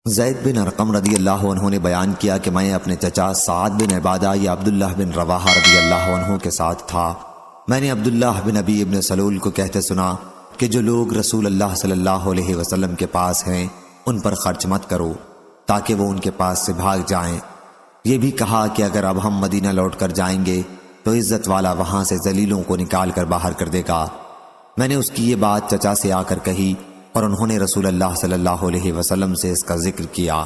زید بن ارقم رضی اللہ عنہ نے بیان کیا کہ میں اپنے چچا سعد بن عبادہ یا عبداللہ بن رواحہ رضی اللہ عنہ کے ساتھ تھا۔ میں نے عبداللہ بن ابی ابن سلول کو کہتے سنا کہ جو لوگ رسول اللہ صلی اللہ علیہ وسلم کے پاس ہیں ان پر خرچ مت کرو تاکہ وہ ان کے پاس سے بھاگ جائیں۔ یہ بھی کہا کہ اگر اب ہم مدینہ لوٹ کر جائیں گے تو عزت والا وہاں سے ذلیلوں کو نکال کر باہر کر دے گا۔ میں نے اس کی یہ بات چچا سے آ کر کہی اور انہوں نے رسول اللہ صلی اللہ علیہ وسلم سے اس کا ذکر کیا۔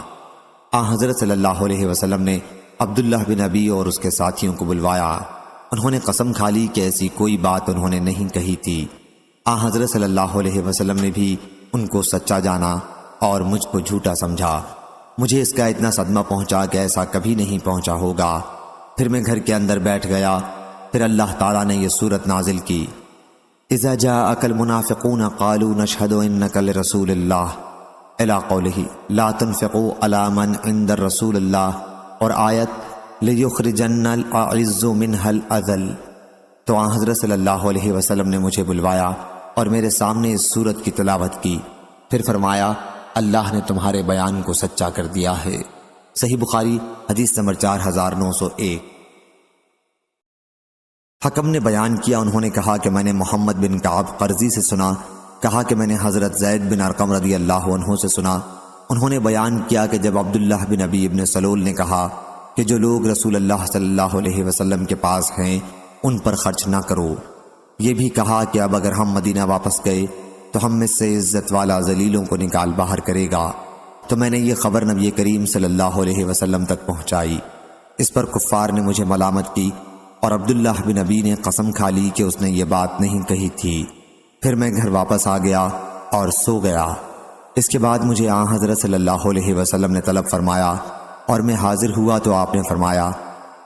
حضرت صلی اللہ علیہ وسلم نے عبداللہ بن ابی اور اس کے ساتھیوں کو بلوایا۔ انہوں نے قسم کھا لی کہ ایسی کوئی بات انہوں نے نہیں کہی تھی۔ حضرت صلی اللہ علیہ وسلم نے بھی ان کو سچا جانا اور مجھ کو جھوٹا سمجھا۔ مجھے اس کا اتنا صدمہ پہنچا کہ ایسا کبھی نہیں پہنچا ہوگا۔ پھر میں گھر کے اندر بیٹھ گیا۔ پھر اللہ تعالیٰ نے یہ سورت نازل کی، اذا جاءك المنافقون قالوا نشهد انك لرسول الله الى قوله لا تنفقوا على من عند الرسول الله اور آیت ليخرجن الاعز منها الاذل۔ تو حضرت صلی اللہ علیہ وسلم نے مجھے بلوایا اور میرے سامنے اس سورت کی تلاوت کی۔ پھر فرمایا، اللہ نے تمہارے بیان کو سچا کر دیا ہے۔ صحیح بخاری حدیث نمبر 4901۔ حکم نے بیان کیا، انہوں نے کہا کہ میں نے محمد بن کعب قرظی سے سنا، کہا کہ میں نے حضرت زید بن ارقم رضی اللہ عنہ سے سنا۔ انہوں نے بیان کیا کہ جب عبداللہ بن ابی ابن سلول نے کہا کہ جو لوگ رسول اللہ صلی اللہ علیہ وسلم کے پاس ہیں ان پر خرچ نہ کرو، یہ بھی کہا کہ اب اگر ہم مدینہ واپس گئے تو ہم میں سے عزت والا ذلیلوں کو نکال باہر کرے گا، تو میں نے یہ خبر نبی کریم صلی اللہ علیہ وسلم تک پہنچائی۔ اس پر کفار نے مجھے ملامت کی اور عبداللہ بن ابی نے قسم کھا لی کہ اس نے یہ بات نہیں کہی تھی۔ پھر میں گھر واپس آ گیا اور سو گیا۔ اس کے بعد مجھے حضرت صلی اللہ علیہ وسلم نے طلب فرمایا اور میں حاضر ہوا تو آپ نے فرمایا،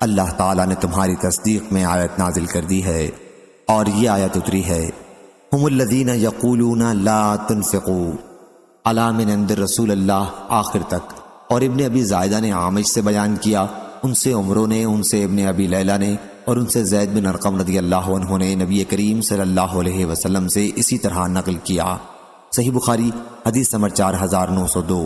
اللہ تعالیٰ نے تمہاری تصدیق میں آیت نازل کر دی ہے، اور یہ آیت اتری ہے، ہم الذین یقولون لا تنفقوا علی من عند رسول اللہ، آخر تک۔ اور ابن ابی زائدہ نے عامش سے بیان کیا، ان سے عمرو نے، ان سے ابن ابی لیلہ نے، اور ان سے زید بن ارقم رضی اللہ عنہ نے نبی کریم صلی اللہ علیہ وسلم سے اسی طرح نقل کیا۔ صحیح بخاری حدیث نمبر 4902۔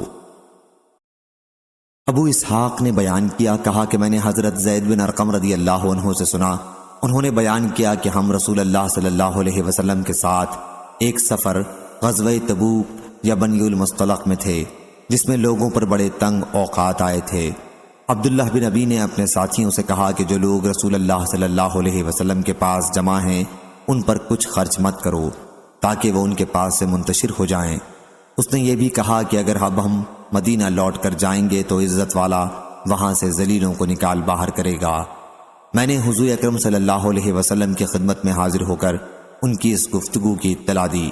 ابو اسحاق نے بیان کیا، کہا کہ میں نے حضرت زید بن ارقم رضی اللہ عنہ سے سنا، انہوں نے بیان کیا کہ ہم رسول اللہ صلی اللہ علیہ وسلم کے ساتھ ایک سفر غزوہ تبوک یا بنی المصطلق میں تھے، جس میں لوگوں پر بڑے تنگ اوقات آئے تھے۔ عبداللہ بن ابی نے اپنے ساتھیوں سے کہا کہ جو لوگ رسول اللہ صلی اللہ علیہ وسلم کے پاس جمع ہیں ان پر کچھ خرچ مت کرو تاکہ وہ ان کے پاس سے منتشر ہو جائیں۔ اس نے یہ بھی کہا کہ اگر اب ہم مدینہ لوٹ کر جائیں گے تو عزت والا وہاں سے ذلیلوں کو نکال باہر کرے گا۔ میں نے حضور اکرم صلی اللہ علیہ وسلم کی خدمت میں حاضر ہو کر ان کی اس گفتگو کی اطلاع دی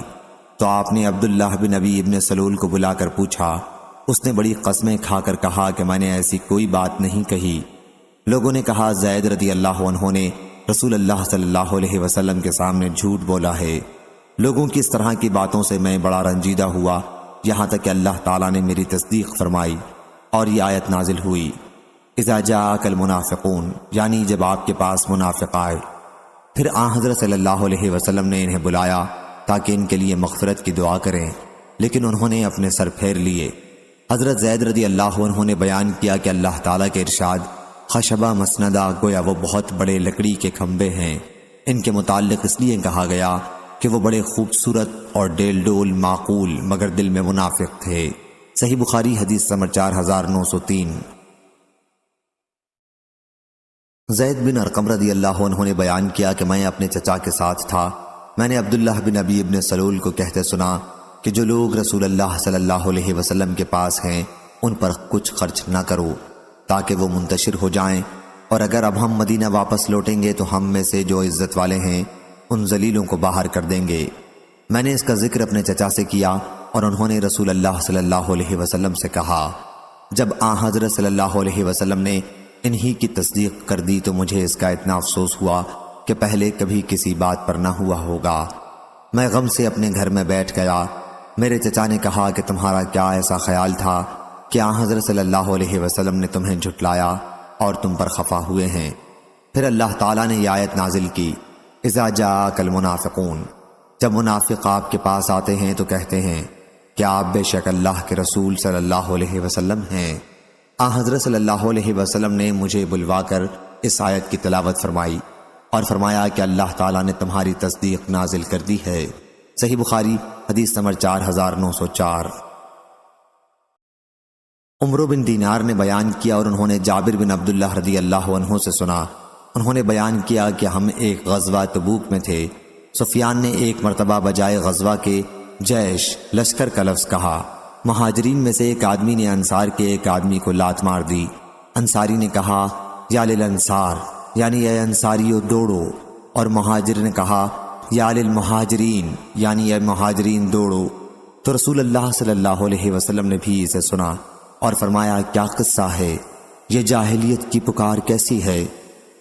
تو آپ نے عبداللہ بن ابی ابن سلول کو بلا کر پوچھا۔ اس نے بڑی قسمیں کھا کر کہا کہ میں نے ایسی کوئی بات نہیں کہی۔ لوگوں نے کہا، زید رضی اللہ عنہ نے رسول اللہ صلی اللہ علیہ وسلم کے سامنے جھوٹ بولا ہے۔ لوگوں کی اس طرح کی باتوں سے میں بڑا رنجیدہ ہوا، یہاں تک کہ اللہ تعالیٰ نے میری تصدیق فرمائی اور یہ آیت نازل ہوئی، اذا جاءک المنافقون، یعنی جب آپ کے پاس منافق آئے۔ پھر حضرت صلی اللہ علیہ وسلم نے انہیں بلایا تاکہ ان کے لیے مغفرت کی دعا کریں، لیکن انہوں نے اپنے سر پھیر لیے۔ حضرت زید رضی اللہ عنہ نے بیان کیا کہ اللہ تعالیٰ کے ارشاد، خشبہ مسندہ، گویا وہ بہت بڑے لکڑی کے کھمبے ہیں۔ ان کے متعلق اس لیے کہا گیا کہ وہ بڑے خوبصورت اور ڈیل ڈول معقول مگر دل میں منافق تھے۔ صحیح بخاری حدیث نمبر 4903۔ زید بن ارقم رضی اللہ عنہ نے بیان کیا کہ میں اپنے چچا کے ساتھ تھا۔ میں نے عبداللہ بن ابی ابن سلول کو کہتے سنا کہ جو لوگ رسول اللہ صلی اللہ علیہ وسلم کے پاس ہیں ان پر کچھ خرچ نہ کرو تاکہ وہ منتشر ہو جائیں، اور اگر اب ہم مدینہ واپس لوٹیں گے تو ہم میں سے جو عزت والے ہیں ان ذلیلوں کو باہر کر دیں گے۔ میں نے اس کا ذکر اپنے چچا سے کیا اور انہوں نے رسول اللہ صلی اللہ علیہ وسلم سے کہا۔ جب حضرت صلی اللہ علیہ وسلم نے انہی کی تصدیق کر دی تو مجھے اس کا اتنا افسوس ہوا کہ پہلے کبھی کسی بات پر نہ ہوا ہوگا۔ میں غم سے اپنے گھر میں بیٹھ گیا۔ میرے چچا نے کہا کہ تمہارا کیا ایسا خیال تھا کہ حضرت صلی اللہ علیہ وسلم نے تمہیں جھٹلایا اور تم پر خفا ہوئے ہیں؟ پھر اللہ تعالیٰ نے یہ آیت نازل کی، اذا جاءک المنافقون، جب منافق آپ کے پاس آتے ہیں تو کہتے ہیں کیا آپ بے شک اللہ کے رسول صلی اللہ علیہ وسلم ہیں؟ حضرت صلی اللہ علیہ وسلم نے مجھے بلوا کر اس آیت کی تلاوت فرمائی اور فرمایا کہ اللہ تعالیٰ نے تمہاری تصدیق نازل کر دی ہے۔ صحیح بخاری حدیث نمبر 4904۔ عمرو بن دینار نے بیان کیا اور انہوں نے جابر بن عبداللہ رضی اللہ عنہ سے سنا، انہوں نے بیان کیا کہ ہم ایک غزوہ تبوک میں تھے۔ سفیان نے ایک مرتبہ بجائے غزوہ کے جیش لشکر کا لفظ کہا۔ مہاجرین میں سے ایک آدمی نے انصار کے ایک آدمی کو لات مار دی۔ انصاری نے کہا یا للانصار، یعنی اے انصاریو دوڑو، اور مہاجر نے کہا یا للمہاجرین، یعنی اے مہاجرین دوڑو۔ تو رسول اللہ صلی اللہ علیہ وسلم نے بھی اسے سنا اور فرمایا کیا قصہ ہے؟ یہ جاہلیت کی پکار کیسی ہے؟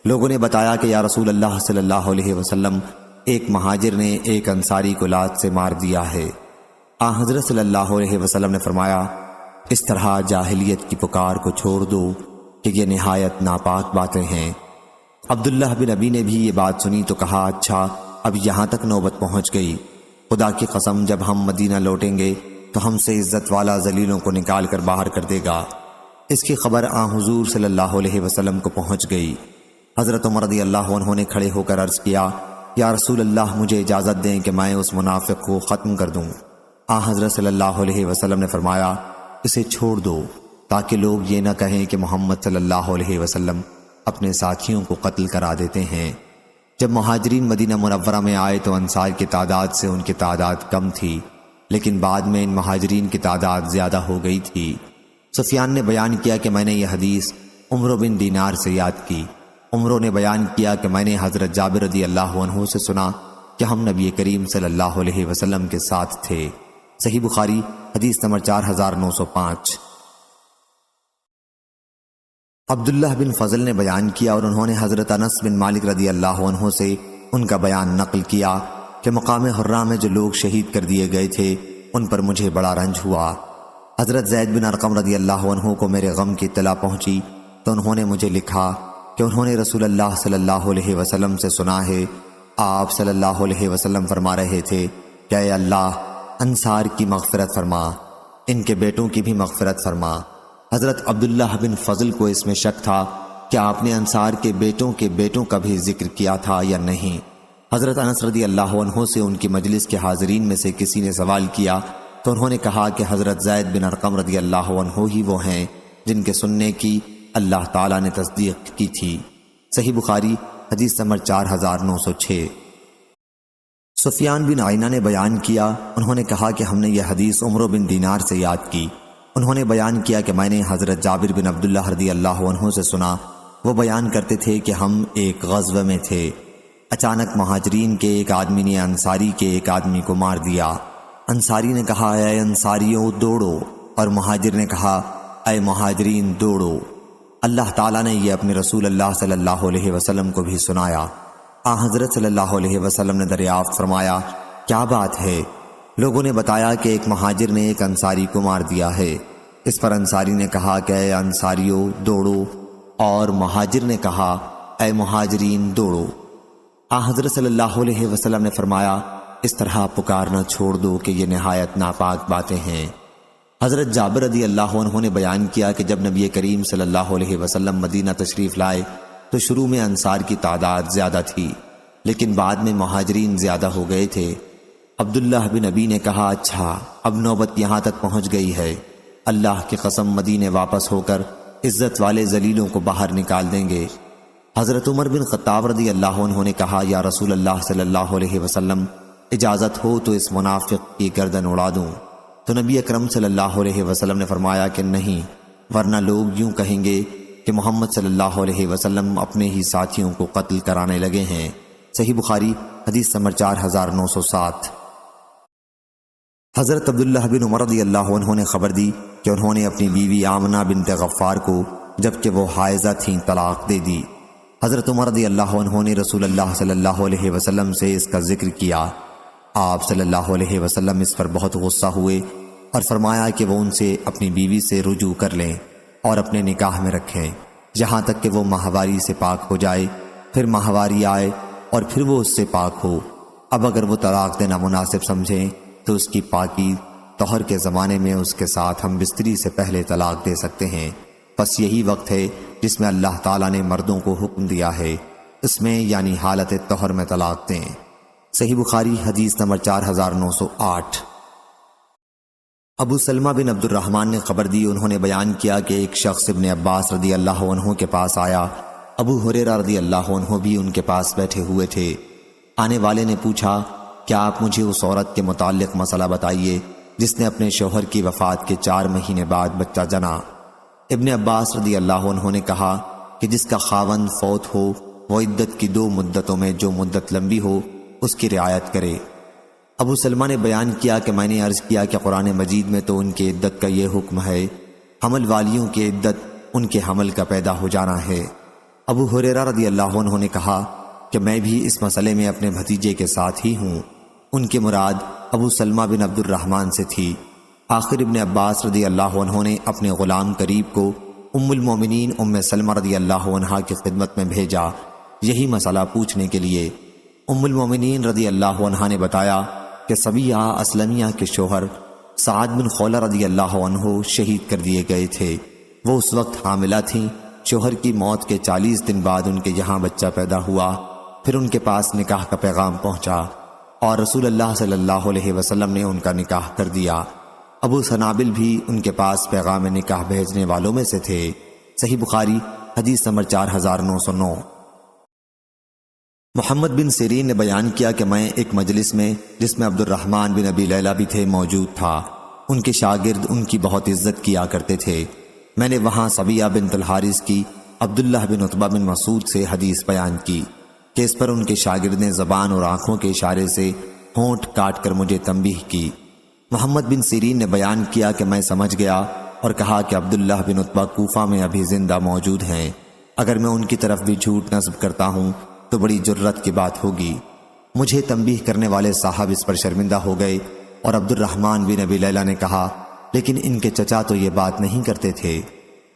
لوگوں نے بتایا کہ یا رسول اللہ صلی اللہ علیہ وسلم، ایک مہاجر نے ایک انصاری کو لات سے مار دیا ہے۔ حضرت صلی اللہ علیہ وسلم نے فرمایا اس طرح جاہلیت کی پکار کو چھوڑ دو کہ یہ نہایت ناپاک باتیں ہیں۔ عبداللہ بن ابی نے بھی یہ بات سنی تو کہا اچھا اب یہاں تک نوبت پہنچ گئی، خدا کی قسم جب ہم مدینہ لوٹیں گے تو ہم سے عزت والا ذلیلوں کو نکال کر باہر کر دے گا۔ اس کی خبر حضور صلی اللہ علیہ وسلم کو پہنچ گئی۔ حضرت عمر رضی اللہ عنہ نے کھڑے ہو کر عرض کیا یا رسول اللہ مجھے اجازت دیں کہ میں اس منافق کو ختم کر دوں۔ حضرت صلی اللہ علیہ وسلم نے فرمایا اسے چھوڑ دو تاکہ لوگ یہ نہ کہیں کہ محمد صلی اللہ علیہ وسلم اپنے ساتھیوں کو قتل کرا دیتے ہیں۔ جب مہاجرین مدینہ منورہ میں آئے تو انصار کی تعداد سے ان کی تعداد کم تھی، لیکن بعد میں ان مہاجرین کی تعداد زیادہ ہو گئی تھی۔ سفیان نے بیان کیا کہ میں نے یہ حدیث عمرو بن دینار سے یاد کی۔ عمرو نے بیان کیا کہ میں نے حضرت جابر رضی اللہ عنہ سے سنا کہ ہم نبی کریم صلی اللہ علیہ وسلم کے ساتھ تھے۔ صحیح بخاری حدیث نمبر 4905۔ عبداللہ بن فضل نے بیان کیا اور انہوں نے حضرت انس بن مالک رضی اللہ عنہ سے ان کا بیان نقل کیا کہ مقام حرہ میں جو لوگ شہید کر دیے گئے تھے ان پر مجھے بڑا رنج ہوا۔ حضرت زید بن ارقم رضی اللہ عنہ کو میرے غم کی اطلاع پہنچی تو انہوں نے مجھے لکھا کہ انہوں نے رسول اللہ صلی اللہ علیہ وسلم سے سنا ہے، آپ صلی اللہ علیہ وسلم فرما رہے تھے کہ اے اللہ انصار کی مغفرت فرما، ان کے بیٹوں کی بھی مغفرت فرما۔ حضرت عبداللہ بن فضل کو اس میں شک تھا کہ آپ نے انصار کے بیٹوں کا بھی ذکر کیا تھا یا نہیں۔ حضرت انس رضی اللہ عنہ سے ان کی مجلس کے حاضرین میں سے کسی نے سوال کیا تو انہوں نے کہا کہ حضرت زید بن ارقم رضی اللہ عنہ ہی وہ ہیں جن کے سننے کی اللہ تعالیٰ نے تصدیق کی تھی۔ صحیح بخاری حدیث نمبر 4906۔ سفیان بن عینہ نے بیان کیا، انہوں نے کہا کہ ہم نے یہ حدیث عمرو بن دینار سے یاد کی۔ انہوں نے بیان کیا کہ میں نے حضرت جابر بن عبداللہ رضی اللہ عنہ سے سنا، وہ بیان کرتے تھے کہ ہم ایک غزوہ میں تھے، اچانک مہاجرین کے ایک آدمی نے انصاری کے ایک آدمی کو مار دیا۔ انصاری نے کہا اے انصاریوں دوڑو، اور مہاجر نے کہا اے مہاجرین دوڑو۔ اللہ تعالیٰ نے یہ اپنے رسول اللہ صلی اللہ علیہ وسلم کو بھی سنایا۔ حضرت صلی اللہ علیہ وسلم نے دریافت فرمایا کیا بات ہے؟ لوگوں نے بتایا کہ ایک مہاجر نے ایک انصاری کو مار دیا ہے۔ اس پر انصاری نے کہا کہ اے انصاریوں دوڑو، اور مہاجر نے کہا اے مہاجرین دوڑو۔ حضرت صلی اللہ علیہ وسلم نے فرمایا اس طرح پکارنا چھوڑ دو کہ یہ نہایت ناپاک باتیں ہیں۔ حضرت جابر رضی اللہ عنہ نے بیان کیا کہ جب نبی کریم صلی اللہ علیہ وسلم مدینہ تشریف لائے تو شروع میں انصار کی تعداد زیادہ تھی، لیکن بعد میں مہاجرین زیادہ ہو گئے تھے۔ عبداللہ بن ابی نے کہا اچھا اب نوبت یہاں تک پہنچ گئی ہے، اللہ کی قسم مدینے واپس ہو کر عزت والے ذلیلوں کو باہر نکال دیں گے۔ حضرت عمر بن خطاب رضی اللہ عنہ نے کہا یا رسول اللہ صلی اللہ علیہ وسلم اجازت ہو تو اس منافق کی گردن اڑا دوں۔ تو نبی اکرم صلی اللہ علیہ وسلم نے فرمایا کہ نہیں، ورنہ لوگ یوں کہیں گے کہ محمد صلی اللہ علیہ وسلم اپنے ہی ساتھیوں کو قتل کرانے لگے ہیں۔ صحیح بخاری حدیث نمبر 4907۔ حضرت عبداللہ بن عمر رضی اللہ عنہ نے خبر دی کہ انہوں نے اپنی بیوی آمنہ بنت غفار کو جبکہ وہ حائضہ تھیں طلاق دے دی۔ حضرت عمر رضی اللہ عنہ نے رسول اللہ صلی اللہ علیہ وسلم سے اس کا ذکر کیا۔ آپ صلی اللہ علیہ وسلم اس پر بہت غصہ ہوئے اور فرمایا کہ وہ ان سے اپنی بیوی سے رجوع کر لیں اور اپنے نکاح میں رکھیں یہاں تک کہ وہ ماہواری سے پاک ہو جائے، پھر ماہواری آئے اور پھر وہ اس سے پاک ہو۔ اب اگر وہ طلاق دینا مناسب سمجھیں تو اس کی پاکی طہر کے زمانے میں اس کے ساتھ ہم بستری سے پہلے طلاق دے سکتے ہیں، بس یہی وقت ہے جس میں اللہ تعالیٰ نے مردوں کو حکم دیا ہے اس میں یعنی حالت طہر میں طلاق دیں۔ صحیح بخاری حدیث نمبر 4908۔ ابو سلمہ بن عبد الرحمن نے خبر دی، انہوں نے بیان کیا کہ ایک شخص ابن عباس رضی اللہ عنہ کے پاس آیا۔ ابو ہریرہ رضی اللہ عنہ بھی ان کے پاس بیٹھے ہوئے تھے۔ آنے والے نے پوچھا، کیا آپ مجھے اس عورت کے متعلق مسئلہ بتائیے جس نے اپنے شوہر کی وفات کے 4 مہینے بعد بچہ جنا۔ ابن عباس رضی اللہ عنہ نے کہا کہ جس کا خاوند فوت ہو وہ عدت کی 2 مدتوں میں جو مدت لمبی ہو اس کی رعایت کرے۔ ابو سلمہ نے بیان کیا کہ میں نے عرض کیا کہ قرآن مجید میں تو ان کی عدت کا یہ حکم ہے، حمل والیوں کی عدت ان کے حمل کا پیدا ہو جانا ہے۔ ابو ہریرہ رضی اللہ عنہ نے کہا کہ میں بھی اس مسئلے میں اپنے بھتیجے کے ساتھ ہی ہوں۔ ان کی مراد ابو سلمہ بن عبد الرحمن سے تھی۔ آخر ابن عباس رضی اللہ عنہ نے اپنے غلام قریب کو ام المومنین ام سلمہ رضی اللہ عنہا کی خدمت میں بھیجا یہی مسئلہ پوچھنے کے لیے۔ ام المومنین رضی اللہ عنہا نے بتایا کہ سبیہ اسلمیہ کے شوہر سعد بن خولہ رضی اللہ عنہ شہید کر دیے گئے تھے۔ وہ اس وقت حاملہ تھیں۔ شوہر کی موت کے 40 دن بعد ان کے یہاں بچہ پیدا ہوا، پھر ان کے پاس نکاح کا پیغام پہنچا اور رسول اللہ صلی اللہ علیہ وسلم نے ان کا نکاح کر دیا۔ ابو سنابل بھی ان کے پاس پیغام نکاح بھیجنے والوں میں سے تھے۔ صحیح بخاری حدیث نمبر 4909۔ محمد بن سیرین نے بیان کیا کہ میں ایک مجلس میں جس میں عبد الرحمن بن ابی لیلہ بھی تھے موجود تھا۔ ان کے شاگرد ان کی بہت عزت کیا کرتے تھے۔ میں نے وہاں صبیہ بنت الحارث کی عبداللہ بن عتبہ بن مسعود سے حدیث بیان کی کہ اس پر ان کے شاگرد نے زبان اور آنکھوں کے اشارے سے ہونٹ کاٹ کر مجھے تنبیہ کی۔ محمد بن سیرین نے بیان کیا کہ میں سمجھ گیا اور کہا کہ عبداللہ بن عتبہ کوفہ میں ابھی زندہ موجود ہیں، اگر میں ان کی طرف بھی جھوٹ نسب کرتا ہوں تو بڑی جرت کی بات ہوگی۔ مجھے تنبیہ کرنے والے صاحب اس پر شرمندہ ہو گئے اور عبد الرحمن بن ابی لیلہ نے کہا لیکن ان کے چچا تو یہ بات نہیں کرتے تھے۔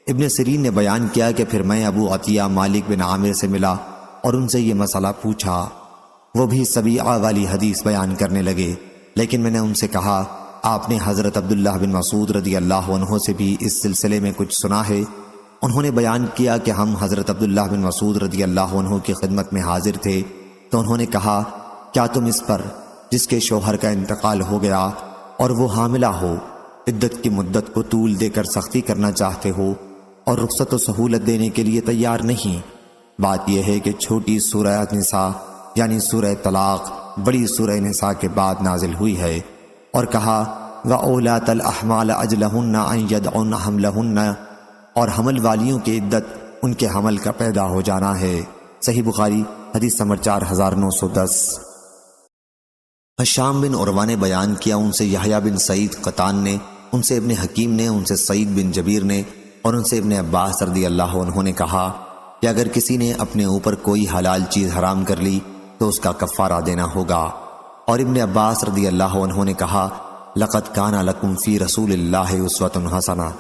ابن سیرین نے بیان کیا کہ پھر میں ابو عطیہ مالک بن عامر سے ملا اور ان سے یہ مسئلہ پوچھا۔ وہ بھی سبیعہ والی حدیث بیان کرنے لگے، لیکن میں نے ان سے کہا آپ نے حضرت عبداللہ بن مسعود رضی اللہ عنہ سے بھی اس سلسلے میں کچھ سنا ہے؟ انہوں نے بیان کیا کہ ہم حضرت عبداللہ بن مسعود رضی اللہ عنہ کی خدمت میں حاضر تھے تو انہوں نے کہا کیا تم اس پر جس کے شوہر کا انتقال ہو گیا اور وہ حاملہ ہو عدت کی مدت کو طول دے کر سختی کرنا چاہتے ہو اور رخصت و سہولت دینے کے لیے تیار نہیں؟ بات یہ ہے کہ چھوٹی سورہ نساء یعنی سورہ طلاق بڑی سورہ نساء کے بعد نازل ہوئی ہے، اور کہا وَأُولَاتَ الْأَحْمَالَ أَجْلَهُنَّ أَن يَضَعْنَ حَمْلَهُنَّ، اور حمل والیوں کی عدت ان کے حمل کا پیدا ہو جانا ہے۔ صحیح بخاری حدیث نمبر 4910۔ ہشام بن عروہ نے بیان کیا ان سے یحییٰ بن سعید قطان نے، ان سے ابن حکیم نے، ان سے سعید بن جبیر نے اور ان سے ابن عباس رضی اللہ عنہ نے کہا کہ اگر کسی نے اپنے اوپر کوئی حلال چیز حرام کر لی تو اس کا کفارہ دینا ہوگا۔ اور ابن عباس رضی اللہ عنہ نے کہا لقد کان لکم فی رسول اللہ اسوۃ حسنہ،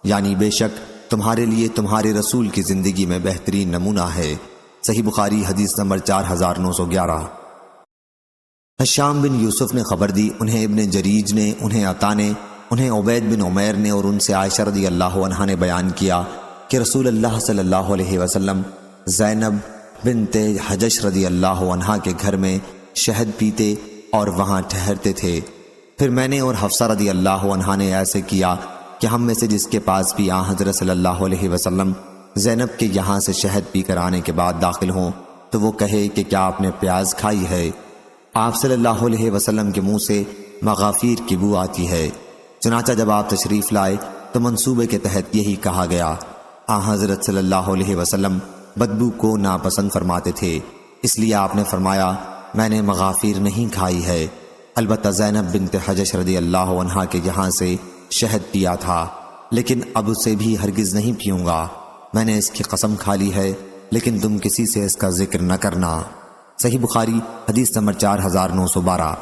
یعنی بے شک تمہارے لیے تمہارے رسول کی زندگی میں بہترین نمونہ ہے۔ صحیح بخاری حدیث نمبر 4911۔ ہشام بن یوسف نے خبر دی، انہیں ابن جریج نے، انہیں عطا نے، انہیں عبید بن عمیر نے اور ان سے عائشہ رضی اللہ عنہا نے بیان کیا کہ رسول اللہ صلی اللہ علیہ وسلم زینب بنت حجش رضی اللہ عنہا کے گھر میں شہد پیتے اور وہاں ٹھہرتے تھے۔ پھر میں نے اور حفصہ رضی اللہ عنہا نے ایسے کیا کہ ہم میں سے جس کے پاس بھی حضرت صلی اللہ علیہ وسلم زینب کے یہاں سے شہد پی کر آنے کے بعد داخل ہوں تو وہ کہے کہ کیا آپ نے پیاز کھائی ہے؟ آپ صلی اللہ علیہ وسلم کے منہ سے مغافیر کی بو آتی ہے۔ چنانچہ جب آپ تشریف لائے تو منصوبے کے تحت یہی کہا گیا۔ حضرت صلی اللہ علیہ وسلم بدبو کو ناپسند فرماتے تھے، اس لیے آپ نے فرمایا میں نے مغافیر نہیں کھائی ہے، البتہ زینب بنت حجش رضی اللہ عنہا کے یہاں سے شہد پیا تھا، لیکن اب اسے بھی ہرگز نہیں پیوں گا۔ میں نے اس کی قسم کھا لی ہے، لیکن تم کسی سے اس کا ذکر نہ کرنا۔ صحیح بخاری حدیث نمبر 4912۔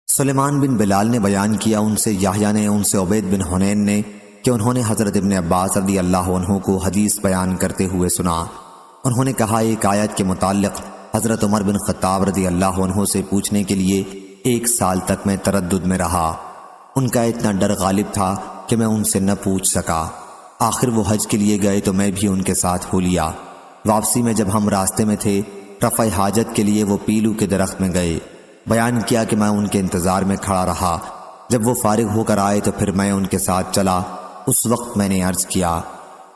سلیمان بن بلال نے بیان کیا ان سے یحییٰ نے، ان سے عبید بن حنین نے کہ انہوں نے حضرت ابن عباس رضی اللہ عنہ کو حدیث بیان کرتے ہوئے سنا۔ انہوں نے کہا ایک آیت کے متعلق حضرت عمر بن خطاب رضی اللہ عنہ سے پوچھنے کے لیے 1 سال تک میں تردد میں رہا۔ ان کا اتنا ڈر غالب تھا کہ میں ان سے نہ پوچھ سکا۔ آخر وہ حج کے لیے گئے تو میں بھی ان کے ساتھ ہو لیا۔ واپسی میں جب ہم راستے میں تھے، رفع حاجت کے لیے وہ پیلو کے درخت میں گئے۔ بیان کیا کہ میں ان کے انتظار میں کھڑا رہا۔ جب وہ فارغ ہو کر آئے تو پھر میں ان کے ساتھ چلا۔ اس وقت میں نے عرض کیا،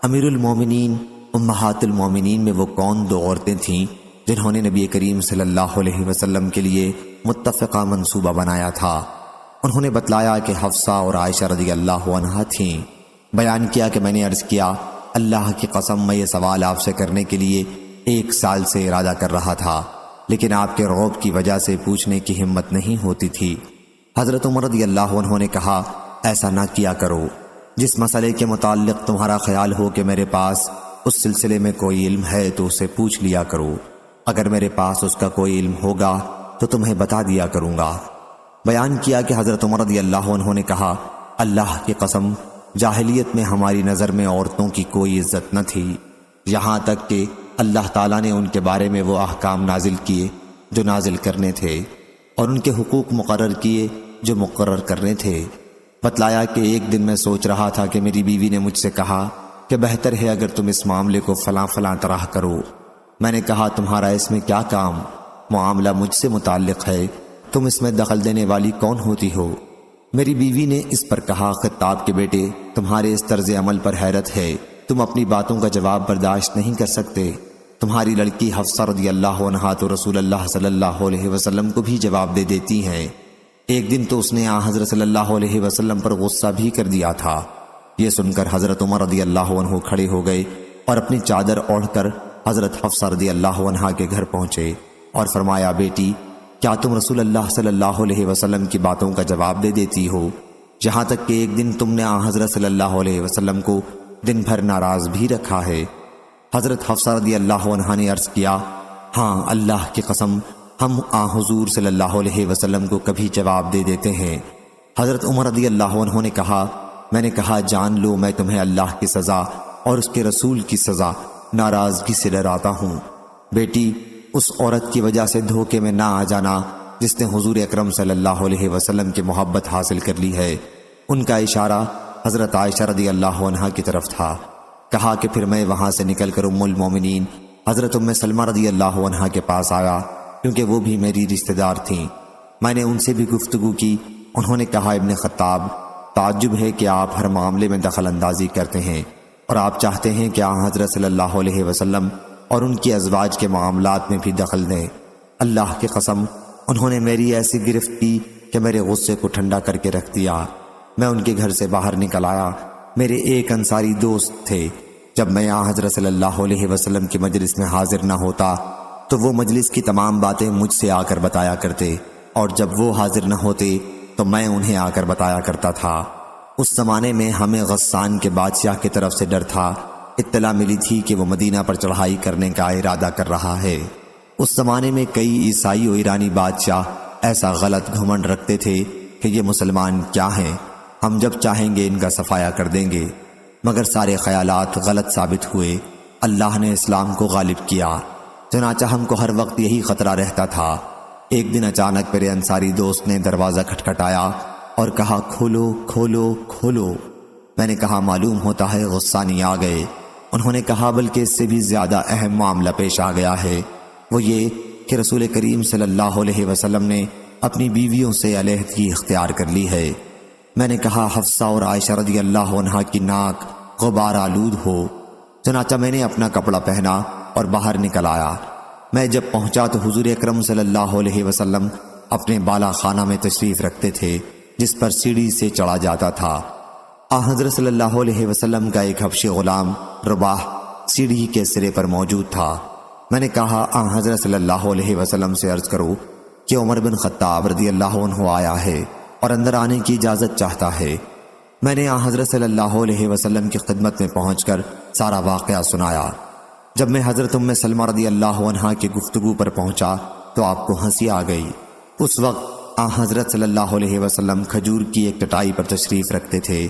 امیر المومنین، امہات المومنین میں وہ کون 2 عورتیں تھیں جنہوں نے نبی کریم صلی اللہ علیہ وسلم کے لیے متفقہ منصوبہ بنایا تھا؟ انہوں نے بتلایا کہ حفصہ اور عائشہ رضی اللہ عنہا تھیں۔ بیان کیا کہ میں نے عرض کیا، اللہ کی قسم میں یہ سوال آپ سے کرنے کے لیے 1 سال سے ارادہ کر رہا تھا، لیکن آپ کے رعب کی وجہ سے پوچھنے کی ہمت نہیں ہوتی تھی۔ حضرت عمر رضی اللہ عنہ نے کہا، ایسا نہ کیا کرو۔ جس مسئلے کے متعلق تمہارا خیال ہو کہ میرے پاس اس سلسلے میں کوئی علم ہے تو اسے پوچھ لیا کرو۔ اگر میرے پاس اس کا کوئی علم ہوگا تو تمہیں بتا دیا کروں گا۔ بیان کیا کہ حضرت عمر رضی اللہ عنہ نے کہا، اللہ کی قسم، جاہلیت میں ہماری نظر میں عورتوں کی کوئی عزت نہ تھی، یہاں تک کہ اللہ تعالیٰ نے ان کے بارے میں وہ احکام نازل کیے جو نازل کرنے تھے، اور ان کے حقوق مقرر کیے جو مقرر کرنے تھے۔ بتلایا کہ ایک دن میں سوچ رہا تھا کہ میری بیوی نے مجھ سے کہا کہ بہتر ہے اگر تم اس معاملے کو فلاں فلاں طرح کرو۔ میں نے کہا، تمہارا اس میں کیا کام؟ معاملہ مجھ سے متعلق ہے، تم اس میں دخل دینے والی کون ہوتی ہو؟ میری بیوی نے اس پر کہا، خطاب کے بیٹے، تمہارے اس طرز عمل پر حیرت ہے، تم اپنی باتوں کا جواب برداشت نہیں کر سکتے۔ تمہاری لڑکی حفصہ رضی اللہ عنہا تو رسول اللہ صلی اللہ علیہ وسلم کو بھی جواب دے دیتی ہیں۔ ایک دن تو اس نے حضرت صلی اللہ علیہ وسلم پر غصہ بھی کر دیا تھا۔ یہ سن کر حضرت عمر رضی اللہ عنہ کھڑے ہو گئے اور اپنی چادر اوڑھ کر حضرت حفصہ رضی اللہ عنہا کے گھر پہنچے اور فرمایا، بیٹی، کیا تم رسول اللہ صلی اللہ علیہ وسلم کی باتوں کا جواب دے دیتی ہو؟ یہاں تک کہ ایک دن تم نے حضرت صلی اللہ علیہ وسلم کو دن بھر ناراض بھی رکھا ہے۔ حضرت حفصہ رضی اللہ عنہا نے عرض کیا، ہاں، اللہ کی قسم، ہم حضور صلی اللہ علیہ وسلم کو کبھی جواب دے دیتے ہیں۔ حضرت عمر رضی اللہ عنہ نے کہا، میں نے کہا، جان لو میں تمہیں اللہ کی سزا اور اس کے رسول کی سزا ناراضگی سے ڈراتا ہوں۔ بیٹی، اس عورت کی وجہ سے دھوکے میں نہ آ جانا جس نے حضور اکرم صلی اللہ علیہ وسلم کی محبت حاصل کر لی ہے۔ ان کا اشارہ حضرت عائشہ رضی اللہ عنہا کی طرف تھا۔ کہا کہ پھر میں وہاں سے نکل کر ام المومنین حضرت ام سلمہ رضی اللہ عنہا کے پاس آیا، کیونکہ وہ بھی میری رشتہ دار تھیں۔ میں نے ان سے بھی گفتگو کی۔ انہوں نے کہا، ابن خطاب، تعجب ہے کہ آپ ہر معاملے میں دخل اندازی کرتے ہیں اور آپ چاہتے ہیں کہ حضرت صلی اللہ علیہ وسلم اور ان کی ازواج کے معاملات میں بھی دخل دیں۔ اللہ کی قسم، انہوں نے میری ایسی گرفت کی کہ میرے غصے کو ٹھنڈا کر کے رکھ دیا۔ میں ان کے گھر سے باہر نکل آیا۔ میرے ایک انصاری دوست تھے۔ جب میں حضرت صلی اللہ علیہ وسلم کی مجلس میں حاضر نہ ہوتا تو وہ مجلس کی تمام باتیں مجھ سے آ کر بتایا کرتے، اور جب وہ حاضر نہ ہوتے تو میں انہیں آ کر بتایا کرتا تھا۔ اس زمانے میں ہمیں غسان کے بادشاہ کی طرف سے ڈر تھا۔ اطلاع ملی تھی کہ وہ مدینہ پر چڑھائی کرنے کا ارادہ کر رہا ہے۔ اس زمانے میں کئی عیسائی و ایرانی بادشاہ ایسا غلط گھمنڈ رکھتے تھے کہ یہ مسلمان کیا ہیں، ہم جب چاہیں گے ان کا صفایا کر دیں گے، مگر سارے خیالات غلط ثابت ہوئے۔ اللہ نے اسلام کو غالب کیا، چنانچہ ہم کو ہر وقت یہی خطرہ رہتا تھا۔ ایک دن اچانک میرے انصاری دوست نے دروازہ کھٹکھٹایا اور کہا، کھولو کھولو کھولو۔ میں نے کہا، معلوم ہوتا ہے غسانی آ گئے۔ انہوں نے کہا، بلکہ اس سے بھی زیادہ اہم معاملہ پیش آ گیا ہے، وہ یہ کہ رسول کریم صلی اللہ علیہ وسلم نے اپنی بیویوں سے علیحدگی اختیار کر لی ہے۔ میں نے کہا، حفصہ اور عائشہ رضی اللہ عنہا کی ناک غبار آلود ہو۔ چنانچہ میں نے اپنا کپڑا پہنا اور باہر نکل آیا۔ میں جب پہنچا تو حضور اکرم صلی اللہ علیہ وسلم اپنے بالا خانہ میں تشریف رکھتے تھے، جس پر سیڑھی سے چڑھا جاتا تھا۔ حضرت صلی اللہ علیہ وسلم کا ایک حبشی غلام رباح سیڑھی کے سرے پر موجود تھا۔ میں نے کہا، حضرت صلی اللہ علیہ وسلم سے عرض کرو کہ عمر بن خطاب رضی اللہ عنہ آیا ہے اور اندر آنے کی اجازت چاہتا ہے۔ میں نے حضرت صلی اللہ علیہ وسلم کی خدمت میں پہنچ کر سارا واقعہ سنایا۔ جب میں حضرت ام سلمہ رضی اللہ عنہا کی گفتگو پر پہنچا تو آپ کو ہنسی آ گئی۔ اس وقت حضرت صلی اللہ علیہ وسلم کھجور کی ایک چٹائی پر تشریف رکھتے تھے۔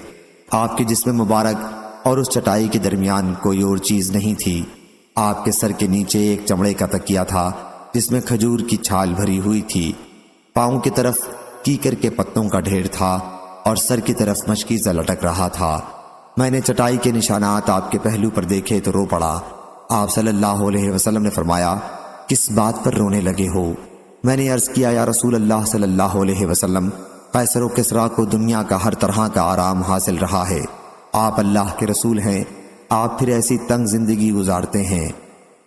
آپ کے جسم مبارک اور اس چٹائی کے درمیان کوئی اور چیز نہیں تھی۔ آپ کے سر کے نیچے ایک چمڑے کا تکیہ تھا جس میں کھجور کی چھال بھری ہوئی تھی۔ پاؤں کی طرف کیکر کے پتوں کا ڈھیر تھا اور سر کی طرف مشکیزہ لٹک رہا تھا۔ میں نے چٹائی کے نشانات آپ کے پہلو پر دیکھے تو رو پڑا۔ آپ صلی اللہ علیہ وسلم نے فرمایا، کس بات پر رونے لگے ہو؟ میں نے عرض کیا، یا رسول اللہ صلی اللہ علیہ وسلم، قیصر و کسریٰ کو دنیا کا ہر طرح کا آرام حاصل رہا ہے، آپ اللہ کے رسول ہیں، آپ پھر ایسی تنگ زندگی گزارتے ہیں۔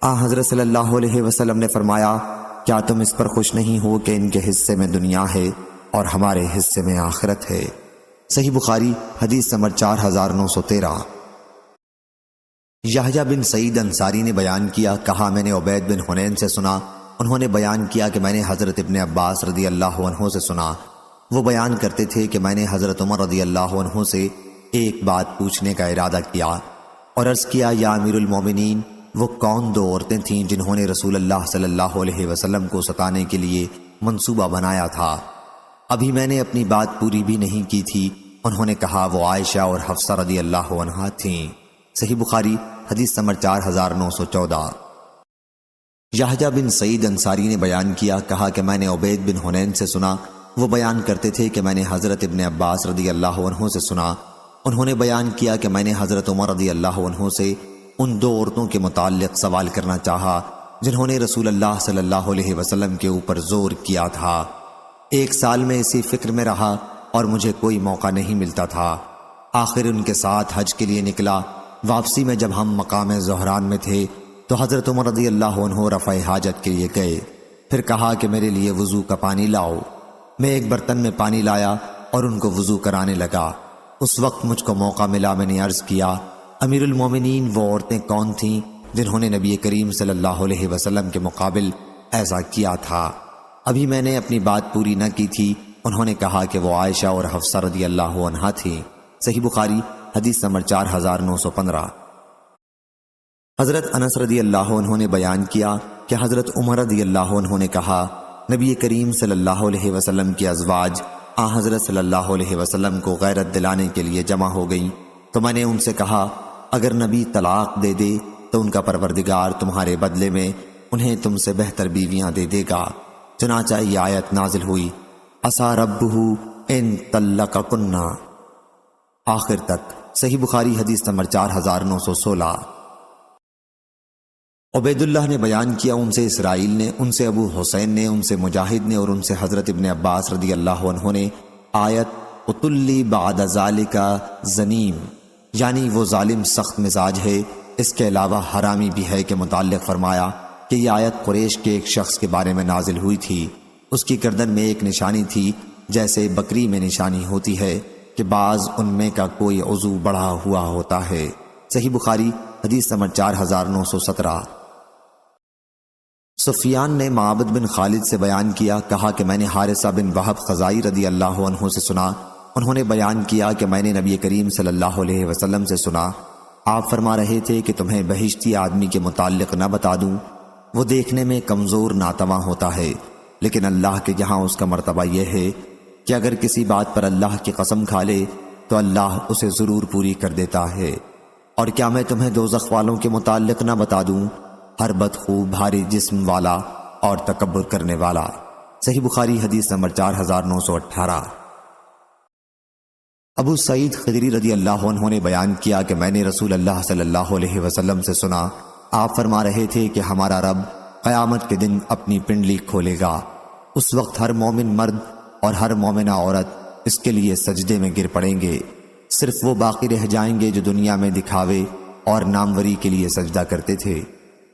حضرت صلی اللہ علیہ وسلم نے فرمایا، کیا تم اس پر خوش نہیں ہو کہ ان کے حصے میں دنیا ہے اور ہمارے حصے میں آخرت ہے؟ صحیح بخاری حدیث نمبر 4913۔ یحییٰ بن سعید انصاری نے بیان کیا، کہا میں نے عبید بن حنین سے سنا، انہوں نے بیان کیا کہ میں نے حضرت ابن عباس رضی اللہ عنہ سے سنا، وہ بیان کرتے تھے کہ میں نے حضرت عمر رضی اللہ عنہ سے ایک بات پوچھنے کا ارادہ کیا اور عرض کیا، یا امیر المومنین، وہ کون دو عورتیں تھیں جنہوں نے رسول اللہ صلی اللہ علیہ وسلم کو ستانے کے لیے منصوبہ بنایا تھا؟ ابھی میں نے اپنی بات پوری بھی نہیں کی تھی۔ انہوں نے کہا، وہ عائشہ اور حفصہ رضی اللہ عنہا تھیں۔ صحیح بخاری حدیث نمبر 4914۔ یحییٰ بن سعید انصاری نے بیان کیا، کہا کہ میں نے عبید بن حنین سے سنا، وہ بیان کرتے تھے کہ میں نے حضرت ابن عباس رضی اللہ عنہ سے سنا، انہوں نے بیان کیا کہ میں نے حضرت عمر رضی اللہ عنہ سے ان دو عورتوں کے متعلق سوال کرنا چاہا جنہوں نے رسول اللہ صلی اللہ علیہ وسلم کے اوپر زور کیا تھا۔ 1 سال میں اسی فکر میں رہا اور مجھے کوئی موقع نہیں ملتا تھا۔ آخر ان کے ساتھ حج کے لیے نکلا۔ واپسی میں جب ہم مقام زہران میں تھے تو حضرت عمر رضی اللہ عنہ رفع حاجت کے لیے گئے، پھر کہا کہ میرے لیے وضو کا پانی لاؤ۔ میں ایک برتن میں پانی لایا اور ان کو وضو کرانے لگا۔ اس وقت مجھ کو موقع ملا، میں نے عرض کیا، امیر المومنین، وہ عورتیں کون تھیں جنہوں نے نبی کریم صلی اللہ علیہ وسلم کے مقابل ایسا کیا تھا؟ ابھی میں نے اپنی بات پوری نہ کی تھی، انہوں نے کہا کہ وہ عائشہ اور حفصہ رضی اللہ عنہا تھیں۔ صحیح بخاری حدیث نمبر 4915۔ حضرت انس رضی اللہ عنہ نے بیان کیا کہ حضرت عمر رضی اللہ عنہ نے کہا، نبی کریم صلی اللہ علیہ وسلم کی ازواج حضرت صلی اللہ علیہ وسلم کو غیرت دلانے کے لیے جمع ہو گئیں، تو میں نے ان سے کہا، اگر نبی طلاق دے دے تو ان کا پروردگار تمہارے بدلے میں انہیں تم سے بہتر بیویاں دے دے گا۔ چنانچہ یہ آیت نازل ہوئی، عسیٰ ربہ ان طلقکن، آخر تک۔ صحیح بخاری حدیث نمبر 4916۔ عبید اللہ نے بیان کیا، ان سے اسرائیل نے، ان سے ابو حسین نے، ان سے مجاہد نے اور ان سے حضرت ابن عباس رضی اللہ عنہ نے آیت اطلی بعد ذالک زنیم، یعنی وہ ظالم سخت مزاج ہے، اس کے علاوہ حرامی بھی ہے، کے متعلق فرمایا کہ یہ آیت قریش کے ایک شخص کے بارے میں نازل ہوئی تھی۔ اس کی گردن میں ایک نشانی تھی جیسے بکری میں نشانی ہوتی ہے کہ بعض ان میں کا کوئی عضو بڑھا ہوا ہوتا ہے۔ صحیح بخاری حدیث نمبر 4917۔ سفیان نے معبد بن خالد سے بیان کیا، کہا کہ میں نے حارثہ بن وہب خزائی رضی اللہ عنہ سے سنا، انہوں نے بیان کیا کہ میں نے نبی کریم صلی اللہ علیہ وسلم سے سنا، آپ فرما رہے تھے کہ تمہیں بہشتی آدمی کے متعلق نہ بتا دوں، وہ دیکھنے میں کمزور ناتواں ہوتا ہے، لیکن اللہ کے یہاں اس کا مرتبہ یہ ہے کہ اگر کسی بات پر اللہ کی قسم کھا لے تو اللہ اسے ضرور پوری کر دیتا ہے۔ اور کیا میں تمہیں دوزخ والوں کے متعلق نہ بتا دوں؟ ہر بدخو، بھاری جسم والا اور تکبر کرنے والا۔ صحیح بخاری حدیث نمبر 4918۔ ابو سعید خدری رضی اللہ عنہ نے بیان کیا کہ میں نے رسول اللہ صلی اللہ علیہ وسلم سے سنا، آپ فرما رہے تھے کہ ہمارا رب قیامت کے دن اپنی پنڈلی کھولے گا، اس وقت ہر مومن مرد اور ہر مومنہ عورت اس کے لیے سجدے میں گر پڑیں گے، صرف وہ باقی رہ جائیں گے جو دنیا میں دکھاوے اور ناموری کے لیے سجدہ کرتے تھے۔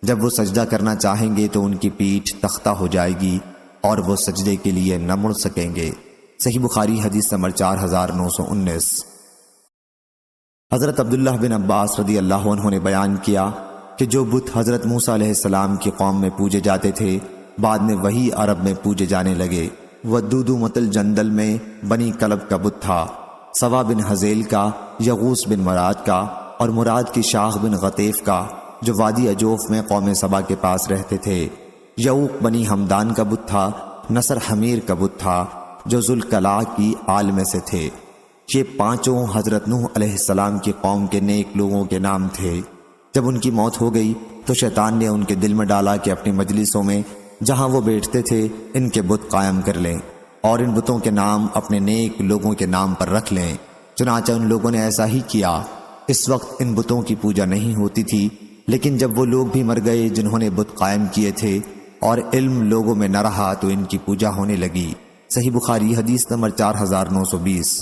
جب وہ سجدہ کرنا چاہیں گے تو ان کی پیٹھ تختہ ہو جائے گی اور وہ سجدے کے لیے نہ مڑ سکیں گے۔ صحیح بخاری حدیث نمبر 4919۔ حضرت عبداللہ بن عباس رضی اللہ عنہ نے بیان کیا کہ جو بت حضرت موسیٰ علیہ السلام کی قوم میں پوجے جاتے تھے بعد میں وہی عرب میں پوجے جانے لگے۔ ودودو متل جندل میں بنی کلب کا بت تھا، سوا بن حزیل کا، یغوس بن مراد کا اور مراد کی شاخ بن غطیف کا جو وادی اجوف میں قوم سبا کے پاس رہتے تھے۔ یعوق بنی حمدان کا بت تھا، نصر حمیر کا بت تھا جو ذوالقلاع کی آل میں سے تھے۔ یہ پانچوں حضرت نوح علیہ السلام کی قوم کے نیک لوگوں کے نام تھے۔ جب ان کی موت ہو گئی تو شیطان نے ان کے دل میں ڈالا کہ اپنی مجلسوں میں جہاں وہ بیٹھتے تھے ان کے بت قائم کر لیں۔ اور ان بتوں کے نام اپنے نیک لوگوں کے نام پر رکھ لیں۔ چنانچہ ان لوگوں نے ایسا ہی کیا۔ اس وقت ان بتوں کی پوجا نہیں ہوتی تھی، لیکن جب وہ لوگ بھی مر گئے جنہوں نے بت قائم کیے تھے اور علم لوگوں میں نہ رہا تو ان کی پوجا ہونے لگی۔ صحیح بخاری حدیث نمبر 4920۔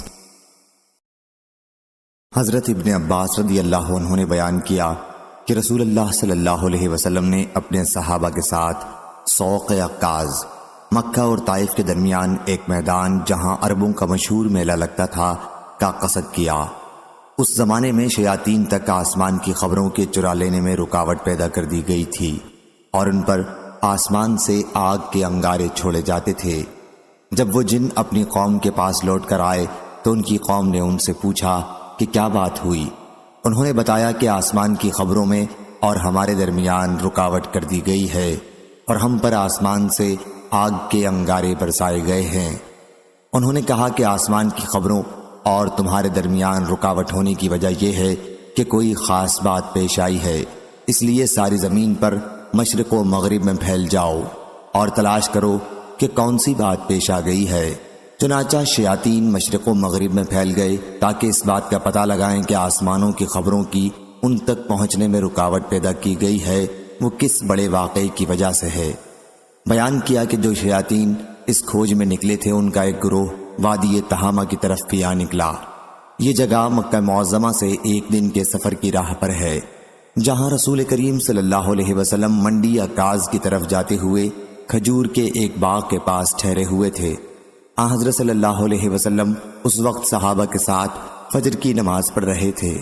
حضرت ابن عباس رضی اللہ عنہ نے بیان کیا کہ رسول اللہ صلی اللہ علیہ وسلم نے اپنے صحابہ کے ساتھ سوق عکاظ، مکہ اور طائف کے درمیان ایک میدان جہاں عربوں کا مشہور میلہ لگتا تھا کا قصد کیا۔ اس زمانے میں شیاطین تک آسمان کی خبروں کے چرا لینے میں رکاوٹ پیدا کر دی گئی تھی اور ان پر آسمان سے آگ کے انگارے چھوڑے جاتے تھے۔ جب وہ جن اپنی قوم کے پاس لوٹ کر آئے تو ان کی قوم نے ان سے پوچھا کہ کیا بات ہوئی۔ انہوں نے بتایا کہ آسمان کی خبروں میں اور ہمارے درمیان رکاوٹ کر دی گئی ہے اور ہم پر آسمان سے آگ کے انگارے برسائے گئے ہیں۔ انہوں نے کہا کہ آسمان کی خبروں اور تمہارے درمیان رکاوٹ ہونے کی وجہ یہ ہے کہ کوئی خاص بات پیش آئی ہے، اس لیے ساری زمین پر مشرق و مغرب میں پھیل جاؤ اور تلاش کرو کہ کون سی بات پیش آ گئی ہے۔ چنانچہ شیاطین مشرق و مغرب میں پھیل گئے تاکہ اس بات کا پتہ لگائیں کہ آسمانوں کی خبروں کی ان تک پہنچنے میں رکاوٹ پیدا کی گئی ہے وہ کس بڑے واقعے کی وجہ سے ہے۔ بیان کیا کہ جو شیاطین اس کھوج میں نکلے تھے ان کا ایک گروہ وادی تہامہ کی طرف بھی آ نکلا۔ یہ جگہ مکہ معظمہ سے ایک دن کے سفر کی راہ پر ہے، جہاں رسول کریم صلی اللہ علیہ وسلم منڈی عکاظ کی طرف جاتے ہوئے کھجور کے ایک باغ کے پاس ٹھہرے ہوئے تھے۔ حضرت صلی اللہ علیہ وسلم اس وقت صحابہ کے ساتھ فجر کی نماز پڑھ رہے تھے۔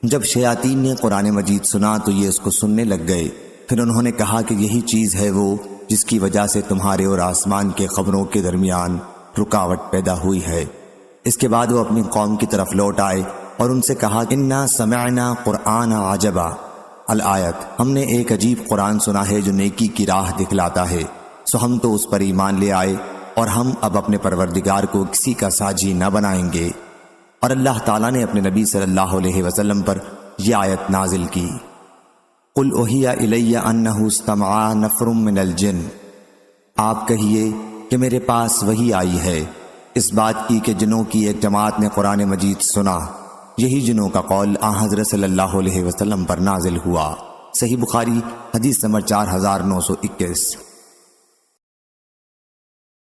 جب شیاطین نے قرآن مجید سنا تو یہ اس کو سننے لگ گئے۔ پھر انہوں نے کہا کہ یہی چیز ہے وہ جس کی وجہ سے تمہارے اور آسمان کے خبروں کے درمیان رکاوٹ پیدا ہوئی ہے۔ اس کے بعد وہ اپنی قوم کی طرف لوٹ آئے اور ان سے کہا انا سمعنا قرآن عجبا الآیت، ہم نے ایک عجیب قرآن سنا ہے جو نیکی کی راہ دکھلاتا ہے، سو ہم تو اس پر ایمان لے آئے اور ہم اب اپنے پروردگار کو کسی کا ساجی نہ بنائیں گے۔ اور اللہ تعالیٰ نے اپنے نبی صلی اللہ علیہ وسلم پر یہ آیت نازل کی، قل اوحی الی انہ استمع نفر من الجن، آپ کہیے کہ میرے پاس وحی آئی ہے اس بات کی کہ جنوں کی ایک جماعت نے قرآن مجید سنا، یہی جنوں کا قول حضرت صلی اللہ علیہ وسلم پر نازل ہوا۔ صحیح بخاری حدیث نمبر 4921۔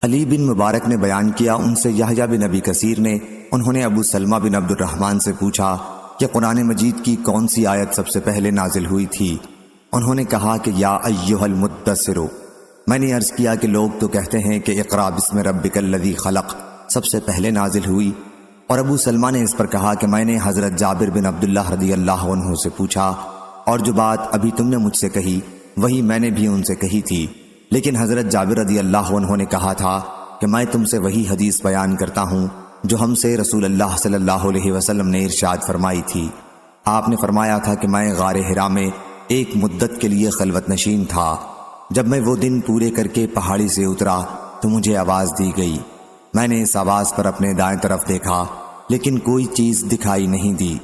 علی بن مبارک نے بیان کیا، ان سے یحییٰ بن ابی کثیر نے، انہوں نے ابو سلمہ بن عبد الرحمن سے پوچھا کہ قرآن مجید کی کون سی آیت سب سے پہلے نازل ہوئی تھی؟ انہوں نے کہا کہ یا ایھا المدثر۔ میں نے عرض کیا کہ لوگ تو کہتے ہیں کہ اقرأ بسم ربک الذی خلق سب سے پہلے نازل ہوئی، اور ابو سلمہ نے اس پر کہا کہ میں نے حضرت جابر بن عبداللہ رضی اللہ عنہ سے پوچھا، اور جو بات ابھی تم نے مجھ سے کہی وہی میں نے بھی ان سے کہی تھی، لیکن حضرت جابر رضی اللہ عنہ نے کہا تھا کہ میں تم سے وہی حدیث بیان کرتا ہوں جو ہم سے رسول اللہ صلی اللہ علیہ وسلم نے ارشاد فرمائی تھی۔ آپ نے فرمایا تھا کہ میں غار حرا میں ایک مدت کے لیے خلوت نشین تھا، جب میں وہ دن پورے کر کے پہاڑی سے اترا تو مجھے آواز دی گئی، میں نے اس آواز پر اپنے دائیں طرف دیکھا لیکن کوئی چیز دکھائی نہیں دی،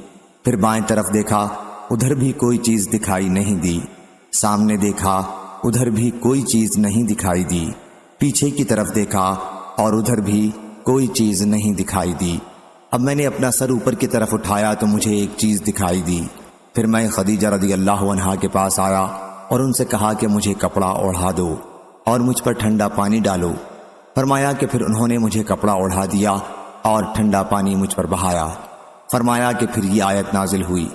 پھر بائیں طرف دیکھا ادھر بھی کوئی چیز دکھائی نہیں دی، سامنے دیکھا ادھر بھی کوئی چیز نہیں دکھائی دی، پیچھے کی طرف دیکھا اور ادھر بھی کوئی چیز نہیں دکھائی دی۔ اب میں نے اپنا سر اوپر کی طرف اٹھایا تو مجھے ایک چیز دکھائی دی، پھر میں خدیجہ رضی اللہ عنہا کے پاس آیا اور ان سے کہا کہ مجھے کپڑا اوڑھا دو اور مجھ پر ٹھنڈا پانی ڈالو۔ فرمایا کہ پھر انہوں نے مجھے کپڑا اوڑھا دیا اور ٹھنڈا پانی مجھ پر بہایا۔ فرمایا کہ پھر یہ آیت نازل ہوئی،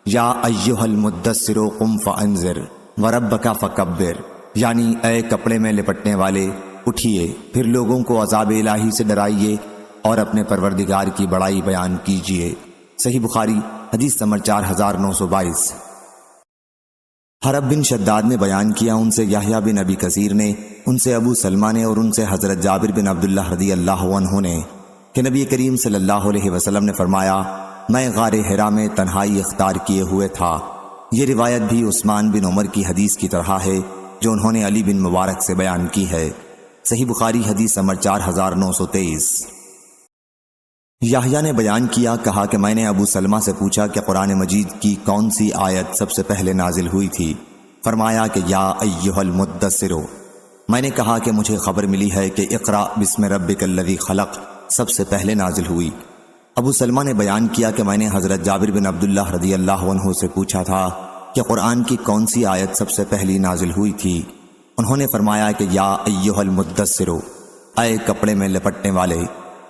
یا ایھا المدثر قم فانذر وربک فکبر، یعنی اے کپڑے میں لپٹنے والے اٹھیے، پھر لوگوں کو عذاب الہی سے ڈرائیے اور اپنے پروردگار کی بڑائی بیان کیجیے۔ صحیح بخاری حدیث نمبر 4922۔ حرب بن شداد نے بیان کیا، ان سے یحییٰ بن ابی کثیر نے، ان سے ابو سلمہ نے اور ان سے حضرت جابر بن عبداللہ رضی اللہ عنہ نے کہ نبی کریم صلی اللہ علیہ وسلم نے فرمایا، میں غار حرا میں تنہائی اختیار کیے ہوئے تھا۔ یہ روایت بھی عثمان بن عمر کی حدیث کی طرح ہے جو انہوں نے علی بن مبارک سے بیان کی ہے۔ صحیح بخاری حدیث نمبر 4923۔ یحییٰ نے بیان کیا، کہا کہ میں نے ابو سلمہ سے پوچھا کہ قرآن مجید کی کون سی آیت سب سے پہلے نازل ہوئی تھی؟ فرمایا کہ یا ایھا المدثر۔ میں نے کہا کہ مجھے خبر ملی ہے کہ اقرا بسم ربک الذی خلق سب سے پہلے نازل ہوئی۔ ابو سلمہ نے بیان کیا کہ میں نے حضرت جابر بن عبداللہ رضی اللہ عنہ سے پوچھا تھا کہ قرآن کی کون سی آیت سب سے پہلی نازل ہوئی تھی۔ انہوں نے فرمایا کہ یا ایھا المدثر، اے کپڑے میں لپٹنے والے۔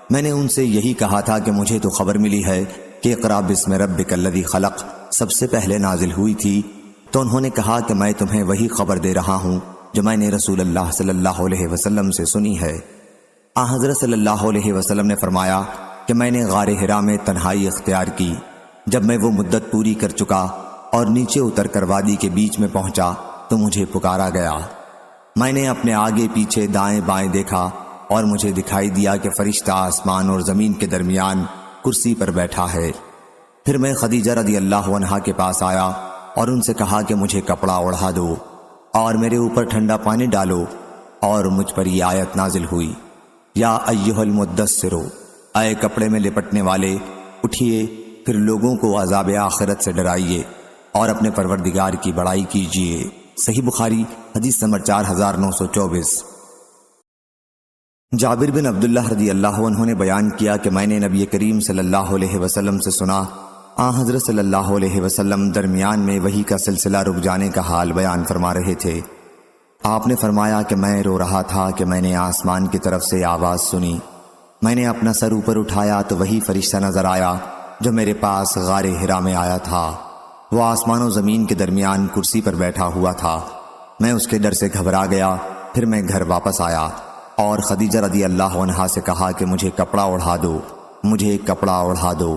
میں نے ان سے یہی کہا تھا کہ مجھے تو خبر ملی ہے کہ اقرا بسم ربک الذی خلق سب سے پہلے نازل ہوئی تھی، تو انہوں نے کہا کہ میں تمہیں وہی خبر دے رہا ہوں جو میں نے رسول اللہ صلی اللہ علیہ وسلم سے سنی ہے۔ حضرت صلی اللہ علیہ وسلم نے فرمایا کہ میں نے غار حرا میں تنہائی اختیار کی۔ جب میں وہ مدت پوری کر چکا اور نیچے اتر کر وادی کے بیچ میں پہنچا تو مجھے پکارا گیا۔ میں نے اپنے آگے پیچھے دائیں بائیں دیکھا اور مجھے دکھائی دیا کہ فرشتہ آسمان اور زمین کے درمیان کرسی پر بیٹھا ہے۔ پھر میں خدیجہ رضی اللہ عنہا کے پاس آیا اور ان سے کہا کہ مجھے کپڑا اوڑھا دو اور میرے اوپر ٹھنڈا پانی ڈالو، اور مجھ پر یہ آیت نازل ہوئی، یا ایھا المدثر، اے کپڑے میں لپٹنے والے، اٹھیے پھر لوگوں کو عذاب آخرت سے ڈرائیے اور اپنے پروردگار کی بڑائی کیجیے۔ صحیح بخاری حدیث نمبر 4924۔ جابر بن عبداللہ رضی اللہ عنہ نے بیان کیا کہ میں نے نبی کریم صلی اللہ علیہ وسلم سے سنا، حضرت صلی اللہ علیہ وسلم درمیان میں وحی کا سلسلہ رک جانے کا حال بیان فرما رہے تھے۔ آپ نے فرمایا کہ میں رو رہا تھا کہ میں نے آسمان کی طرف سے آواز سنی۔ میں نے اپنا سر اوپر اٹھایا تو وہی فرشتہ نظر آیا جو میرے پاس غار حرا میں آیا تھا۔ وہ آسمان و زمین کے درمیان کرسی پر بیٹھا ہوا تھا۔ میں اس کے ڈر سے گھبرا گیا۔ پھر میں گھر واپس آیا اور خدیجہ رضی اللہ عنہا سے کہا کہ مجھے کپڑا اوڑھا دو، مجھے کپڑا اوڑھا دو۔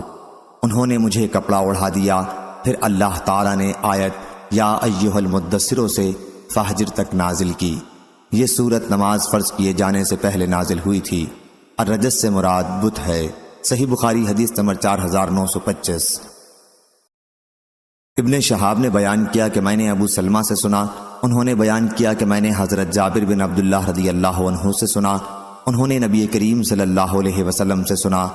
انہوں نے مجھے کپڑا اوڑھا دیا۔ پھر اللہ تعالیٰ نے آیت یا ایھا المدثر سے فہجر تک نازل کی۔ یہ سورت نماز فرض کیے جانے سے پہلے نازل ہوئی تھی۔ الرجس سے مراد بت ہے۔ صحیح بخاری حدیث نمبر 4925۔ ابن شہاب نے بیان کیا کہ میں نے ابو سلمہ سے سنا، انہوں نے بیان کیا کہ میں نے حضرت جابر بن عبداللہ رضی اللہ عنہ سے سنا، انہوں نے نبی کریم صلی اللہ علیہ وسلم سے سنا۔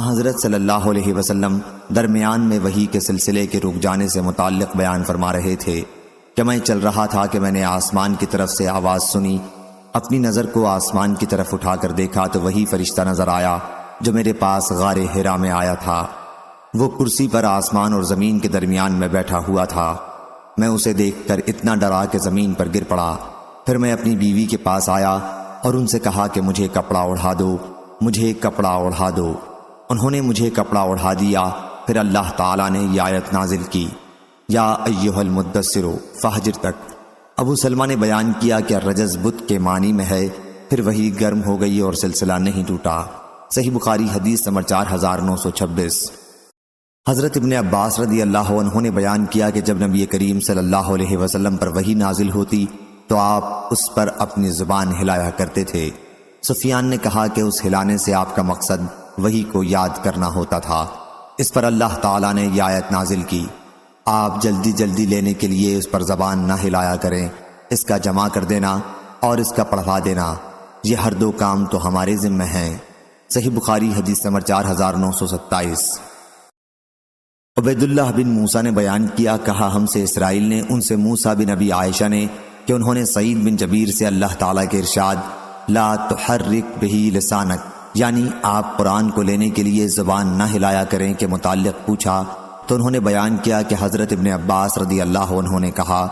حضرت صلی اللہ علیہ وسلم درمیان میں وحی کے سلسلے کے رک جانے سے متعلق بیان فرما رہے تھے کہ میں چل رہا تھا کہ میں نے آسمان کی طرف سے آواز سنی۔ اپنی نظر کو آسمان کی طرف اٹھا کر دیکھا تو وہی فرشتہ نظر آیا جو میرے پاس غار حرا میں آیا تھا۔ وہ کرسی پر آسمان اور زمین کے درمیان میں بیٹھا ہوا تھا۔ میں اسے دیکھ کر اتنا ڈرا کہ زمین پر گر پڑا۔ پھر میں اپنی بیوی کے پاس آیا اور ان سے کہا کہ مجھے کپڑا اوڑھا دو، مجھے کپڑا اوڑھا دو۔ انہوں نے مجھے کپڑا اوڑھا دیا۔ پھر اللہ تعالیٰ نے یہ آیت نازل کی، یا ایھا المدثر فہجر تک۔ ابو سلمہ نے بیان کیا کہ الرجز بت کے معنی میں ہے۔ پھر وہی گرم ہو گئی اور سلسلہ نہیں ٹوٹا۔ صحیح بخاری حدیث نمبر 4926۔ حضرت ابن عباس رضی اللہ عنہ نے بیان کیا کہ جب نبی کریم صلی اللہ علیہ وسلم پر وحی نازل ہوتی تو آپ اس پر اپنی زبان ہلایا کرتے تھے۔ سفیان نے کہا کہ اس ہلانے سے آپ کا مقصد وحی کو یاد کرنا ہوتا تھا۔ اس پر اللہ تعالیٰ نے یہ آیت نازل کی، آپ جلدی جلدی لینے کے لیے اس پر زبان نہ ہلایا کریں، اس کا جمع کر دینا اور اس کا پڑھوا دینا، یہ ہر دو کام تو ہمارے ذمہ ہیں۔ صحیح بخاری حدیث نمبر 4927۔ عبید اللہ بن موسیٰ نے بیان کیا، کہا ہم سے اسرائیل نے، ان سے موسیٰ بن ابی عائشہ نے، کہ انہوں نے سعید بن جبیر سے اللہ تعالیٰ کے ارشاد لا تحرک بہ لسانک، یعنی آپ قرآن کو لینے کے لیے زبان نہ ہلایا کریں کے متعلق پوچھا تو انہوں نے بیان کیا کہ حضرت ابن عباس رضی اللہ عنہ نے کہا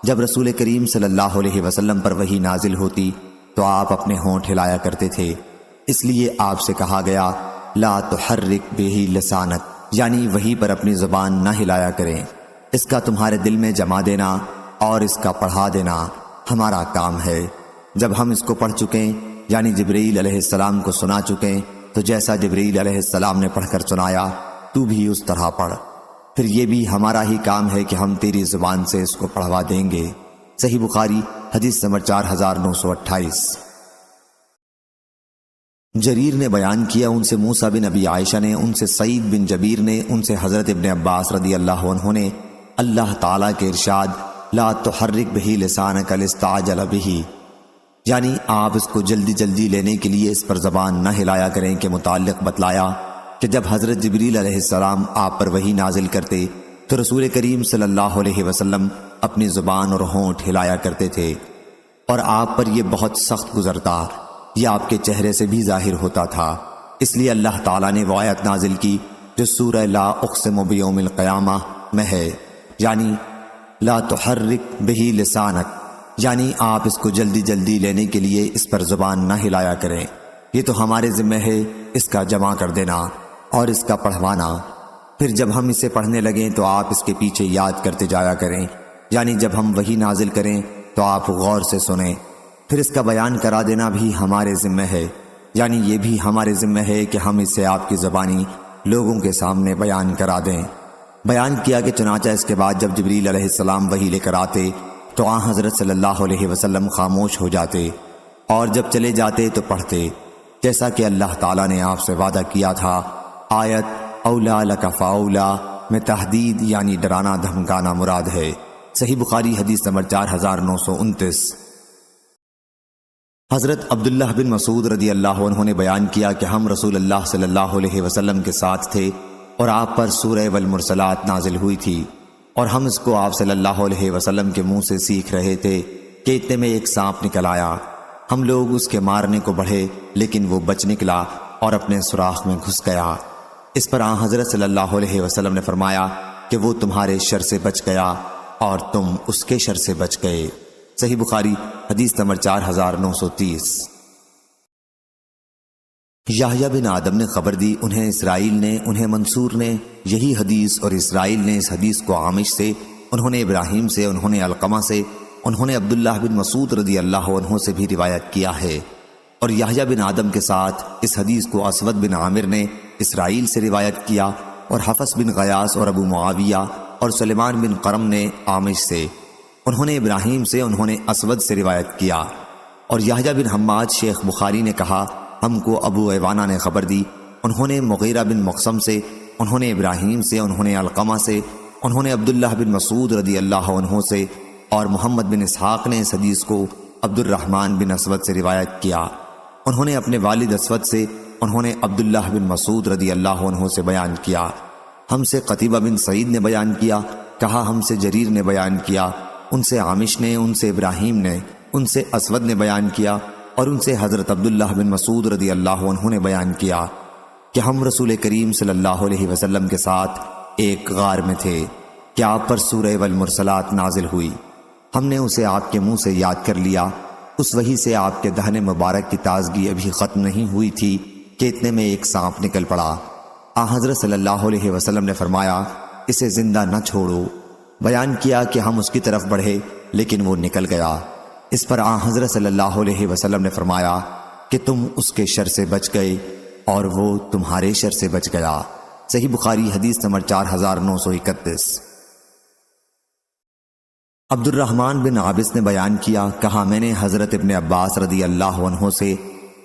جب رسول کریم صلی اللہ علیہ وسلم پر وحی نازل ہوتی تو آپ اپنے ہونٹ ہلایا کرتے تھے، اس لیے آپ سے کہا گیا لا تحرک بہ لسانک، یعنی وحی پر اپنی زبان نہ ہلایا کریں، اس کا تمہارے دل میں جما دینا اور اس کا پڑھا دینا ہمارا کام ہے۔ جب ہم اس کو پڑھ چکیں یعنی جبرائیل علیہ السلام کو سنا چکیں تو جیسا جبرائیل علیہ السلام نے پڑھ کر سنایا تو بھی اس طرح پڑھ، پھر یہ بھی ہمارا ہی کام ہے کہ ہم تیری زبان سے اس کو پڑھوا دیں گے۔ صحیح بخاری حدیث نمبر 4928۔ جریر نے بیان کیا، ان سے موسیٰ بن ابی عائشہ نے، ان سے سعید بن جبیر نے، ان سے حضرت ابن عباس رضی اللہ عنہ نے اللہ تعالیٰ کے ارشاد لا تحرک بہ لسانک لتعجل بہ، یعنی آپ اس کو جلدی جلدی لینے کے لیے اس پر زبان نہ ہلایا کریں کے متعلق بتلایا کہ جب حضرت جبریل علیہ السلام آپ پر وحی نازل کرتے تو رسول کریم صلی اللہ علیہ وسلم اپنی زبان اور ہونٹ ہلایا کرتے تھے اور آپ پر یہ بہت سخت گزرتا، یہ آپ کے چہرے سے بھی ظاہر ہوتا تھا۔ اس لیے اللہ تعالیٰ نے وہ آیت نازل کی جو سورہ لا اقسم بیوم القیامہ میں ہے، یعنی لا تحرک بہ لسانک، یعنی آپ اس کو جلدی جلدی لینے کے لیے اس پر زبان نہ ہلایا کریں، یہ تو ہمارے ذمہ ہے اس کا جمع کر دینا اور اس کا پڑھوانا، پھر جب ہم اسے پڑھنے لگیں تو آپ اس کے پیچھے یاد کرتے جایا کریں، یعنی جب ہم وحی نازل کریں تو آپ غور سے سنیں، پھر اس کا بیان کرا دینا بھی ہمارے ذمہ ہے، یعنی یہ بھی ہمارے ذمہ ہے کہ ہم اسے آپ کی زبانی لوگوں کے سامنے بیان کرا دیں۔ بیان کیا کہ چنانچہ اس کے بعد جب جبریل علیہ السلام وحی لے کر آتے تو آن حضرت صلی اللہ علیہ وسلم خاموش ہو جاتے اور جب چلے جاتے تو پڑھتے، جیسا کہ اللہ تعالیٰ نے آپ سے وعدہ کیا تھا۔ آیت اولا لک فاولا میں تحدید یعنی ڈرانا دھمکانا مراد ہے۔ صحیح بخاری حدیث نمبر 4929۔ حضرت عبداللہ بن مسعود رضی اللہ عنہ نے بیان کیا کہ ہم رسول اللہ صلی اللہ علیہ وسلم کے ساتھ تھے اور آپ پر سورہ والمرسلات نازل ہوئی تھی، اور ہم اس کو آپ صلی اللہ علیہ وسلم کے منہ سے سیکھ رہے تھے کہ اتنے میں ایک سانپ نکل آیا۔ ہم لوگ اس کے مارنے کو بڑھے لیکن وہ بچ نکلا اور اپنے سوراخ میں گھس گیا۔ اس پر آن حضرت صلی اللہ علیہ وسلم نے فرمایا کہ وہ تمہارے شر سے بچ گیا اور تم اس کے شر سے بچ گئے۔ صحیح بخاری حدیث نمبر 4930۔ یحییٰ بن آدم نے خبر دی، انہیں اسرائیل نے، انہیں منصور نے یہی حدیث، اور اسرائیل نے اس حدیث کو عامش سے، انہوں نے ابراہیم سے، انہوں نے علقمہ سے، انہوں نے عبداللہ بن مسعود رضی اللہ عنہ سے بھی روایت کیا ہے، اور یحییٰ بن آدم کے ساتھ اس حدیث کو اسود بن عامر نے اسرائیل سے روایت کیا، اور حفص بن غیاث اور ابو معاویہ اور سلیمان بن قرم نے عامش سے، انہوں نے ابراہیم سے، انہوں نے اسود سے روایت کیا، اور یحییٰ بن حماد شیخ بخاری نے کہا ہم کو ابو ایوانہ نے خبر دی، انہوں نے مغیرہ بن مقسم سے، انہوں نے ابراہیم سے، انہوں نے علقمہ سے، انہوں نے عبداللہ بن مسعود رضی اللہ عنہ سے، اور محمد بن اسحاق نے اس حدیث کو عبد الرحمن بن اسود سے روایت کیا، انہوں نے اپنے والد اسود سے، انہوں نے عبداللہ بن مسعود رضی اللہ عنہ سے بیان کیا، ہم سے قتیبہ بن سعید نے بیان کیا، کہا ہم سے جریر نے بیان کیا، ان سے عامش نے، ان سے ابراہیم نے، ان سے اسود نے بیان کیا، اور ان سے حضرت عبداللہ بن مسعود رضی اللہ عنہ نے بیان کیا کہ ہم رسول کریم صلی اللہ علیہ وسلم کے ساتھ ایک غار میں تھے کہ آپ پر سورہ والمرسلات نازل ہوئی، ہم نے اسے آپ کے منہ سے یاد کر لیا، اس وحی سے آپ کے دہن مبارک کی تازگی ابھی ختم نہیں ہوئی تھی کہ اتنے میں ایک سانپ نکل پڑا۔ حضرت صلی اللہ علیہ وسلم نے فرمایا اسے زندہ نہ چھوڑو، بیان کیا کہ ہم اس کی طرف بڑھے لیکن وہ نکل گیا۔ اس پر حضرت صلی اللہ علیہ وسلم نے فرمایا کہ تم اس کے شر سے بچ گئے اور وہ تمہارے شر سے بچ گیا۔ صحیح بخاری حدیث نمبر 4931۔ عبد الرحمن بن عابس نے بیان کیا، کہا میں نے حضرت ابن عباس رضی اللہ عنہ سے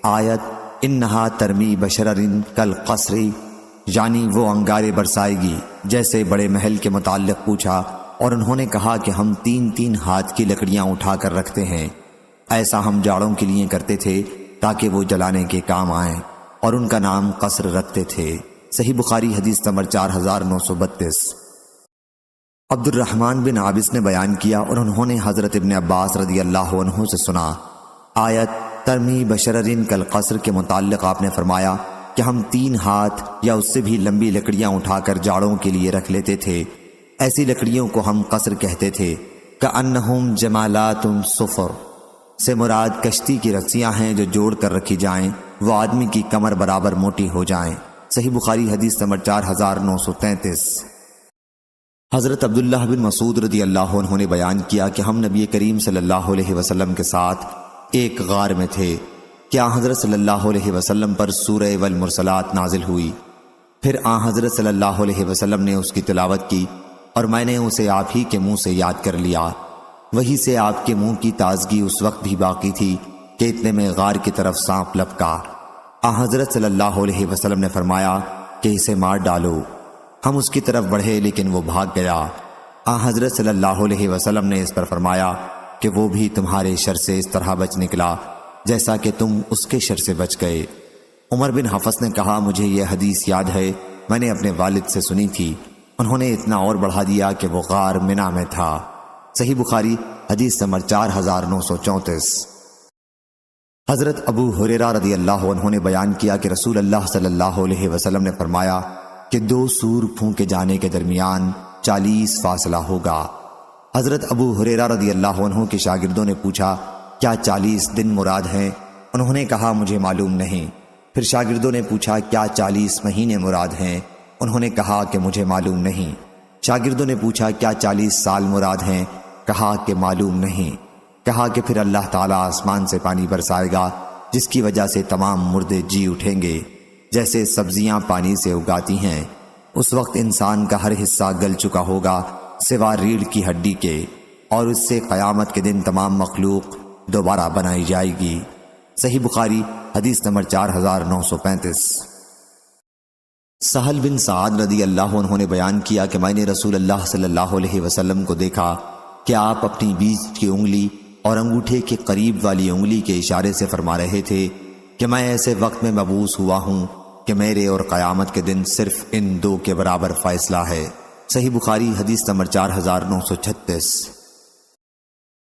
آیت انہا ترمی بشرر کالقصر یعنی وہ انگارے برسائے گی جیسے بڑے محل کے متعلق پوچھا، اور انہوں نے کہا کہ ہم 3 ہاتھ کی لکڑیاں اٹھا کر رکھتے ہیں، ایسا ہم جاڑوں کے لیے کرتے تھے تاکہ وہ جلانے کے کام آئیں، اور ان کا نام قصر رکھتے تھے۔ صحیح بخاری حدیث نمبر 4932۔ عبد الرحمن بن عابس نے بیان کیا، اور انہوں نے حضرت ابن عباس رضی اللہ عنہ سے سنا، آیت ترمی بشررن کالقصر کے متعلق آپ نے فرمایا کہ ہم 3 ہاتھ یا اس سے بھی لمبی لکڑیاں اٹھا کر جاڑوں کے لیے رکھ لیتے تھے، ایسی لکڑیوں کو ہم قصر کہتے تھے۔ کأنہم جمالات صفر سے مراد کشتی کی رسیاں ہیں جو جوڑ کر رکھی جائیں، وہ آدمی کی کمر برابر موٹی ہو جائیں۔ صحیح بخاری حدیث نمبر 4933۔ حضرت عبداللہ بن مسعود رضی اللہ عنہ نے بیان کیا کہ ہم نبی کریم صلی اللہ علیہ وسلم کے ساتھ ایک غار میں تھے، کیا حضرت صلی اللہ علیہ وسلم پر سورہ والمرسلات نازل ہوئی، پھر حضرت صلی اللہ علیہ وسلم نے اس کی تلاوت کی اور میں نے اسے آپ ہی کے منہ سے یاد کر لیا، وہی سے آپ کے منہ کی تازگی اس وقت بھی باقی تھی کہ اتنے میں غار کی طرف سانپ لپکا۔ حضرت صلی اللہ علیہ وسلم نے فرمایا کہ اسے مار ڈالو، ہم اس کی طرف بڑھے لیکن وہ بھاگ گیا۔ حضرت صلی اللہ علیہ وسلم نے اس پر فرمایا کہ وہ بھی تمہارے شر سے اس طرح بچ نکلا جیسا کہ تم اس کے شر سے بچ گئے۔ عمر بن حفص نے کہا مجھے یہ حدیث یاد ہے، میں نے اپنے والد سے سنی تھی، انہوں نے اتنا اور بڑھا دیا کہ وہ غار منی میں تھا۔ صحیح بخاری حدیث نمبر 4934۔ حضرت ابو ہریرہ رضی اللہ عنہ نے بیان کیا کہ رسول اللہ صلی اللہ علیہ وسلم نے فرمایا کہ 2 سور پھونکے جانے کے درمیان 40 فاصلہ ہوگا۔ حضرت ابو ہریرہ رضی اللہ عنہ کے شاگردوں نے پوچھا کیا 40 دن مراد ہیں؟ انہوں نے کہا مجھے معلوم نہیں۔ پھر شاگردوں نے پوچھا کیا 40 مہینے مراد ہیں؟ انہوں نے کہا کہ مجھے معلوم نہیں۔ شاگردوں نے پوچھا کیا 40 سال مراد ہیں؟ کہا کہ معلوم نہیں۔ کہا کہ پھر اللہ تعالیٰ آسمان سے پانی برسائے گا جس کی وجہ سے تمام مردے جی اٹھیں گے، جیسے سبزیاں پانی سے اگاتی ہیں۔ اس وقت انسان کا ہر حصہ گل چکا ہوگا سوا ریڑھ کی ہڈی کے، اور اس سے قیامت کے دن تمام مخلوق دوبارہ بنائی جائے گی۔ صحیح بخاری حدیث نمبر 4935۔ سہل بن سعد رضی اللہ عنہ نے بیان کیا کہ میں نے رسول اللہ صلی اللہ علیہ وسلم کو دیکھا کہ آپ اپنی بیچ کی انگلی اور انگوٹھے کے قریب والی انگلی کے اشارے سے فرما رہے تھے کہ میں ایسے وقت میں مبعوث ہوا ہوں کہ میرے اور قیامت کے دن صرف ان 2 کے برابر فیصلہ ہے۔ صحیح بخاری حدیث نمبر 4936۔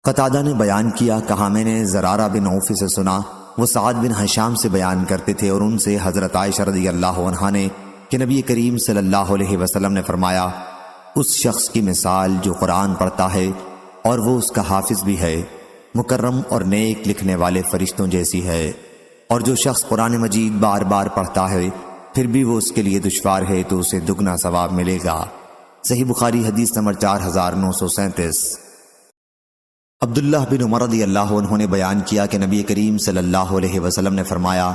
قتادہ نے بیان کیا کہا میں نے زرارہ بن عوف سے سنا، وہ سعد بن ہشام سے بیان کرتے تھے اور ان سے حضرت عائشہ رضی اللہ عنہا نے کہ نبی کریم صلی اللہ علیہ وسلم نے فرمایا اس شخص کی مثال جو قرآن پڑھتا ہے اور وہ اس کا حافظ بھی ہے، مکرم اور نیک لکھنے والے فرشتوں جیسی ہے، اور جو شخص قرآن مجید بار بار پڑھتا ہے پھر بھی وہ اس کے لیے دشوار ہے تو اسے دگنا ثواب ملے گا۔ صحیح بخاری حدیث نمبر 4937۔ عبداللہ بن عمر رضی اللہ عنہ نے بیان کیا کہ نبی کریم صلی اللہ علیہ وسلم نے فرمایا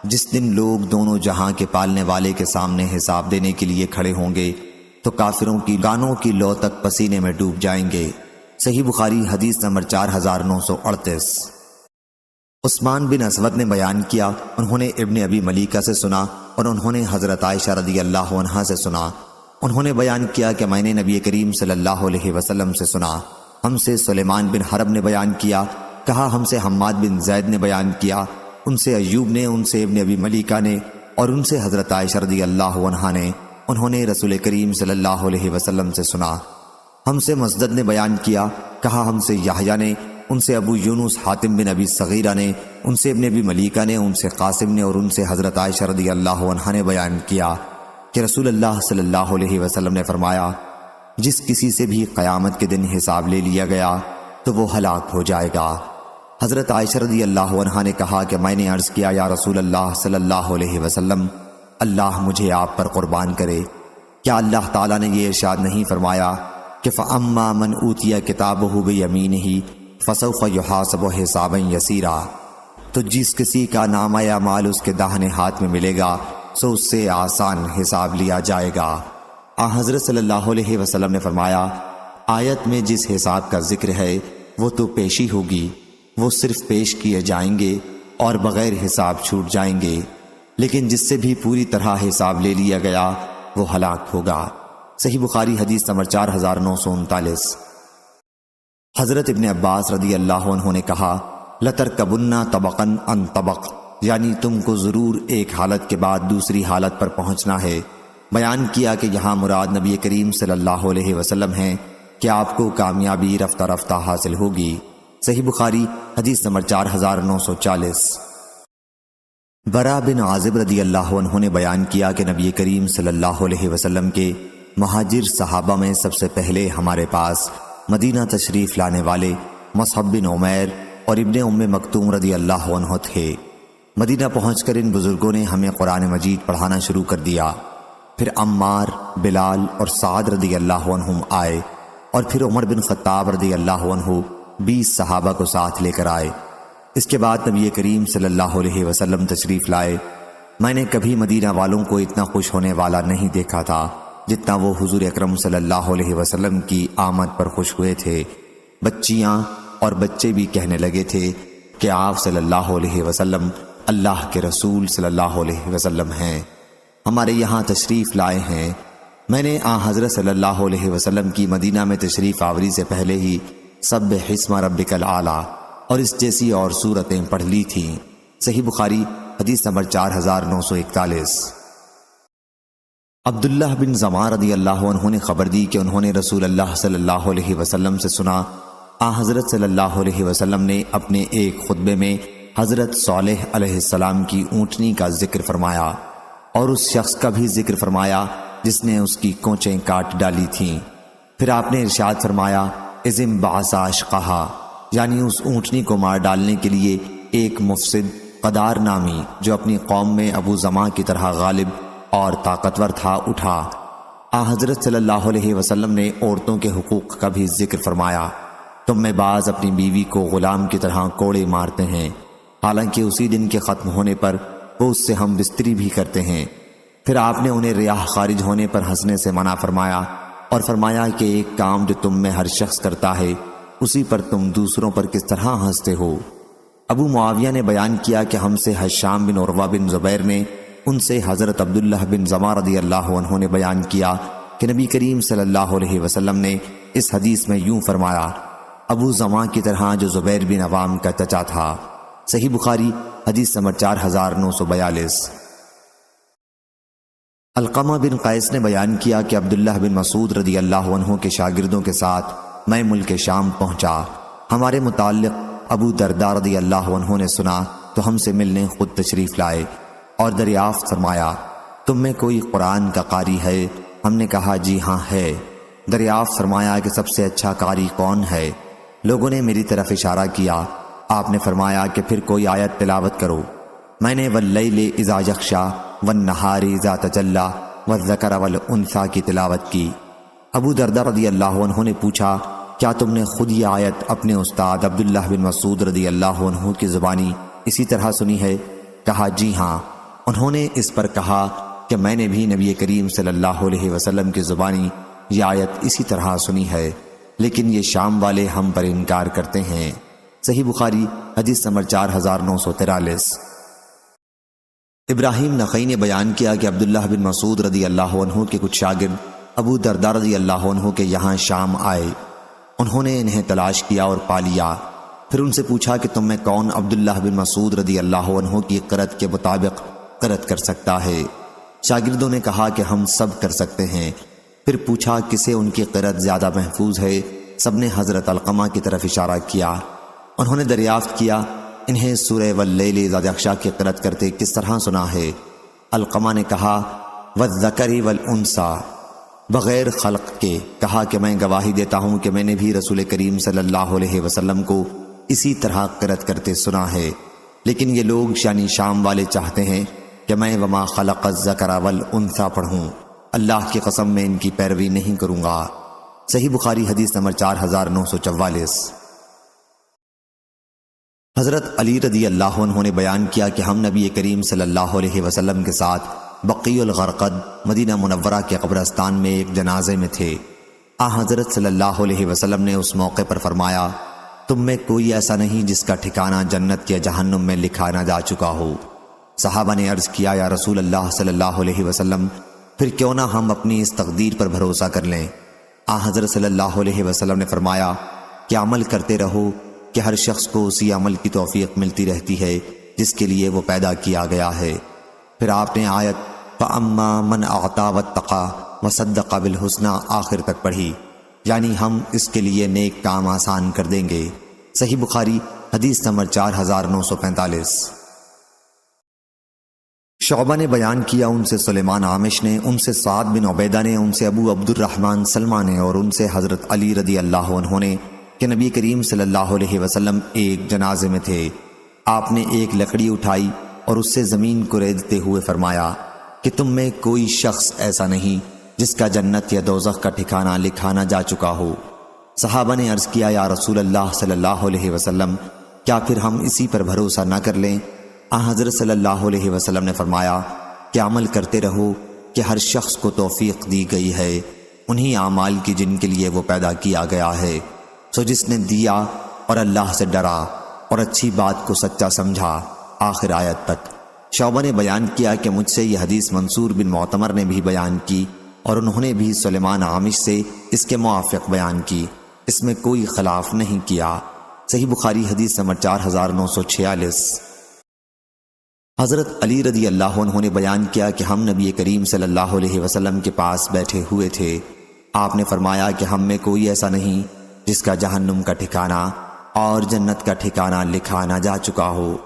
جس دن لوگ دونوں جہاں کے پالنے والے کے سامنے حساب دینے کے لیے کھڑے ہوں گے تو کافروں کی گانوں کی لو تک پسینے میں ڈوب جائیں گے۔ صحیح بخاری حدیث نمبر 4938۔ عثمان بن اسود نے بیان کیا انہوں نے ابن ابی ملیکہ سے سنا اور انہوں نے حضرت عائشہ رضی اللہ عنہا سے سنا، انہوں نے بیان کیا کہ میں نے نبی کریم صلی اللہ علیہ وسلم سے سنا۔ ہم سے سلیمان بن حرب نے بیان کیا، کہا ہم سے حماد بن زید نے بیان کیا، ان سے ایوب نے، ان سے ابن ابی ملیکہ نے، اور ان سے حضرت عائشہ رضی اللہ عنہا نے، انہوں نے رسول کریم صلی اللہ علیہ وسلم سے سنا۔ ہم سے مسدد نے بیان کیا، کہا ہم سے یحییٰ نے، ان سے ابو یونس حاتم بن ابی صغیرہ نے، ان سے ابن ابی ملیکہ نے، ان سے قاسم نے، اور ان سے حضرت عائشہ رضی اللہ عنہا نے بیان کیا کہ رسول اللہ صلی اللہ علیہ وسلم نے فرمایا جس کسی سے بھی قیامت کے دن حساب لے لیا گیا تو وہ ہلاک ہو جائے گا۔ حضرت عائشہ رضی اللہ عنہا نے کہا کہ میں نے عرض کیا یا رسول اللہ صلی اللہ علیہ وسلم اللہ مجھے آپ پر قربان کرے، کیا اللہ تعالیٰ نے یہ ارشاد نہیں فرمایا کہ فَأَمَّا مَنْ أُوتِيَ كِتَابَهُ بِيَمِينِهِ فَسَوْفَ يُحَاسَبُ حِسَابًا يَسِيرًا، تو جس کسی کا نامہ یا مال اس کے داہنے ہاتھ میں ملے گا سو اس سے آسان حساب لیا جائے گا۔ حضرت صلی اللہ علیہ وسلم نے فرمایا آیت میں جس حساب کا ذکر ہے وہ تو پیشی ہوگی، وہ صرف پیش کیے جائیں گے اور بغیر حساب چھوٹ جائیں گے، لیکن جس سے بھی پوری طرح حساب لے لیا گیا وہ ہلاک ہوگا۔ صحیح بخاری حدیث نمبر 4939۔ حضرت ابن عباس رضی اللہ عنہ نے کہا لَتَرْكَبُنَّ طَبَقًا عَنْ طَبَقٍ، یعنی تم کو ضرور ایک حالت کے بعد دوسری حالت پر پہنچنا ہے۔ بیان کیا کہ یہاں مراد نبی کریم صلی اللہ علیہ وسلم ہیں کہ آپ کو کامیابی رفتہ رفتہ حاصل ہوگی۔ صحیح بخاری حدیث نمبر 4940۔ برا بن عازب رضی اللہ عنہ نے بیان کیا کہ نبی کریم صلی اللہ علیہ وسلم کے مہاجر صحابہ میں سب سے پہلے ہمارے پاس مدینہ تشریف لانے والے مصعب بن عمیر اور ابن ام مکتوم رضی اللہ عنہ تھے۔ مدینہ پہنچ کر ان بزرگوں نے ہمیں قرآن مجید پڑھانا شروع کر دیا، پھر عمار، بلال اور سعد رضی اللہ عنہم آئے، اور پھر عمر بن خطاب رضی اللہ عنہ 20 صحابہ کو ساتھ لے کر آئے۔ اس کے بعد نبی کریم صلی اللہ علیہ وسلم تشریف لائے۔ میں نے کبھی مدینہ والوں کو اتنا خوش ہونے والا نہیں دیکھا تھا جتنا وہ حضور اکرم صلی اللہ علیہ وسلم کی آمد پر خوش ہوئے تھے۔ بچیاں اور بچے بھی کہنے لگے تھے کہ آپ صلی اللہ علیہ وسلم اللہ کے رسول صلی اللہ علیہ وسلم ہیں، ہمارے یہاں تشریف لائے ہیں۔ میں نے حضرت صلی اللہ علیہ وسلم کی مدینہ میں تشریف آوری سے پہلے ہی سبح اسم ربک الاعلیٰ اور اس جیسی اور صورتیں پڑھ لی تھیں۔ صحیح بخاری حدیث نمبر 4941۔ عبداللہ بن زمع رضی اللہ عنہ نے خبر دی کہ انہوں نے رسول اللہ صلی اللہ علیہ وسلم سے سنا، حضرت صلی اللہ علیہ وسلم نے اپنے ایک خطبے میں حضرت صالح علیہ السلام کی اونٹنی کا ذکر فرمایا اور اس شخص کا بھی ذکر فرمایا جس نے اس کی کونچیں کاٹ ڈالی تھیں۔ پھر آپ نے ارشاد فرمایا، اذم بعث اشقہا، یعنی اس اونٹنی کو مار ڈالنے کے لیے ایک مفسد قدار نامی جو اپنی قوم میں ابو زمع کی طرح غالب اور طاقتور تھا اٹھا۔ حضرت صلی اللہ علیہ وسلم نے عورتوں کے حقوق کا بھی ذکر فرمایا، تم میں بعض اپنی بیوی کو غلام کی طرح کوڑے مارتے ہیں، حالانکہ اسی دن کے ختم ہونے پر وہ اس سے ہم بستری بھی کرتے ہیں۔ پھر آپ نے انہیں ریاح خارج ہونے پر ہنسنے سے منع فرمایا اور فرمایا کہ ایک کام جو تم میں ہر شخص کرتا ہے اسی پر تم دوسروں پر کس طرح ہنستے ہو۔ ابو معاویہ نے بیان کیا کہ ہم سے حشام بن عروہ بن زبیر نے ان سے حضرت عبداللہ بن زمع رضی اللہ عنہ نے بیان کیا کہ نبی کریم صلی اللہ علیہ وسلم نے اس حدیث میں یوں فرمایا، ابو زمع کی طرح جو زبیر بن عوام کا چچا تھا۔ صحیح بخاری حدیث نمبر 4942۔ علقمہ بن قیس نے بیان کیا کہ عبداللہ بن مسعود رضی اللہ عنہ کے شاگردوں کے ساتھ میں ملک شام پہنچا۔ ہمارے متعلق ابو درداء رضی اللہ عنہ نے سنا تو ہم سے ملنے خود تشریف لائے اور دریافت فرمایا، تم میں کوئی قرآن کا قاری ہے؟ ہم نے کہا جی ہاں ہے۔ دریافت فرمایا کہ سب سے اچھا قاری کون ہے؟ لوگوں نے میری طرف اشارہ کیا۔ آپ نے فرمایا کہ پھر کوئی آیت تلاوت کرو۔ میں نے واللیل اذا یغشی والنہار اذا تجلی والذکر والانثی کی تلاوت کی۔ ابو درداء رضی اللہ عنہ نے پوچھا، کیا تم نے خود یہ آیت اپنے استاد عبداللہ بن مسعود رضی اللہ عنہ کی زبانی اسی طرح سنی ہے؟ کہا جی ہاں۔ انہوں نے اس پر کہا کہ میں نے بھی نبی کریم صلی اللہ علیہ وسلم کی زبانی یہ آیت اسی طرح سنی ہے، لیکن یہ شام والے ہم پر انکار کرتے ہیں۔ صحیح بخاری حدیث نمبر 4943۔ ابراہیم نخعی نے بیان کیا کہ عبداللہ بن مسعود رضی اللہ عنہ کے کچھ شاگرد ابو درداء رضی اللہ عنہ کے یہاں شام آئے۔ انہوں نے انہیں تلاش کیا اور پا لیا۔ پھر ان سے پوچھا کہ تم میں کون عبداللہ بن مسعود رضی اللہ عنہ کی قرأت کے مطابق قرأت کر سکتا ہے؟ شاگردوں نے کہا کہ ہم سب کر سکتے ہیں۔ پھر پوچھا کسے ان کی قرأت زیادہ محفوظ ہے؟ سب نے حضرت علقمہ کی طرف اشارہ کیا۔ انہوں نے دریافت کیا، انہیں سورہ واللیل اذا یغشی کی قرأت کرتے کس طرح سنا ہے؟ علقمہ نے کہا والذکر والانثی، بغیر خلق کے۔ کہا کہ میں گواہی دیتا ہوں کہ میں نے بھی رسول کریم صلی اللہ علیہ وسلم کو اسی طرح قرأت کرتے سنا ہے، لیکن یہ لوگ یعنی شام والے چاہتے ہیں کہ میں وما خلق الذکر والانثی پڑھوں۔ اللہ کی قسم میں ان کی پیروی نہیں کروں گا۔ صحیح بخاری حدیث نمبر 4944۔ حضرت علی رضی اللہ عنہ نے بیان کیا کہ ہم نبی کریم صلی اللہ علیہ وسلم کے ساتھ بقیع الغرقد مدینہ منورہ کے قبرستان میں ایک جنازے میں تھے۔ حضرت صلی اللہ علیہ وسلم نے اس موقع پر فرمایا، تم میں کوئی ایسا نہیں جس کا ٹھکانہ جنت یا جہنم میں لکھا نہ جا چکا ہو۔ صحابہ نے عرض کیا، یا رسول اللہ صلی اللہ علیہ وسلم، پھر کیوں نہ ہم اپنی اس تقدیر پر بھروسہ کر لیں؟ حضرت صلی اللہ علیہ وسلم نے فرمایا کہ عمل کرتے رہو کہ ہر شخص کو اسی عمل کی توفیق ملتی رہتی ہے جس کے لیے وہ پیدا کیا گیا ہے۔ پھر آپ نے آیت فَأَمَّا مَنْ أَعْطَىٰ وَاتَّقَىٰ وَصَدَّقَ بِالْحُسْنَىٰ آخر تک پڑھی، یعنی ہم اس کے لیے نیک کام آسان کر دیں گے۔ صحیح بخاری حدیث نمبر 4945۔ شعبہ نے بیان کیا، ان سے سلیمان عامش نے، ان سے سعد بن عبیدہ نے، ان سے ابو عبد الرحمن سلمہ نے، اور ان سے حضرت علی رضی اللہ عنہ نے کہ نبی کریم صلی اللہ علیہ وسلم ایک جنازے میں تھے۔ آپ نے ایک لکڑی اٹھائی اور اس سے زمین کو ریدتے ہوئے فرمایا کہ تم میں کوئی شخص ایسا نہیں جس کا جنت یا دوزخ کا ٹھکانہ لکھا نہ جا چکا ہو۔ صحابہ نے عرض کیا، یا رسول اللہ صلی اللہ علیہ وسلم، کیا پھر ہم اسی پر بھروسہ نہ کر لیں؟ حضرت صلی اللہ علیہ وسلم نے فرمایا کہ عمل کرتے رہو کہ ہر شخص کو توفیق دی گئی ہے انہی اعمال کی جن کے لیے وہ پیدا کیا گیا ہے۔ سو جس نے دیا اور اللہ سے ڈرا اور اچھی بات کو سچا سمجھا، آخر آیت تک۔ شعبہ نے بیان کیا کہ مجھ سے یہ حدیث منصور بن معتمر نے بھی بیان کی اور انہوں نے بھی سلیمان عامش سے اس کے موافق بیان کی، اس میں کوئی خلاف نہیں کیا۔ صحیح بخاری حدیث نمبر 4946۔ حضرت علی رضی اللہ عنہ نے بیان کیا کہ ہم نبی کریم صلی اللہ علیہ وسلم کے پاس بیٹھے ہوئے تھے۔ آپ نے فرمایا کہ ہم میں کوئی ایسا نہیں جس کا جہنم کا ٹھکانہ اور جنت کا ٹھکانہ لکھا نہ جا چکا ہو۔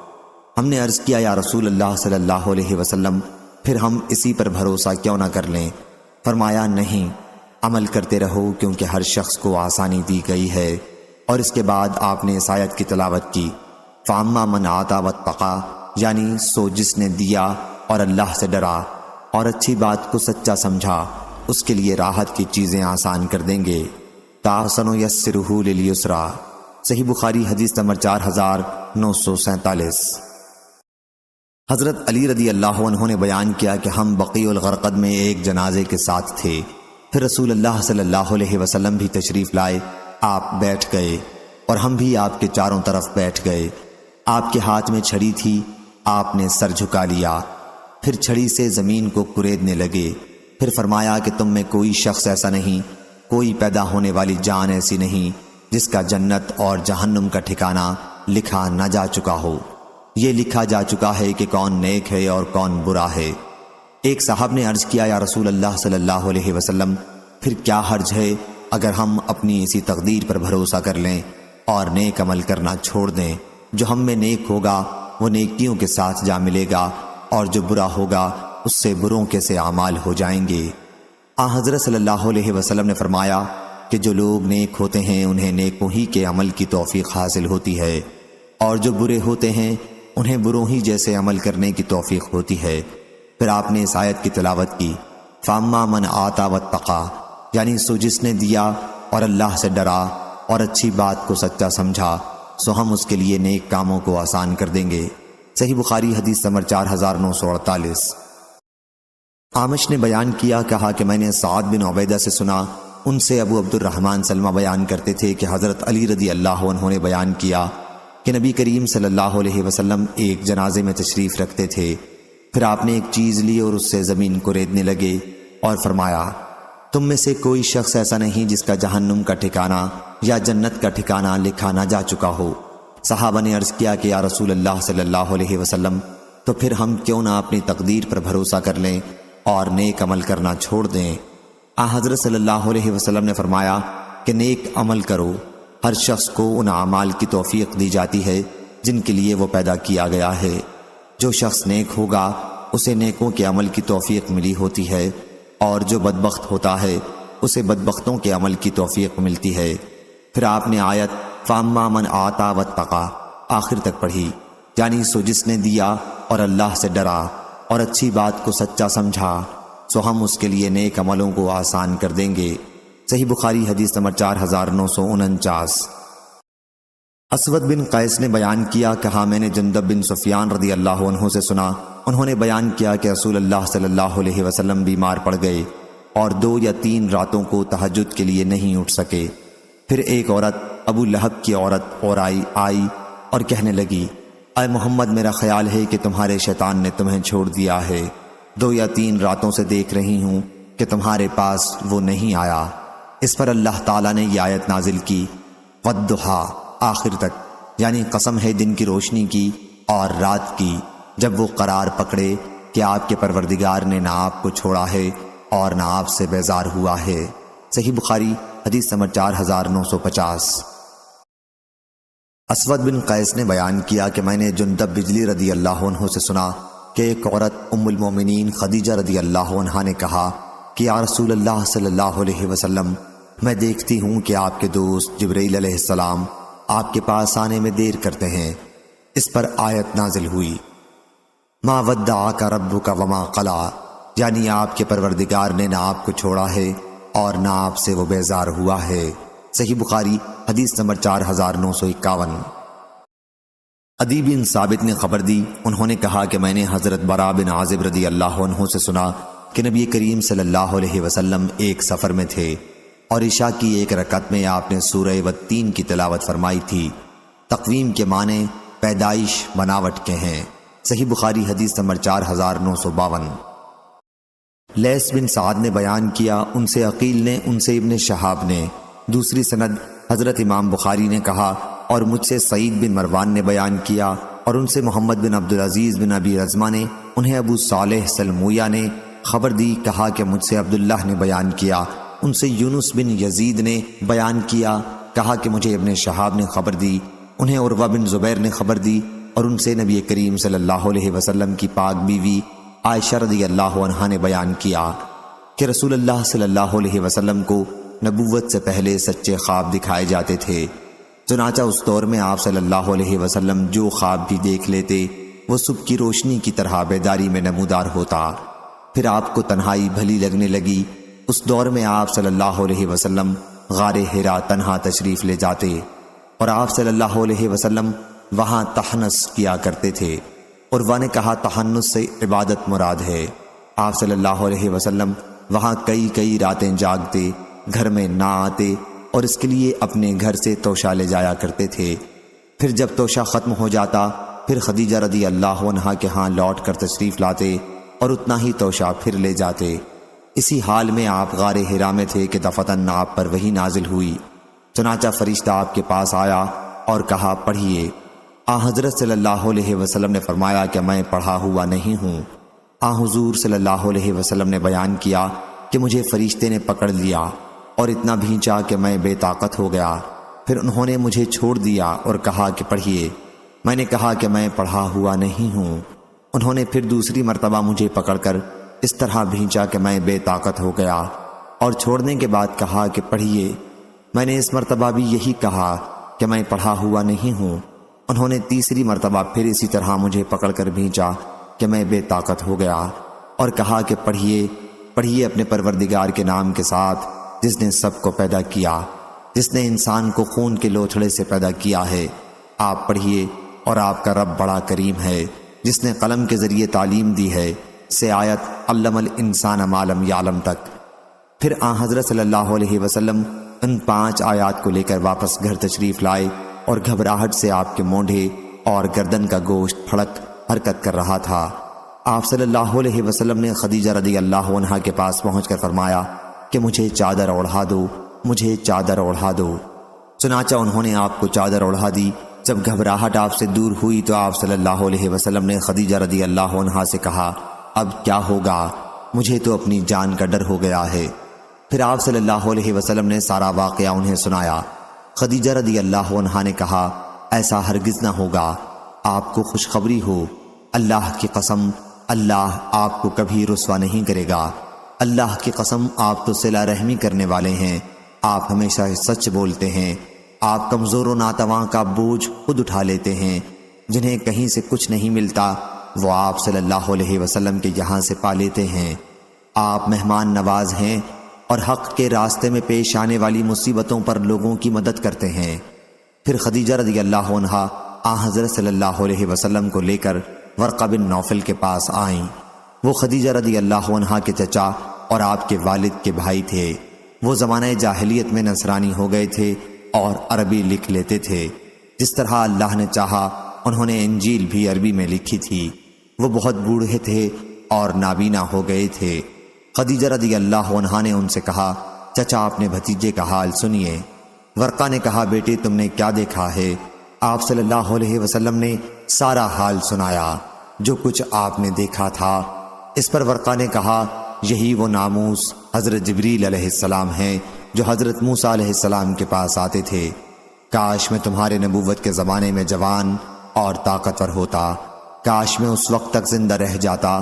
ہم نے عرض کیا یا رسول اللہ صلی اللہ علیہ وسلم، پھر ہم اسی پر بھروسہ کیوں نہ کر لیں؟ فرمایا نہیں، عمل کرتے رہو کیونکہ ہر شخص کو آسانی دی گئی ہے۔ اور اس کے بعد آپ نے اس آیت کی تلاوت کی، فَأَمَّا مَنْ آتَى وَاتَّقَى، یعنی سو جس نے دیا اور اللہ سے ڈرا اور اچھی بات کو سچا سمجھا، اس کے لیے راحت کی چیزیں آسان کر دیں گے۔ سَنُيَسِّرُهُ لِلْيُسْرَىٰ، صحیح بخاری حدیث نمبر 4947۔ حضرت علی رضی اللہ عنہ نے بیان کیا کہ ہم بقیع الغرقد میں ایک جنازے کے ساتھ تھے، پھر رسول اللہ صلی اللہ علیہ وسلم بھی تشریف لائے، آپ بیٹھ گئے اور ہم بھی آپ کے چاروں طرف بیٹھ گئے۔ آپ کے ہاتھ میں چھڑی تھی، آپ نے سر جھکا لیا، پھر چھڑی سے زمین کو کریدنے لگے، پھر فرمایا کہ تم میں کوئی شخص ایسا نہیں، کوئی پیدا ہونے والی جان ایسی نہیں جس کا جنت اور جہنم کا ٹھکانہ لکھا نہ جا چکا ہو۔ یہ لکھا جا چکا ہے کہ کون نیک ہے اور کون برا ہے۔ ایک صاحب نے عرض کیا یا رسول اللہ صلی اللہ علیہ وسلم، پھر کیا حرج ہے اگر ہم اپنی اسی تقدیر پر بھروسہ کر لیں اور نیک عمل کرنا چھوڑ دیں؟ جو ہم میں نیک ہوگا وہ نیکیوں کے ساتھ جا ملے گا، اور جو برا ہوگا اس سے بروں کے سے اعمال ہو جائیں گے۔ حضرت صلی اللہ علیہ وسلم نے فرمایا کہ جو لوگ نیک ہوتے ہیں انہیں نیکوں ہی کے عمل کی توفیق حاصل ہوتی ہے، اور جو برے ہوتے ہیں انہیں بروں ہی جیسے عمل کرنے کی توفیق ہوتی ہے۔ پھر آپ نے اس آیت کی تلاوت کی، فَأَمَّا مَنْ آتَى وَاتَّقَى، یعنی سو جس نے دیا اور اللہ سے ڈرا اور اچھی بات کو سچا سمجھا، سو ہم اس کے لیے نیک کاموں کو آسان کر دیں گے۔ صحیح بخاری حدیث نمبر 4948۔ عامش نے بیان کیا، کہا کہ میں نے سعد بن عبیدہ سے سنا، ان سے ابو عبد الرحمن سلمہ بیان کرتے تھے کہ حضرت علی رضی اللہ عنہ نے بیان کیا کہ نبی کریم صلی اللہ علیہ وسلم ایک جنازے میں تشریف رکھتے تھے، پھر آپ نے ایک چیز لی اور اس سے زمین کو ریدنے لگے اور فرمایا تم میں سے کوئی شخص ایسا نہیں جس کا جہنم کا ٹھکانہ یا جنت کا ٹھکانہ لکھا نہ جا چکا ہو۔ صحابہ نے عرض کیا کہ یا رسول اللہ صلی اللہ علیہ وسلم، تو پھر ہم کیوں نہ اپنی تقدیر پر بھروسہ کر لیں اور نیک عمل کرنا چھوڑ دیں؟ حضرت صلی اللہ علیہ وسلم نے فرمایا کہ نیک عمل کرو، ہر شخص کو ان اعمال کی توفیق دی جاتی ہے جن کے لیے وہ پیدا کیا گیا ہے۔ جو شخص نیک ہوگا اسے نیکوں کے عمل کی توفیق ملی ہوتی ہے، اور جو بدبخت ہوتا ہے اسے بدبختوں کے عمل کی توفیق ملتی ہے۔ پھر آپ نے آیت فَأَمَّا مَنْ آتَى وَاتَّقَى آخر تک پڑھی، یعنی سو جس نے دیا اور اللہ سے ڈرا اور اچھی بات کو سچا سمجھا، سو ہم اس کے لیے نیک عملوں کو آسان کر دیں گے۔ صحیح بخاری حدیث نمبر 4949۔ اسود بن قیس نے بیان کیا، کہا میں نے جندب بن سفیان رضی اللہ عنہ سے سنا، انہوں نے بیان کیا کہ رسول اللہ صلی اللہ علیہ وسلم بیمار پڑ گئے اور 2 یا 3 راتوں کو تہجد کے لیے نہیں اٹھ سکے۔ پھر ایک عورت، ابو لہب کی عورت اور آئی اور کہنے لگی، اے محمد، میرا خیال ہے کہ تمہارے شیطان نے تمہیں چھوڑ دیا ہے، 2 یا 3 راتوں سے دیکھ رہی ہوں کہ تمہارے پاس وہ نہیں آیا۔ اس پر اللہ تعالیٰ نے یہ آیت نازل کی، وَالضُّحَىٰ آخر تک، یعنی قسم ہے دن کی روشنی کی اور رات کی، جب وہ قرار پکڑے کہ آپ کے پروردگار نے نہ آپ کو چھوڑا ہے اور نہ آپ سے بیزار ہوا ہے۔ صحیح بخاری حدیث نمبر 4950۔ اسود بن قیس نے بیان کیا کہ میں نے جندب بجلی رضی اللہ عنہ سے سنا کہ ایک عورت ام المومنین خدیجہ رضی اللہ عنہا نے کہا کہ یا رسول اللہ صلی اللہ علیہ وسلم، میں دیکھتی ہوں کہ آپ کے دوست جبرائیل علیہ السلام آپ کے پاس آنے میں دیر کرتے ہیں۔ اس پر آیت نازل ہوئی، ما ودعک ربک وما قلی، یعنی آپ کے پروردگار نے نہ آپ کو چھوڑا ہے اور نہ آپ سے وہ بیزار ہوا ہے۔ صحیح بخاری حدیث نمبر 4951۔ عدی بن ثابت نے خبر دی، انہوں نے کہا کہ میں نے حضرت براء بن عازب رضی اللہ عنہ سے سنا کہ نبی کریم صلی اللہ علیہ وسلم ایک سفر میں تھے اور عشاء کی ایک رکعت میں آپ نے سورہ والتین کی تلاوت فرمائی تھی۔ تقویم کے معنی پیدائش، بناوٹ کے ہیں۔ صحیح بخاری حدیث نمبر 4952۔ لیث بن سعد نے بیان کیا، ان سے عقیل نے، ان سے ابن شہاب نے، دوسری سند حضرت امام بخاری نے کہا، اور مجھ سے سعید بن مروان نے بیان کیا اور ان سے محمد بن عبدالعزیز بن ابی رزمہ نے انہیں ابو صالح سلمویہ نے خبر دی، کہا کہ مجھ سے عبداللہ نے بیان کیا، ان سے یونس بن یزید نے بیان کیا، کہا کہ مجھے ابن شہاب نے خبر دی، انہیں عروہ بن زبیر نے خبر دی، اور ان سے نبی کریم صلی اللہ علیہ وسلم کی پاک بیوی عائشہ رضی اللہ عنہا نے بیان کیا کہ رسول اللہ صلی اللہ علیہ وسلم کو نبوت سے پہلے سچے خواب دکھائے جاتے تھے، چنانچہ اس دور میں آپ صلی اللہ علیہ وسلم جو خواب بھی دیکھ لیتے وہ صبح کی روشنی کی طرح بیداری میں نمودار ہوتا۔ پھر آپ کو تنہائی بھلی لگنے لگی، اس دور میں آپ صلی اللہ علیہ وسلم غار حرا تنہا تشریف لے جاتے اور آپ صلی اللہ علیہ وسلم وہاں تحنس کیا کرتے تھے۔ عروہ نے کہا تحنس سے عبادت مراد ہے۔ آپ صلی اللہ علیہ وسلم وہاں کئی راتیں جاگتے، گھر میں نہ آتے اور اس کے لیے اپنے گھر سے توشہ لے جایا کرتے تھے۔ پھر جب توشہ ختم ہو جاتا پھر خدیجہ رضی اللہ عنہا کے ہاں لوٹ کر تشریف لاتے اور اتنا ہی توشہ پھر لے جاتے۔ اسی حال میں آپ غار حرا میں تھے کہ دفتن آپ پر وحی نازل ہوئی، چنانچہ فرشتہ آپ کے پاس آیا اور کہا پڑھیے۔ حضرت صلی اللہ علیہ وسلم نے فرمایا کہ میں پڑھا ہوا نہیں ہوں۔ حضور صلی اللہ علیہ وسلم نے بیان کیا کہ مجھے فرشتے نے پکڑ لیا اور اتنا بھینچا کہ میں بے طاقت ہو گیا، پھر انہوں نے مجھے چھوڑ دیا اور کہا کہ پڑھیے۔ میں نے کہا کہ میں پڑھا ہوا نہیں ہوں۔ انہوں نے پھر دوسری مرتبہ مجھے پکڑ کر اس طرح بھینچا کہ میں بے طاقت ہو گیا اور چھوڑنے کے بعد کہا کہ پڑھیے۔ میں نے اس مرتبہ بھی یہی کہا کہ میں پڑھا ہوا نہیں ہوں۔ انہوں نے تیسری مرتبہ پھر اسی طرح مجھے پکڑ کر بھینچا کہ میں بے طاقت ہو گیا اور کہا کہ پڑھیے اپنے پروردگار کے نام کے ساتھ جس نے سب کو پیدا کیا، جس نے انسان کو خون کے لوتھڑے سے پیدا کیا ہے۔ آپ پڑھیے اور آپ کا رب بڑا کریم ہے جس نے قلم کے ذریعے تعلیم دی ہے، سے آیت علم الانسان ما لم یعلم تک۔ پھر حضرت صلی اللہ علیہ وسلم ان 5 آیات کو لے کر واپس گھر تشریف لائے اور گھبراہٹ سے آپ کے مونڈھے اور گردن کا گوشت پھڑک حرکت کر رہا تھا۔ آپ صلی اللہ علیہ وسلم نے خدیجہ رضی اللہ عنہا کے پاس پہنچ کر فرمایا کہ مجھے چادر اوڑھا دو، مجھے چادر اوڑھا دو۔ چنانچہ انہوں نے آپ کو چادر اوڑھا دی۔ جب گھبراہٹ آپ سے دور ہوئی تو آپ صلی اللہ علیہ وسلم نے خدیجہ رضی اللہ عنہا سے کہا اب کیا ہوگا؟ مجھے تو اپنی جان کا ڈر ہو گیا ہے۔ پھر آپ صلی اللہ علیہ وسلم نے سارا واقعہ انہیں سنایا۔ خدیجہ رضی اللہ عنہا نے کہا ایسا ہرگز نہ ہوگا، آپ کو خوشخبری ہو، اللہ کی قسم اللہ آپ کو کبھی رسوا نہیں کرے گا۔ اللہ کی قسم آپ تو صلہ رحمی کرنے والے ہیں، آپ ہمیشہ سچ بولتے ہیں، آپ کمزور و ناتواں کا بوجھ خود اٹھا لیتے ہیں، جنہیں کہیں سے کچھ نہیں ملتا وہ آپ صلی اللہ علیہ وسلم کے یہاں سے پا لیتے ہیں۔ آپ مہمان نواز ہیں اور حق کے راستے میں پیش آنے والی مصیبتوں پر لوگوں کی مدد کرتے ہیں۔ پھر خدیجہ رضی اللہ عنہا حضرت صلی اللہ علیہ وسلم کو لے کر ورقہ بن نوفل کے پاس آئیں۔ وہ خدیجہ رضی اللہ عنہا کے چچا اور آپ کے والد کے بھائی تھے۔ وہ زمانہ جاہلیت میں نصرانی ہو گئے تھے اور عربی لکھ لیتے تھے۔ جس طرح اللہ نے چاہا انہوں نے انجیل بھی عربی میں لکھی تھی۔ وہ بہت بوڑھے تھے اور نابینا ہو گئے تھے۔ خدیجہ رضی اللہ عنہا نے ان سے کہا چچا اپنے بھتیجے کا حال سنیے۔ ورقہ نے کہا بیٹے تم نے کیا دیکھا ہے؟ آپ صلی اللہ علیہ وسلم نے سارا حال سنایا جو کچھ آپ نے دیکھا تھا۔ اس پر ورقہ نے کہا یہی وہ ناموس حضرت جبریل علیہ السلام ہیں جو حضرت موسیٰ علیہ السلام کے پاس آتے تھے۔ کاش میں تمہارے نبوت کے زمانے میں جوان اور طاقتور ہوتا، کاش میں اس وقت تک زندہ رہ جاتا۔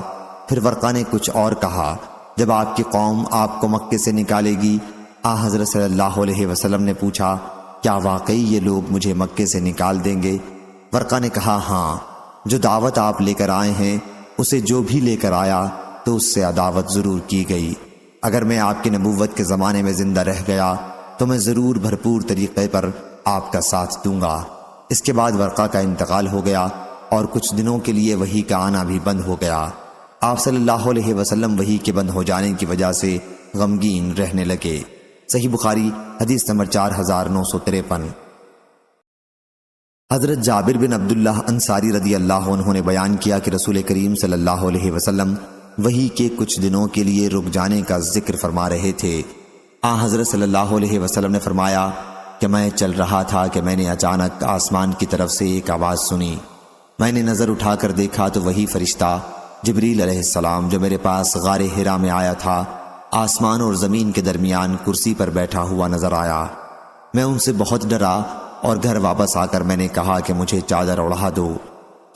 پھر ورقہ نے کچھ اور کہا جب آپ کی قوم آپ کو مکے سے نکالے گی؟ حضرت صلی اللہ علیہ وسلم نے پوچھا کیا واقعی یہ لوگ مجھے مکے سے نکال دیں گے؟ ورقہ نے کہا ہاں، جو دعوت آپ لے کر آئے ہیں اسے جو بھی لے کر آیا تو اس سے عداوت ضرور کی گئی۔ اگر میں آپ کی نبوت کے زمانے میں زندہ رہ گیا تو میں ضرور بھرپور طریقے پر آپ کا ساتھ دوں گا۔ اس کے بعد ورقہ کا انتقال ہو گیا اور کچھ دنوں کے لیے وحی کا آنا بھی بند ہو گیا۔ آپ صلی اللہ علیہ وسلم وحی کے بند ہو جانے کی وجہ سے غمگین رہنے لگے۔ صحیح بخاری حدیث نمبر 4953۔ حضرت جابر بن عبداللہ انصاری رضی اللہ عنہ نے بیان کیا کہ رسول کریم صلی اللہ علیہ وسلم وحی کے کچھ دنوں کے لیے رک جانے کا ذکر فرما رہے تھے۔ حضرت صلی اللہ علیہ وسلم نے فرمایا کہ میں چل رہا تھا کہ میں نے اچانک آسمان کی طرف سے ایک آواز سنی، میں نے نظر اٹھا کر دیکھا تو وہی فرشتہ جبریل علیہ السلام جو میرے پاس غار حرا میں آیا تھا آسمان اور زمین کے درمیان کرسی پر بیٹھا ہوا نظر آیا۔ میں ان سے بہت ڈرا اور گھر واپس آ کر میں نے کہا کہ مجھے چادر اوڑھا دو۔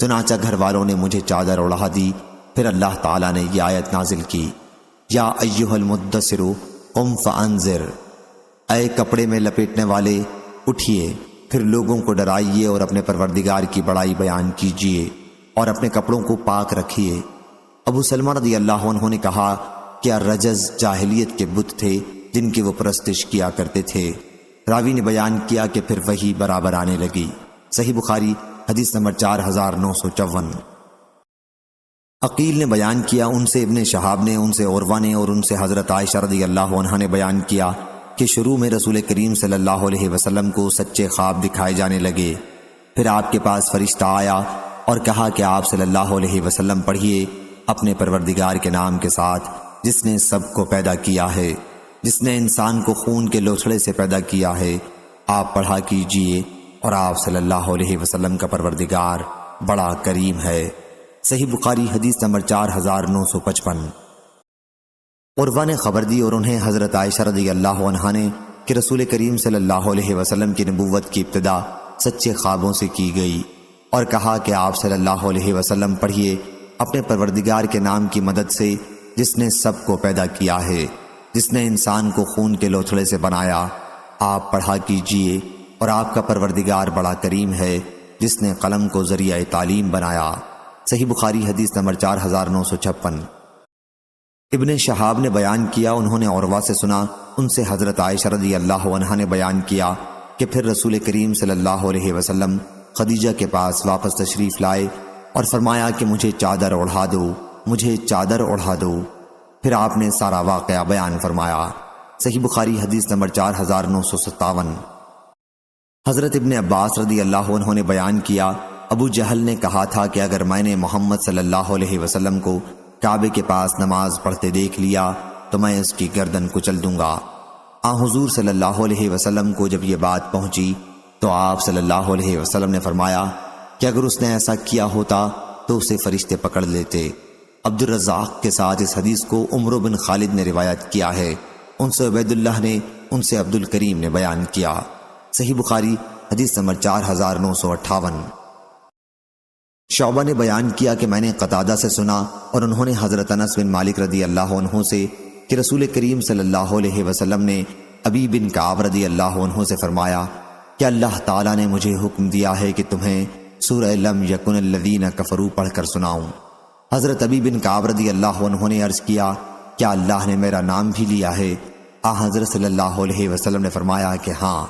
چنانچہ گھر والوں نے مجھے چادر اوڑھا دی۔ پھر اللہ تعالیٰ نے یہ آیت نازل کی، یا ایھا المدثر قم فانذر، اے کپڑے میں لپیٹنے والے اٹھیے، پھر لوگوں کو ڈرائیے اور اپنے پروردگار کی بڑائی بیان کیجیے اور اپنے کپڑوں کو پاک رکھیے۔ ابو سلمہ رضی اللہ عنہ نے کہا کہ الرجز جاہلیت کے بت تھے جن کی وہ پرستش کیا کرتے تھے۔ راوی نے بیان کیا کہ پھر وہی برابر آنے لگی۔ صحیح بخاری حدیث نمبر 4954۔ عقیل نے بیان کیا، ان سے ابن شہاب نے، ان سے عروہ نے اور ان سے حضرت عائشہ رضی اللہ عنہا نے بیان کیا کہ شروع میں رسول کریم صلی اللہ علیہ وسلم کو سچے خواب دکھائے جانے لگے۔ پھر آپ کے پاس فرشتہ آیا اور کہا کہ آپ صلی اللہ علیہ وسلم پڑھیے اپنے پروردگار کے نام کے ساتھ جس نے سب کو پیدا کیا ہے، جس نے انسان کو خون کے لوتھڑے سے پیدا کیا ہے، آپ پڑھا کیجئے اور آپ صلی اللہ علیہ وسلم کا پروردگار بڑا کریم ہے۔ صحیح بخاری حدیث نمبر 4955۔ عروہ نے خبر دی اور انہیں حضرت عائشہ رضی اللہ عنہا نے کہ رسول کریم صلی اللہ علیہ وسلم کی نبوت کی ابتدا سچے خوابوں سے کی گئی، اور کہا کہ آپ صلی اللہ علیہ وسلم پڑھیے اپنے پروردگار کے نام کی مدد سے جس نے سب کو پیدا کیا ہے، جس نے انسان کو خون کے لوتھڑے سے بنایا، آپ پڑھا کیجئے اور آپ کا پروردگار بڑا کریم ہے جس نے قلم کو ذریعہ تعلیم بنایا۔ صحیح بخاری حدیث نمبر 4956۔ ابن شہاب نے بیان کیا، انہوں نے عروہ سے سنا، ان سے حضرت عائشہ رضی اللہ عنہا نے بیان کیا کہ پھر رسول کریم صلی اللہ علیہ وسلم خدیجہ کے پاس واپس تشریف لائے اور فرمایا کہ مجھے چادر اوڑھا دو، مجھے چادر اوڑھا دو۔ پھر آپ نے سارا واقعہ بیان فرمایا۔ صحیح بخاری حدیث نمبر 4957۔ حضرت ابن عباس رضی اللہ عنہ نے بیان کیا، ابو جہل نے کہا تھا کہ اگر میں نے محمد صلی اللہ علیہ وسلم کو کعبے کے پاس نماز پڑھتے دیکھ لیا تو میں اس کی گردن کچل دوں گا۔ حضور صلی اللہ علیہ وسلم کو جب یہ بات پہنچی تو آپ صلی اللہ علیہ وسلم نے فرمایا کہ اگر اس نے ایسا کیا ہوتا تو اسے فرشتے پکڑ لیتے۔ عبد الرزاق کے ساتھ اس حدیث کو عمرو بن خالد نے روایت کیا ہے، ان سے عبید اللہ نے، ان سے عبد الکریم نے بیان کیا۔ صحیح بخاری حدیث نمبر 4958۔ شعبہ نے بیان کیا کہ میں نے قتادہ سے سنا اور انہوں نے حضرت انس بن مالک رضی اللہ عنہ سے کہ رسول کریم صلی اللہ علیہ وسلم نے ابی بن کعب رضی اللہ عنہ سے فرمایا کہ اللہ تعالیٰ نے مجھے حکم دیا ہے کہ تمہیں سورہ لم یکن الذین کفروا پڑھ کر سناؤں۔ حضرت ابی بن کعب رضی اللہ عنہ نے عرض کیا کیا اللہ نے میرا نام بھی لیا ہے؟ حضرت صلی اللہ علیہ وسلم نے فرمایا کہ ہاں۔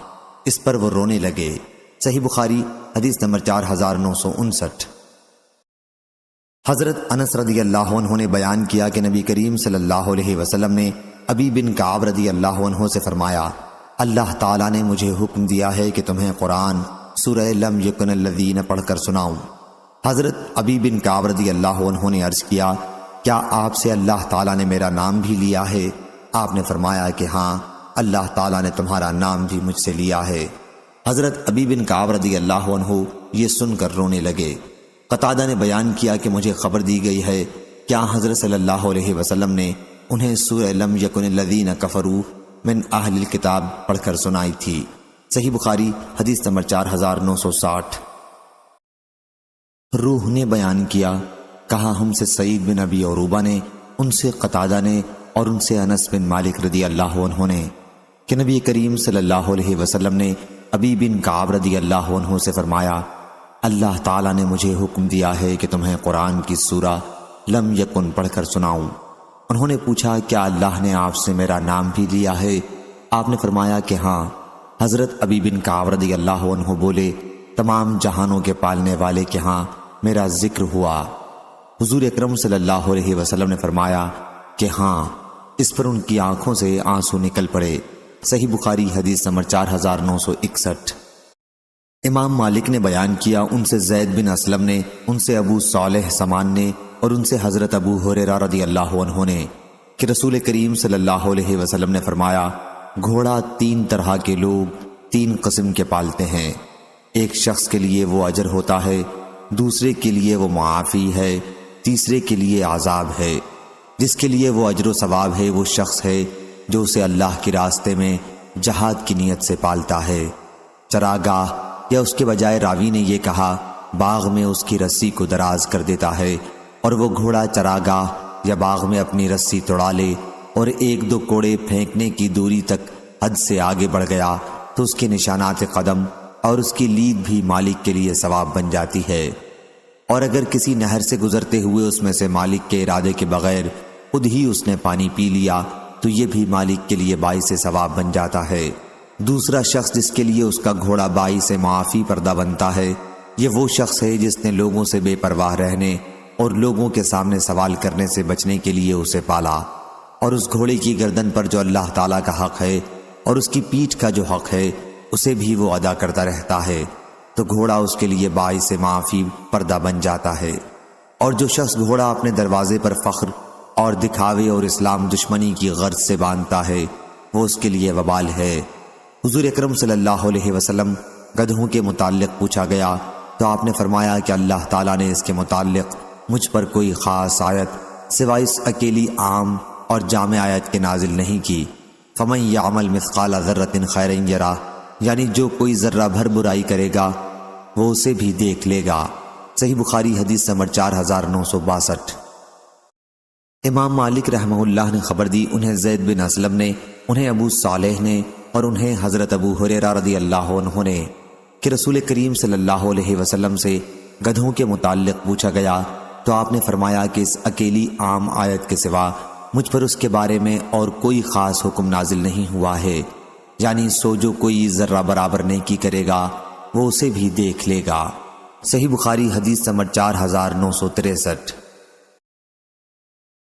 اس پر وہ رونے لگے۔ صحیح بخاری حدیث نمبر 4959۔ حضرت انس رضی اللہ عنہ نے بیان کیا کہ نبی کریم صلی اللہ علیہ وسلم نے ابی بن کعب رضی اللہ عنہ سے فرمایا اللہ تعالیٰ نے مجھے حکم دیا ہے کہ تمہیں قرآن سورہ لم یکن الذین پڑھ کر سناؤں۔ حضرت ابی بن کعب رضی اللہ عنہ نے عرض کیا کیا آپ سے اللہ تعالیٰ نے میرا نام بھی لیا ہے؟ آپ نے فرمایا کہ ہاں، اللہ تعالیٰ نے تمہارا نام بھی مجھ سے لیا ہے۔ حضرت ابی بن کعب رضی اللہ عنہ یہ سن کر رونے لگے۔ قتادہ نے بیان کیا کہ مجھے خبر دی گئی ہے کیا حضرت صلی اللہ علیہ وسلم نے انہیں سورہ لم یکن الذین کفروا من اہل الکتاب پڑھ کر سنائی تھی۔ صحیح بخاری حدیث نمبر 4960۔ روح نے بیان کیا، کہا ہم سے سعید بن ابی عروبہ نے، ان سے قتادہ نے اور ان سے انس بن مالک رضی اللہ عنہ نے کہ نبی کریم صلی اللہ علیہ وسلم نے ابی بن کعب رضی اللہ عنہ سے فرمایا اللہ تعالیٰ نے مجھے حکم دیا ہے کہ تمہیں قرآن کی سورہ لم یکن پڑھ کر سناؤں۔ انہوں نے پوچھا کیا اللہ نے آپ سے میرا نام بھی لیا ہے؟ آپ نے فرمایا کہ ہاں۔ حضرت ابی بن کعب رضی اللہ عنہ بولے تمام جہانوں کے پالنے والے کے ہاں میرا ذکر ہوا۔ حضور اکرم صلی اللہ علیہ وسلم نے فرمایا کہ ہاں۔ اس پر ان کی آنکھوں سے آنسو نکل پڑے۔ صحیح بخاری حدیث نمبر 4961۔ امام مالک نے بیان کیا، ان سے زید بن اسلم نے، ان سے ابو صالح سمان نے اور ان سے حضرت ابو ہریرہ رضی اللہ عنہ نے کہ رسول کریم صلی اللہ علیہ وسلم نے فرمایا گھوڑا 3 طرح کے لوگ 3 قسم کے پالتے ہیں۔ ایک شخص کے لیے وہ اجر ہوتا ہے دوسرے کے لیے وہ معافی ہے، تیسرے کے لیے عذاب ہے۔ جس کے لیے وہ اجر و ثواب ہے وہ شخص ہے جو اسے اللہ کے راستے میں جہاد کی نیت سے پالتا ہے۔ چراگاہ یا اس کے بجائے راوی نے یہ کہا باغ میں اس کی رسی کو دراز کر دیتا ہے، اور وہ گھوڑا چراگاہ یا باغ میں اپنی رسی توڑا لے اور ایک دو کوڑے پھینکنے کی دوری تک حد سے آگے بڑھ گیا تو اس کے نشانات قدم اور اس کی لید بھی مالک کے لیے ثواب بن جاتی ہے۔ اور اگر کسی نہر سے گزرتے ہوئے اس میں سے مالک کے ارادے کے بغیر خود ہی اس نے پانی پی لیا تو یہ بھی مالک کے لیے باعث ثواب بن جاتا ہے۔ دوسرا شخص جس کے لیے اس کا گھوڑا باعث معافی پردہ بنتا ہے، یہ وہ شخص ہے جس نے لوگوں سے بے پرواہ رہنے اور لوگوں کے سامنے سوال کرنے سے بچنے کے لیے اسے پالا، اور اس گھوڑے کی گردن پر جو اللہ تعالیٰ کا حق ہے اور اس کی پیٹھ کا جو حق ہے اسے بھی وہ ادا کرتا رہتا ہے، تو گھوڑا اس کے لیے باعث معافی پردہ بن جاتا ہے۔ اور جو شخص گھوڑا اپنے دروازے پر فخر اور دکھاوے اور اسلام دشمنی کی غرض سے باندھتا ہے وہ اس کے لیے وبال ہے۔ حضور اکرم صلی اللہ علیہ وسلم گدھوں کے متعلق پوچھا گیا تو آپ نے فرمایا کہ اللہ تعالیٰ نے اس کے متعلق مجھ پر کوئی خاص آیت سوائے اس اکیلی عام اور جامع آیت کے نازل نہیں کی۔ فمن یعمل مثقال ذرۃ خیرا یرہ، یعنی جو کوئی ذرہ بھر برائی کرے گا وہ اسے بھی دیکھ لے گا۔ صحیح بخاری حدیث نمبر 4962۔ امام مالک رحمہ اللہ نے خبر دی، انہیں زید بن اسلم نے، انہیں ابو صالح نے اور انہیں حضرت ابو ہریرہ رضی اللہ عنہ نے کہ رسول کریم صلی اللہ علیہ وسلم سے گدھوں کے متعلق پوچھا گیا تو آپ نے فرمایا کہ اس اکیلی عام آیت کے سوا مجھ پر اس کے بارے میں اور کوئی خاص حکم نازل نہیں ہوا ہے، یعنی سو جو کوئی ذرہ برابر نیکی کرے گا وہ اسے بھی دیکھ لے گا۔ صحیح بخاری حدیث نمبر 4963۔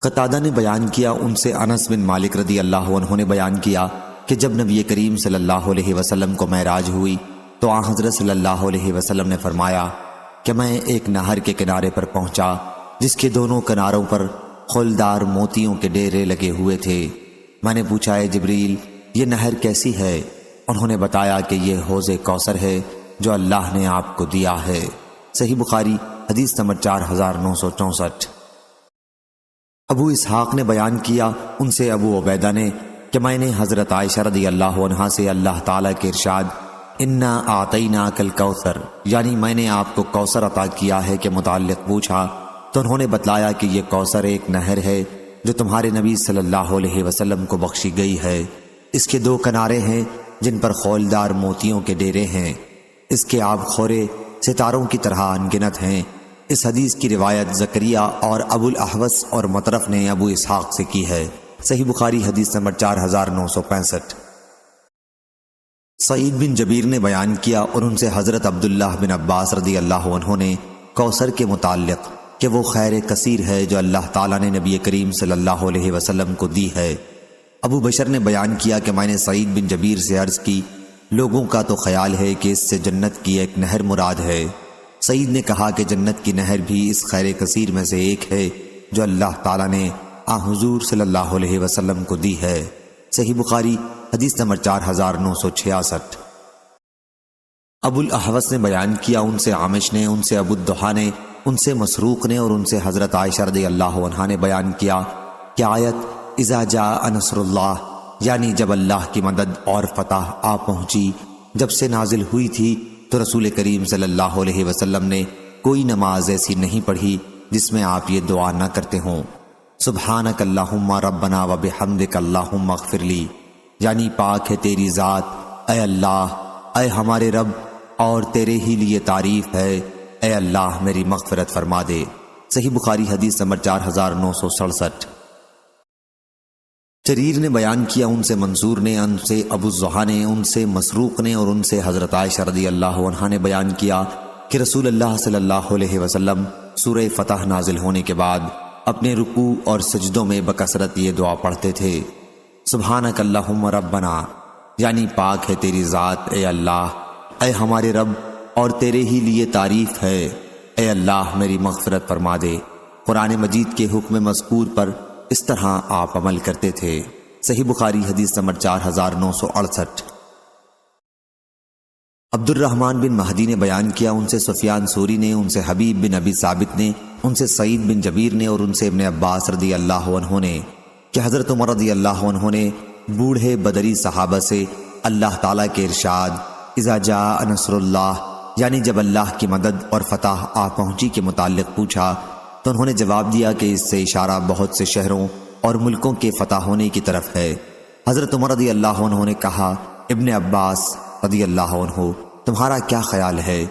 قتادہ نے بیان کیا، ان سے انس بن مالک رضی اللہ عنہ نے بیان کیا کہ جب نبی کریم صلی اللہ علیہ وسلم کو معراج ہوئی تو آن حضرت صلی اللہ علیہ وسلم نے فرمایا کہ میں ایک نہر کے کنارے پر پہنچا جس کے دونوں کناروں پر خولدار موتیوں کے ڈیرے لگے ہوئے تھے۔ میں نے پوچھا اے جبریل یہ نہر کیسی ہے؟ انہوں نے بتایا کہ یہ حوض کوثر ہے جو اللہ نے آپ کو دیا ہے۔ صحیح بخاری حدیث نمبر 4964۔ ابو اسحاق نے بیان کیا، ان سے ابو عبیدہ نے کہ میں نے حضرت عائشہ رضی اللہ عنہا سے اللہ تعالیٰ کے ارشاد انا اعطیناک الکوثر، یعنی میں نے آپ کو کوثر عطا کیا ہے کے متعلق پوچھا تو انہوں نے بتلایا کہ یہ کوثر ایک نہر ہے جو تمہارے نبی صلی اللہ علیہ وسلم کو بخشی گئی ہے۔ اس کے دو کنارے ہیں جن پر خولدار موتیوں کے ڈیرے ہیں، اس کے آب خورے ستاروں کی طرح انگنت ہیں۔ اس حدیث کی روایت زکریا اور ابو الاحوص اور مطرف نے ابو اسحاق سے کی ہے۔ صحیح بخاری حدیث نمبر 4965۔ سعید بن جبیر نے بیان کیا اور ان سے حضرت عبداللہ بن عباس رضی اللہ عنہ نے کوثر کے متعلق کہ وہ خیر کثیر ہے جو اللہ تعالیٰ نے نبی کریم صلی اللہ علیہ وسلم کو دی ہے۔ ابو بشر نے بیان کیا کہ میں نے سعید بن جبیر سے عرض کی لوگوں کا تو خیال ہے کہ اس سے جنت کی ایک نہر مراد ہے۔ سعید نے کہا کہ جنت کی نہر بھی اس خیر کثیر میں سے ایک ہے جو اللہ تعالیٰ نے حضور صلی اللہ علیہ وسلم کو دی ہے۔ صحیح بخاری حدیث نمبر 4966۔ ابو الاحوص نے بیان کیا، ان سے عامش نے، ان سے ابو الدحا نے، ان سے مسروق نے اور ان سے حضرت عائشہ رضی اللہ عنہا نے بیان کیا کہ آیت اذا جاء نصر اللہ، یعنی جب اللہ کی مدد اور فتح آ پہنچی، جب سے نازل ہوئی تھی تو رسول کریم صلی اللہ علیہ وسلم نے کوئی نماز ایسی نہیں پڑھی جس میں آپ یہ دعا نہ کرتے ہوں سبحانک اللہم ربنا و بحمدک اللہم اغفر لی، یعنی پاک ہے تیری ذات اے اللہ، اے ہمارے رب، اور تیرے ہی لیے تعریف ہے، اے اللہ میری مغفرت فرما دے۔ صحیح بخاری حدیث نمبر 4967۔ جریر نے بیان کیا، ان سے منصور نے، ان سے ابو الزحا نے، ان سے مسروق نے اور ان سے حضرت عائشہ رضی اللہ عنہا نے بیان کیا کہ رسول اللہ صلی اللہ علیہ وسلم سورہ فتح نازل ہونے کے بعد اپنے رکوع اور سجدوں میں بکثرت یہ دعا پڑھتے تھے سبحانک اللہم ربنا، یعنی پاک ہے تیری ذات اے اللہ، اے ہمارے رب، اور تیرے ہی لیے تعریف ہے، اے اللہ میری مغفرت فرما دے۔ قرآن مجید کے حکم مذکور پر اس طرح آپ عمل کرتے تھے۔ صحیح بخاری حدیث نمبر 4968۔ عبد الرحمن بن مہدی نے بیان کیا، ان سے سفیان ثوری نے، ان سے حبیب بن ابی ثابت نے، ان سے سعید بن جبیر نے اور ان سے ابن عباس رضی اللہ عنہ نے کہ حضرت عمر رضی اللہ عنہ نے بوڑھے بدری صحابہ سے اللہ تعالیٰ کے ارشاد اذا جاء نصر اللہ یعنی جب اللہ کی مدد اور فتح آ پہنچی کے متعلق پوچھا تو انہوں نے جواب دیا کہ اس سے اشارہ بہت سے شہروں اور ملکوں کے فتح ہونے کی طرف ہے۔ حضرت عمر رضی اللہ عنہ نے کہا ابن عباس رضی اللہ عنہ تمہارا کیا خیال ہے؟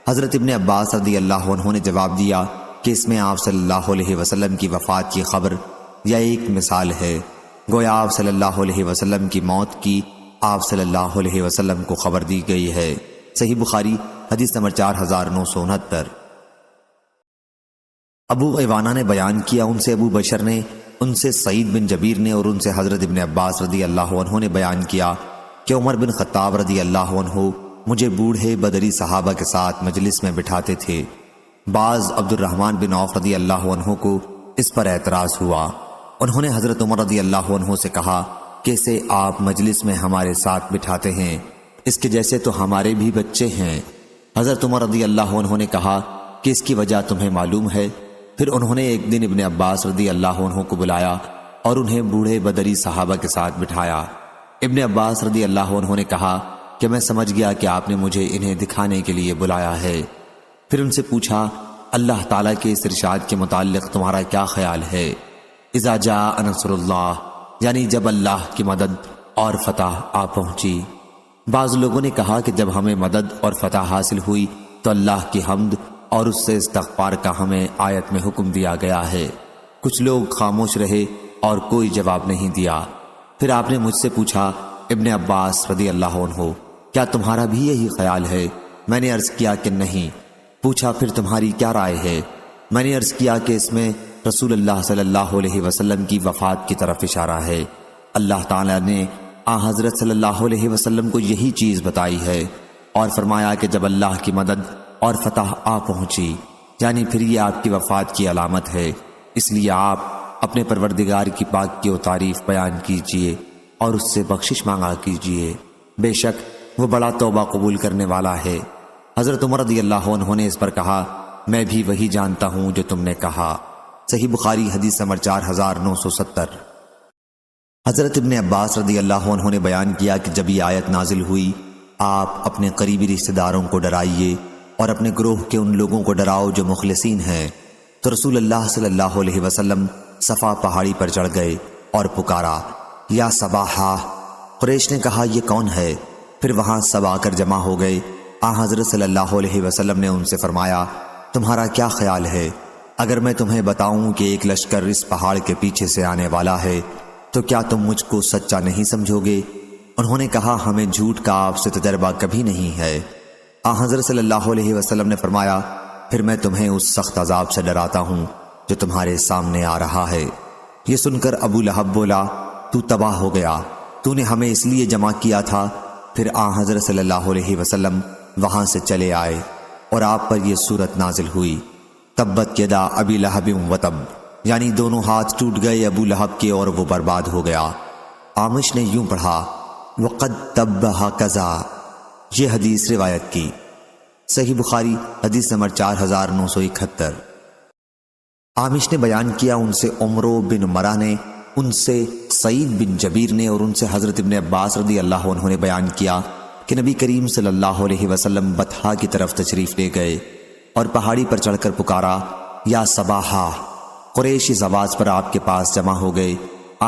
حضرت ابن عباس رضی اللہ عنہ نے جواب دیا کہ اس میں آپ صلی اللہ علیہ وسلم کی وفات کی خبر یا ایک مثال ہے، گویا آپ صلی اللہ علیہ وسلم کی موت کی آپ صلی اللہ علیہ وسلم کو خبر دی گئی ہے۔ صحیح بخاری حدیث نمبر 4969۔ ابو عوانہ نے بیان کیا، ان سے ابو بشر نے، ان سے سعید بن جبیر نے اور ان سے حضرت ابن عباس رضی اللہ عنہ نے بیان کیا کہ عمر بن خطاب رضی اللہ عنہ مجھے بوڑھے بدری صحابہ کے ساتھ مجلس میں بٹھاتے تھے۔ بعض عبد الرحمن بن عوف رضی اللہ عنہ کو اس پر اعتراض ہوا، انہوں نے حضرت عمر رضی اللہ عنہ سے کہا کہ اسے آپ مجلس میں ہمارے ساتھ بٹھاتے ہیں، اس کے جیسے تو ہمارے بھی بچے ہیں۔ حضرت عمر رضی اللہ عنہ نے کہا کہ اس کی وجہ تمہیں معلوم ہے؟ پھر انہوں نے ایک دن ابن عباس رضی اللہ عنہ کو بلایا اور انہیں بوڑھے بدری صحابہ کے ساتھ بٹھایا۔ ابن عباس رضی اللہ عنہ نے کہا کہ میں سمجھ گیا کہ آپ نے مجھے انہیں دکھانے کے لیے بلایا ہے۔ پھر ان سے پوچھا اللہ تعالیٰ کے اس ارشاد کے متعلق تمہارا کیا خیال ہے؟ اذا جاء نصر اللہ یعنی جب اللہ کی مدد اور فتح آ پہنچی۔ بعض لوگوں نے کہا کہ جب ہمیں مدد اور فتح حاصل ہوئی تو اللہ کی حمد اور اس سے استغفار کا ہمیں آیت میں حکم دیا گیا ہے۔ کچھ لوگ خاموش رہے اور کوئی جواب نہیں دیا۔ پھر آپ نے مجھ سے پوچھا ابن عباس رضی اللہ عنہ کیا تمہارا بھی یہی خیال ہے؟ میں نے عرض کیا کہ نہیں۔ پوچھا پھر تمہاری کیا رائے ہے؟ میں نے عرض کیا کہ اس میں رسول اللہ صلی اللہ علیہ وسلم کی وفات کی طرف اشارہ ہے۔ اللہ تعالیٰ نے حضرت صلی اللہ علیہ وسلم کو یہی چیز بتائی ہے اور فرمایا کہ جب اللہ کی مدد اور فتح آ پہنچی یعنی پھر یہ آپ کی وفات کی علامت ہے، اس لیے آپ اپنے پروردگار کی پاکی و تعریف بیان کیجئے اور اس سے بخشش مانگا کیجئے، بے شک وہ بڑا توبہ قبول کرنے والا ہے۔ حضرت عمر رضی اللہ عنہ نے اس پر کہا میں بھی وہی جانتا ہوں جو تم نے کہا۔ صحیح بخاری حدیث نمبر 4970۔ حضرت ابن عباس رضی اللہ عنہ نے بیان کیا کہ جب یہ آیت نازل ہوئی آپ اپنے قریبی رشتہ داروں کو ڈرائیے اور اپنے گروہ کے ان لوگوں کو ڈراؤ جو مخلصین ہیں، تو رسول اللہ صلی اللہ علیہ وسلم صفا پہاڑی پر چڑھ گئے اور پکارا یا صباحا۔ قریش نے کہا یہ کون ہے؟ پھر وہاں سب آ کر جمع ہو گئے۔ حضرت صلی اللہ علیہ وسلم نے ان سے فرمایا تمہارا کیا خیال ہے اگر میں تمہیں بتاؤں کہ ایک لشکر اس پہاڑ کے پیچھے سے آنے والا ہے تو کیا تم مجھ کو سچا نہیں سمجھو گے؟ انہوں نے کہا ہمیں جھوٹ کا آپ سے تجربہ کبھی نہیں ہے۔ حضرت صلی اللہ علیہ وسلم نے فرمایا پھر میں تمہیں اس سخت عذاب سے ڈراتا ہوں جو تمہارے سامنے آ رہا ہے۔ یہ سن کر ابو لہب بولا تو تباہ ہو گیا، تو نے ہمیں اس لیے جمع کیا تھا۔ پھر حضرت صلی اللہ علیہ وسلم وہاں سے چلے آئے اور آپ پر یہ سورت نازل ہوئی تبت یدا ابی لہب و تب، یعنی دونوں ہاتھ ٹوٹ گئے ابو لہب کے اور وہ برباد ہو گیا۔ عامش نے یوں پڑھا وقد تبہ کذا، یہ حدیث روایت کی۔ صحیح بخاری حدیث نمبر 4971۔ عامش نے بیان کیا ان سے عمرو بن مرہ نے، ان سے سعید بن جبیر نے اور ان سے حضرت ابن عباس رضی اللہ عنہ نے بیان کیا کہ نبی کریم صلی اللہ علیہ وسلم بطحا کی طرف تشریف لے گئے اور پہاڑی پر چڑھ کر پکارا یا صباحا۔ قریش اس آواز پر آپ کے پاس جمع ہو گئے۔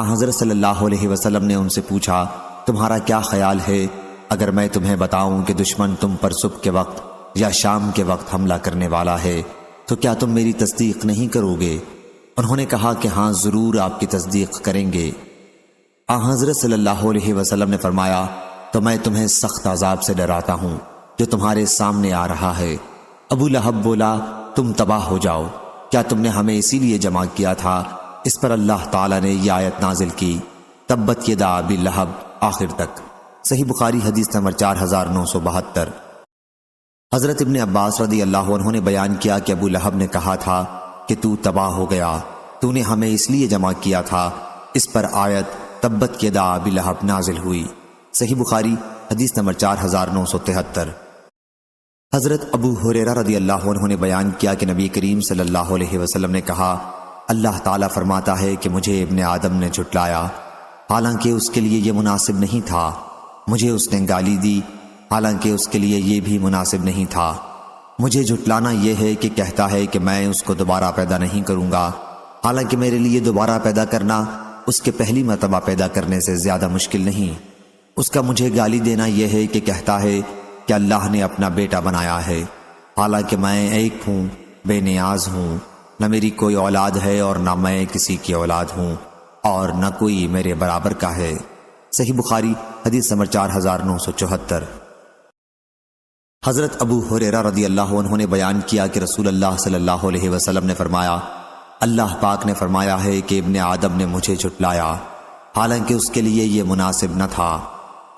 حضرت صلی اللہ علیہ وسلم نے ان سے پوچھا تمہارا کیا خیال ہے اگر میں تمہیں بتاؤں کہ دشمن تم پر صبح کے وقت یا شام کے وقت حملہ کرنے والا ہے تو کیا تم میری تصدیق نہیں کرو گے؟ انہوں نے کہا کہ ہاں ضرور آپ کی تصدیق کریں گے۔ حضرت صلی اللہ علیہ وسلم نے فرمایا تو میں تمہیں سخت عذاب سے ڈراتا ہوں جو تمہارے سامنے آ رہا ہے۔ ابو لہب بولا تم تباہ ہو جاؤ، کیا تم نے ہمیں اسی لیے جمع کیا تھا؟ اس پر اللہ تعالیٰ نے یہ آیت نازل کی تبت یدا ابی لہب آخر تک۔ صحیح بخاری حدیث نمبر 4972۔ حضرت ابن عباس رضی اللہ عنہ نے بیان کیا کہ ابو لہب نے کہا تھا کہ تو تباہ ہو گیا، تو نے ہمیں اس لیے جمع کیا تھا۔ اس پر آیت تبت یدا ابی لہب نازل ہوئی۔ صحیح بخاری حدیث نمبر 4973۔ حضرت ابو ہریرہ رضی اللہ عنہ نے بیان کیا کہ نبی کریم صلی اللہ علیہ وسلم نے کہا، اللہ تعالیٰ فرماتا ہے کہ مجھے ابن آدم نے جھٹلایا، حالانکہ اس کے لیے یہ مناسب نہیں تھا۔ مجھے اس نے گالی دی، حالانکہ اس کے لیے یہ بھی مناسب نہیں تھا۔ مجھے جھٹلانا یہ ہے کہ کہتا ہے کہ میں اس کو دوبارہ پیدا نہیں کروں گا، حالانکہ میرے لیے دوبارہ پیدا کرنا اس کے پہلی مرتبہ پیدا کرنے سے زیادہ مشکل نہیں۔ اس کا مجھے گالی دینا یہ ہے کہ کہتا ہے کہ اللہ نے اپنا بیٹا بنایا ہے، حالانکہ میں ایک ہوں، بے نیاز ہوں، نہ میری کوئی اولاد ہے اور نہ میں کسی کی اولاد ہوں، اور نہ کوئی میرے برابر کا ہے۔ صحیح بخاری حدیث نمبر 4974۔ حضرت ابو ہریرہ رضی اللہ عنہ نے بیان کیا کہ رسول اللہ صلی اللہ علیہ وسلم نے فرمایا، اللہ پاک نے فرمایا ہے کہ ابن آدم نے مجھے جھٹلایا، حالانکہ اس کے لیے یہ مناسب نہ تھا۔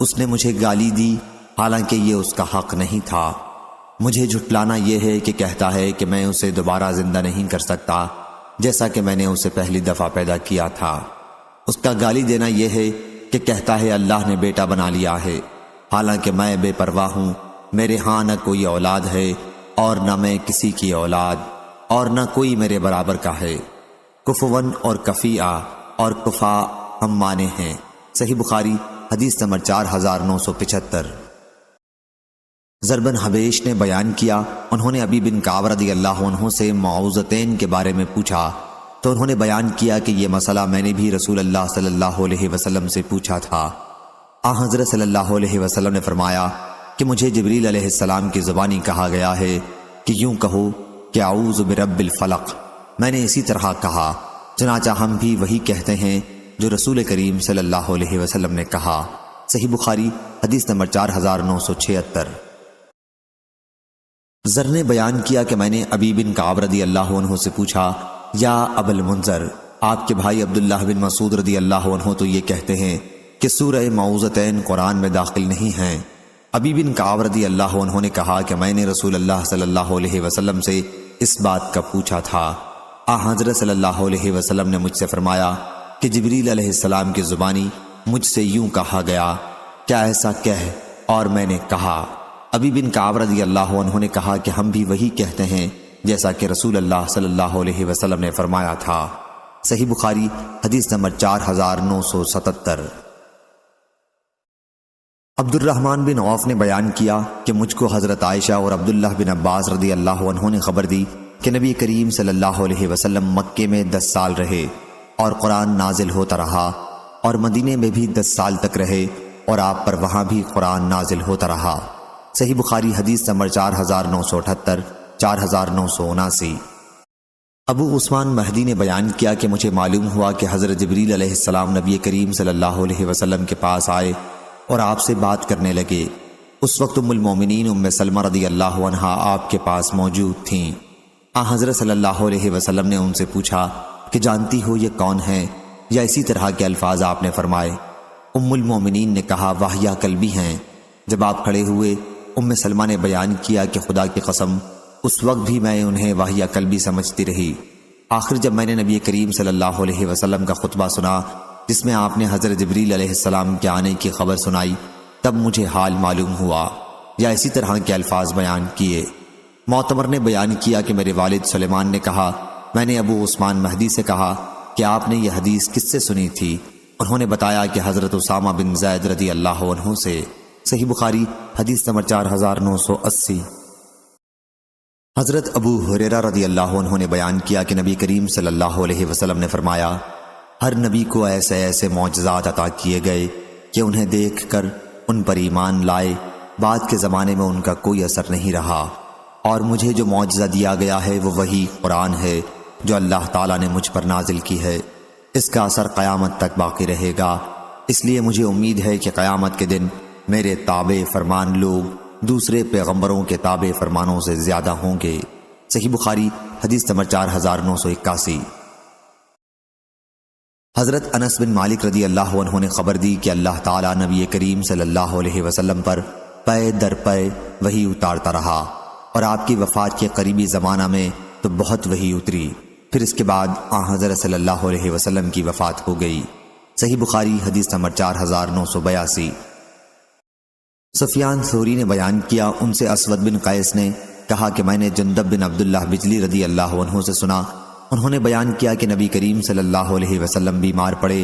اس نے مجھے گالی دی، حالانکہ یہ اس کا حق نہیں تھا۔ مجھے جھٹلانا یہ ہے کہ کہتا ہے کہ میں اسے دوبارہ زندہ نہیں کر سکتا، جیسا کہ میں نے اسے پہلی دفعہ پیدا کیا تھا۔ اس کا گالی دینا یہ ہے کہ کہتا ہے اللہ نے بیٹا بنا لیا ہے، حالانکہ میں بے پرواہ ہوں، میرے ہاں نہ کوئی اولاد ہے اور نہ میں کسی کی اولاد، اور نہ کوئی میرے برابر کا ہے۔ کفون اور کفیہ اور کفا ہم معنی ہیں۔ صحیح بخاری حدیث نمبر 4975۔ زربن حبیش نے بیان کیا، انہوں نے ابی بن کعب رضی اللہ عنہ سے معوذتین کے بارے میں پوچھا تو انہوں نے بیان کیا کہ یہ مسئلہ میں نے بھی رسول اللہ صلی اللہ علیہ وسلم سے پوچھا تھا۔ حضرت صلی اللہ علیہ وسلم نے فرمایا کہ مجھے جبریل علیہ السلام کی زبانی کہا گیا ہے کہ یوں کہو کہ اعوذ برب الفلق۔ میں نے اسی طرح کہا، چنانچہ ہم بھی وہی کہتے ہیں جو رسول کریم صلی اللہ علیہ وسلم نے کہا۔ صحیح بخاری حدیث نمبر 4976۔ زر نے بیان کیا کہ میں نے ابی بن کعب رضی اللہ عنہ سے پوچھا، یا ابا المنذر، آپ کے بھائی عبداللہ بن مسعود رضی اللہ عنہ تو یہ کہتے ہیں کہ سورہ معوذتین قرآن میں داخل نہیں ہیں۔ ابی بن کعب رضی اللہ عنہ نے کہا کہ میں نے رسول اللہ صلی اللہ علیہ وسلم سے اس بات کا پوچھا تھا۔ حضرت صلی اللہ علیہ وسلم نے مجھ سے فرمایا کہ جبریل علیہ السلام کی زبانی مجھ سے یوں کہا گیا، کیا ایسا کہہ؟ اور میں نے کہا۔ ابی بن کعب رضی اللہ عنہ نے کہا کہ ہم بھی وہی کہتے ہیں جیسا کہ رسول اللہ صلی اللہ علیہ وسلم نے فرمایا تھا۔ صحیح بخاری حدیث نمبر 4977۔ عبد الرحمن بن عوف نے بیان کیا کہ مجھ کو حضرت عائشہ اور عبداللہ بن عباس رضی اللہ عنہ نے خبر دی کہ نبی کریم صلی اللہ علیہ وسلم مکے میں 10 سال رہے اور قرآن نازل ہوتا رہا، اور مدینے میں بھی 10 سال تک رہے اور آپ پر وہاں بھی قرآن نازل ہوتا رہا۔ صحیح بخاری حدیث نمبر 4978، 4979۔ ابو عثمان مہدی نے بیان کیا کہ مجھے معلوم ہوا کہ حضرت جبریل علیہ السلام نبی کریم صلی اللہ علیہ وسلم کے پاس آئے اور آپ سے بات کرنے لگے۔ اس وقت ام المومنین ام سلمہ رضی اللہ عنہا آپ کے پاس موجود تھیں۔ حضرت صلی اللہ علیہ وسلم نے ان سے پوچھا کہ جانتی ہو یہ کون ہیں، یا اسی طرح کے الفاظ آپ نے فرمائے۔ ام المومنین نے کہا واہیہ کلبی ہیں۔ جب آپ کھڑے ہوئے، ام سلمہ نے بیان کیا کہ خدا کی قسم اس وقت بھی میں انہیں واہیہ کلبی سمجھتی رہی۔ آخر جب میں نے نبی کریم صلی اللہ علیہ وسلم کا خطبہ سنا جس میں آپ نے حضرت جبریل علیہ السلام کے آنے کی خبر سنائی، تب مجھے حال معلوم ہوا، یا اسی طرح کے الفاظ بیان کیے۔ معتمر نے بیان کیا کہ میرے والد سلیمان نے کہا، میں نے ابو عثمان مہدی سے کہا کہ آپ نے یہ حدیث کس سے سنی تھی؟ انہوں نے بتایا کہ حضرت اسامہ بن زید رضی اللہ عنہ سے۔ صحیح بخاری حدیث نمبر 4980۔ حضرت ابو ہریرہ رضی اللہ عنہ نے بیان کیا کہ نبی کریم صلی اللہ علیہ وسلم نے فرمایا، ہر نبی کو ایسے ایسے معجزات عطا کیے گئے کہ انہیں دیکھ کر ان پر ایمان لائے، بعد کے زمانے میں ان کا کوئی اثر نہیں رہا، اور مجھے جو معجزہ دیا گیا ہے وہ وہی قرآن ہے جو اللہ تعالیٰ نے مجھ پر نازل کی ہے۔ اس کا اثر قیامت تک باقی رہے گا، اس لیے مجھے امید ہے کہ قیامت کے دن میرے تابع فرمان لوگ دوسرے پیغمبروں کے تابع فرمانوں سے زیادہ ہوں گے۔ صحیح بخاری حدیث نمبر 4981۔ حضرت انس بن مالک رضی اللہ عنہ نے خبر دی کہ اللہ تعالیٰ نبی کریم صلی اللہ علیہ وسلم پر پے در پے وحی اتارتا رہا، اور آپ کی وفات کے قریبی زمانہ میں تو بہت وحی اتری، پھر اس کے بعد حضرت صلی اللہ علیہ وسلم کی وفات ہو گئی۔ صحیح بخاری حدیث نمبر 4982۔ سفیان ثوری نے بیان کیا، ان سے اسود بن قیس نے کہا کہ میں نے جندب بن عبداللہ بجلی رضی اللہ عنہ سے سنا، انہوں نے بیان کیا کہ نبی کریم صلی اللہ علیہ وسلم بیمار پڑے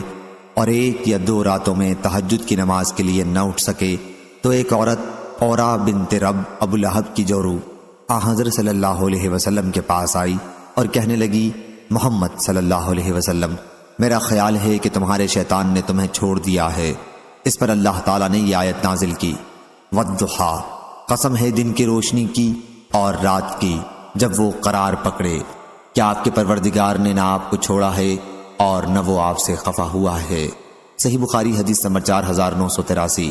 اور 1 یا 2 راتوں میں تہجد کی نماز کے لیے نہ اٹھ سکے، تو ایک عورت اورا بنت رب ابو لہب کی جورو حضرت صلی اللہ علیہ وسلم کے پاس آئی اور کہنے لگی، محمد صلی اللہ علیہ وسلم، میرا خیال ہے کہ تمہارے شیطان نے تمہیں چھوڑ دیا ہے۔ اس پر اللہ تعالیٰ نے یہ آیت نازل کی، والضحیٰ، قسم ہے دن کی روشنی کی اور رات کی جب وہ قرار پکڑے، کیا آپ کے پروردگار نے نہ آپ کو چھوڑا ہے اور نہ وہ آپ سے خفا ہوا ہے۔ صحیح بخاری حدیث نمبر 4983۔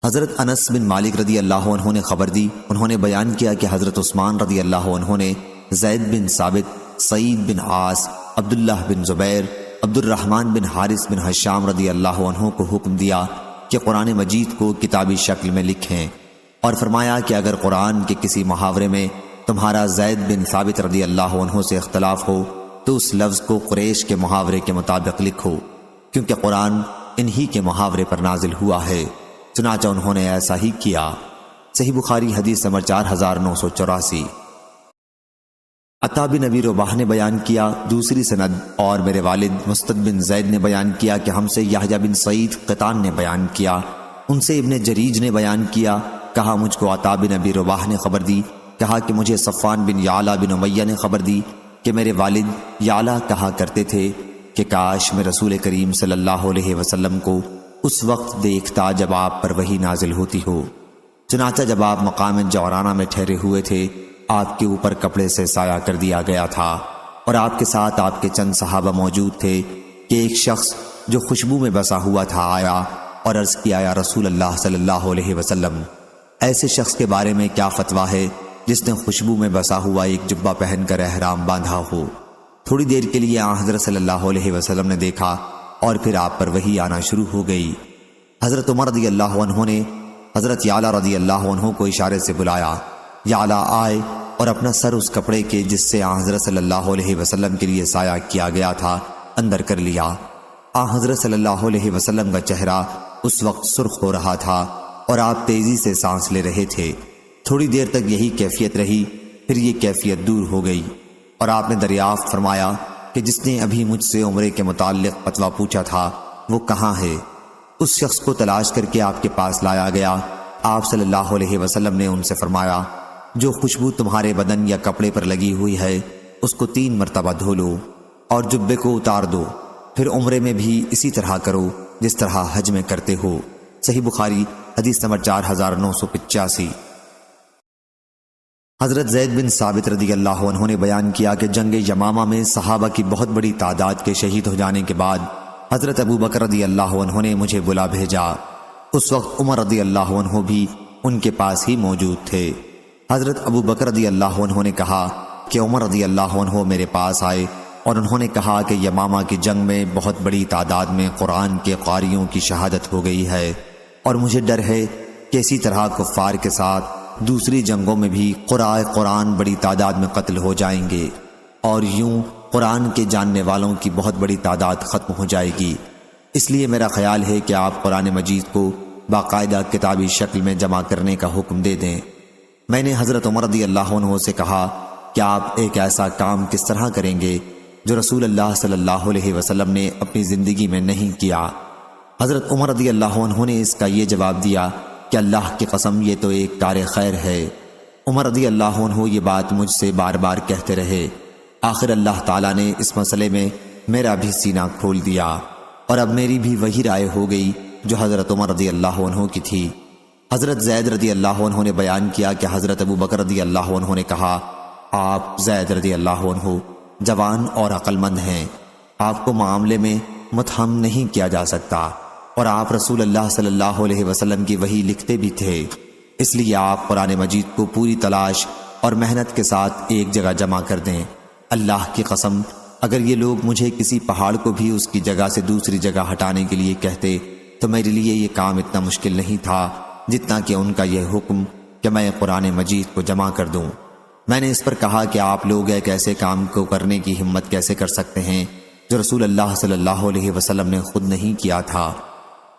حضرت انس بن مالک رضی اللہ عنہ نے خبر دی، انہوں نے بیان کیا کہ حضرت عثمان رضی اللہ عنہ نے زید بن ثابت، سعید بن عاص، عبداللہ بن زبیر، عبد الرحمن بن حارث بن حشام رضی اللہ عنہ کو حکم دیا کہ قرآن مجید کو کتابی شکل میں لکھیں، اور فرمایا کہ اگر قرآن کے کسی محاورے میں تمہارا زید بن ثابت رضی اللہ عنہ سے اختلاف ہو تو اس لفظ کو قریش کے محاورے کے مطابق لکھو، کیونکہ قرآن انہی کے محاورے پر نازل ہوا ہے۔ چنانچہ انہوں نے ایسا ہی کیا۔ صحیح بخاری حدیث نمبر 4984۔ عطا بن ابی رباح نے بیان کیا، دوسری سند، اور میرے والد مستد بن زید نے بیان کیا کہ ہم سے یحییٰ بن سعید قطان نے بیان کیا، ان سے ابن جریج نے بیان کیا، کہا مجھ کو عطا بن ابی رباح نے خبر دی، کہا کہ مجھے صفوان بن یعلا بن امیہ نے خبر دی کہ میرے والد یعلا کہا کرتے تھے کہ کاش میں رسول کریم صلی اللہ علیہ وسلم کو اس وقت دیکھتا جب آپ پر وحی نازل ہوتی ہو۔ چنانچہ جب آپ مقام جعرانہ میں ٹھہرے ہوئے تھے، آپ کے اوپر کپڑے سے سایہ کر دیا گیا تھا، اور آپ کے ساتھ آپ کے چند صحابہ موجود تھے کہ ایک شخص جو خوشبو میں بسا ہوا تھا آیا اور عرض کیا، یا رسول اللہ صلی اللہ علیہ وسلم، ایسے شخص کے بارے میں کیا فتویٰ ہے جس نے خوشبو میں بسا ہوا ایک جبہ پہن کر احرام باندھا ہو؟ تھوڑی دیر کے لیے حضرت صلی اللہ علیہ وسلم نے دیکھا اور پھر آپ پر وحی آنا شروع ہو گئی۔ حضرت عمر رضی اللہ عنہ نے حضرت یعلا رضی اللہ عنہ کو اشارے سے بلایا، یعلا آئے اور اپنا سر اس کپڑے کے جس سے حضرت صلی اللہ علیہ وسلم کے لیے سایہ کیا گیا تھا اندر کر لیا۔ حضرت صلی اللہ علیہ وسلم کا چہرہ اس وقت سرخ ہو رہا تھا اور آپ تیزی سے سانس لے رہے تھے۔ تھوڑی دیر تک یہی کیفیت رہی، پھر یہ کیفیت دور ہو گئی اور آپ نے دریافت فرمایا کہ جس نے ابھی مجھ سے عمرے کے متعلق فتویٰ پوچھا تھا وہ کہاں ہے؟ اس شخص کو تلاش کر کے آپ کے پاس لایا گیا۔ آپ صلی اللہ علیہ وسلم نے ان سے فرمایا، جو خوشبو تمہارے بدن یا کپڑے پر لگی ہوئی ہے اس کو 3 مرتبہ دھو لو اور جبے کو اتار دو، پھر عمرے میں بھی اسی طرح کرو جس طرح حج میں کرتے ہو۔ صحیح بخاری حدیث نمبر 4985۔ حضرت زید بن ثابت رضی اللہ عنہ نے بیان کیا کہ جنگ یمامہ میں صحابہ کی بہت بڑی تعداد کے شہید ہو جانے کے بعد حضرت ابو بکر رضی اللہ عنہ نے مجھے بلا بھیجا۔ اس وقت عمر رضی اللہ عنہ بھی ان کے پاس ہی موجود تھے۔ حضرت ابو بکر رضی اللہ عنہ نے کہا کہ عمر رضی اللہ عنہ میرے پاس آئے اور انہوں نے کہا کہ یمامہ کی جنگ میں بہت بڑی تعداد میں قرآن کے قاریوں کی شہادت ہو گئی ہے، اور مجھے ڈر ہے کہ اسی طرح کفار کے ساتھ دوسری جنگوں میں بھی قراء قرآن بڑی تعداد میں قتل ہو جائیں گے، اور یوں قرآن کے جاننے والوں کی بہت بڑی تعداد ختم ہو جائے گی۔ اس لیے میرا خیال ہے کہ آپ قرآن مجید کو باقاعدہ کتابی شکل میں جمع کرنے کا حکم دے دیں۔ میں نے حضرت عمر رضی اللہ عنہ سے کہا کہ آپ ایک ایسا کام کس طرح کریں گے جو رسول اللہ صلی اللہ علیہ وسلم نے اپنی زندگی میں نہیں کیا؟ حضرت عمر رضی اللہ عنہ نے اس کا یہ جواب دیا کہ اللہ کی قسم یہ تو ایک کار خیر ہے۔ عمر رضی اللہ عنہ یہ بات مجھ سے بار بار کہتے رہے، آخر اللہ تعالیٰ نے اس مسئلے میں میرا بھی سینہ کھول دیا، اور اب میری بھی وہی رائے ہو گئی جو حضرت عمر رضی اللہ عنہ کی تھی۔ حضرت زید رضی اللہ عنہ نے بیان کیا کہ حضرت ابو بکر رضی اللہ عنہ نے کہا، آپ زید رضی اللہ عنہ جوان اور عقل مند ہیں، آپ کو معاملے میں متہم نہیں کیا جا سکتا، اور آپ رسول اللہ صلی اللہ علیہ وسلم کی وحی لکھتے بھی تھے، اس لیے آپ قرآن مجید کو پوری تلاش اور محنت کے ساتھ ایک جگہ جمع کر دیں۔ اللہ کی قسم اگر یہ لوگ مجھے کسی پہاڑ کو بھی اس کی جگہ سے دوسری جگہ ہٹانے کے لیے کہتے تو میرے لیے یہ کام اتنا مشکل نہیں تھا جتنا کہ ان کا یہ حکم کہ میں قرآن مجید کو جمع کر دوں۔ میں نے اس پر کہا کہ آپ لوگ ایک ایسے کام کو کرنے کی ہمت کیسے کر سکتے ہیں جو رسول اللہ صلی اللہ علیہ وسلم نے خود نہیں کیا تھا؟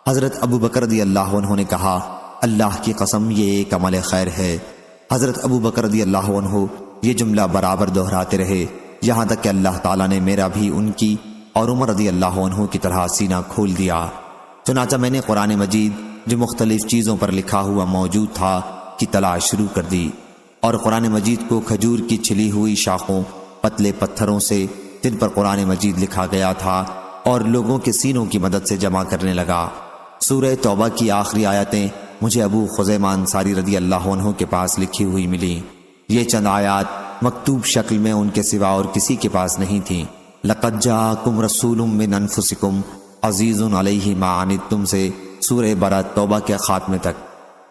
حضرت ابو بکر رضی اللہ عنہ نے کہا اللہ کی قسم یہ ایک عمل خیر ہے۔ حضرت ابو بکر رضی اللہ عنہ یہ جملہ برابر دہراتے رہے یہاں تک کہ اللہ تعالیٰ نے میرا بھی ان کی اور عمر رضی اللہ عنہ کی طرح سینہ کھول دیا۔ چنانچہ میں نے قرآن مجید جو مختلف چیزوں پر لکھا ہوا موجود تھا کی تلاش شروع کر دی، اور قرآن مجید کو کھجور کی چھلی ہوئی شاخوں، پتلے پتھروں سے جن پر قرآن مجید لکھا گیا تھا اور لوگوں کے سینوں کی مدد سے جمع کرنے لگا۔ سورہ توبہ کی آخری آیتیں مجھے ابو خزیمہ انصاری رضی اللہ عنہ کے پاس لکھی ہوئی ملی۔ یہ چند آیات مکتوب شکل میں ان کے سوا اور کسی کے پاس نہیں تھیں۔ لَقَدْ جَاءَكُمْ رَسُولٌ مِّنْ أَنفُسِكُمْ عَزِيزٌ عَلَيْهِ مَا عَنِتُّمْ سے سورہ برات توبہ کے خاتمے تک۔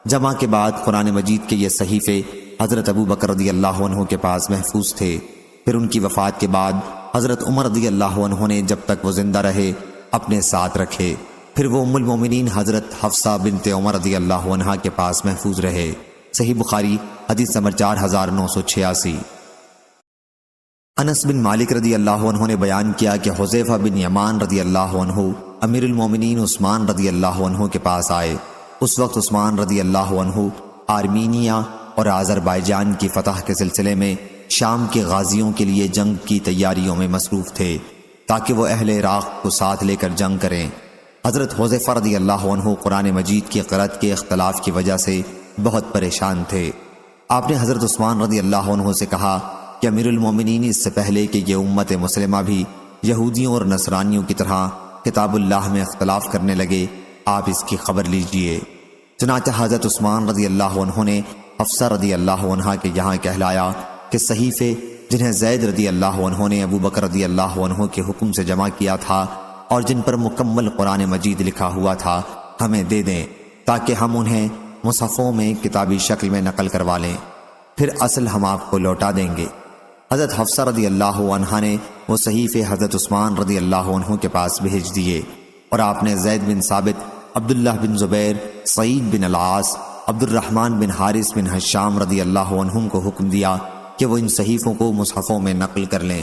جمع کے بعد قرآن مجید کے یہ صحیفے حضرت ابو بکر رضی اللہ عنہ کے پاس محفوظ تھے۔ پھر ان کی وفات کے بعد حضرت عمر رضی اللہ عنہ نے جب تک وہ زندہ رہے اپنے ساتھ رکھے۔ پھر وہ ام المومنین حضرت حفصہ بنت عمر رضی اللہ عنہ کے پاس محفوظ رہے۔ صحیح بخاری حدیث نمبر 4986۔ انس بن مالک رضی اللہ عنہ نے بیان کیا کہ حذیفہ بن یمان رضی اللہ عنہ امیر المومنین عثمان رضی اللہ عنہ کے پاس آئے۔ اس وقت عثمان رضی اللہ عنہ آرمینیا اور آذربائیجان کی فتح کے سلسلے میں شام کے غازیوں کے لیے جنگ کی تیاریوں میں مصروف تھے تاکہ وہ اہل عراق کو ساتھ لے کر جنگ کریں۔ حضرت حذیفہ رضی اللہ عنہ قرآن مجید کی قرأت کے اختلاف کی وجہ سے بہت پریشان تھے۔ آپ نے حضرت عثمان رضی اللہ عنہ سے کہا کہ امیر المومنین اس سے پہلے کہ یہ امت مسلمہ بھی یہودیوں اور نصرانیوں کی طرح کتاب اللہ میں اختلاف کرنے لگے، آپ اس کی خبر لیجئے۔ چنانچہ حضرت عثمان رضی اللہ عنہ نے حفصہ رضی اللہ عنہ کے یہاں کہلایا کہ صحیفے جنہیں زید رضی اللہ عنہ نے ابو بکر رضی اللہ عنہ کے حکم سے جمع کیا تھا اور جن پر مکمل قرآن مجید لکھا ہوا تھا ہمیں دے دیں تاکہ ہم انہیں مصحفوں میں کتابی شکل میں نقل کروا لیں، پھر اصل ہم آپ کو لوٹا دیں گے۔ حضرت حفصہ رضی اللہ عنہ نے وہ صحیفے حضرت عثمان رضی اللہ عنہ کے پاس بھیج دیے، اور آپ نے زید بن ثابت، عبداللہ بن زبیر، سعید بن العاص، عبد الرحمن بن حارث بن حشام رضی اللہ عنہم کو حکم دیا کہ وہ ان صحیفوں کو مصحفوں میں نقل کر لیں۔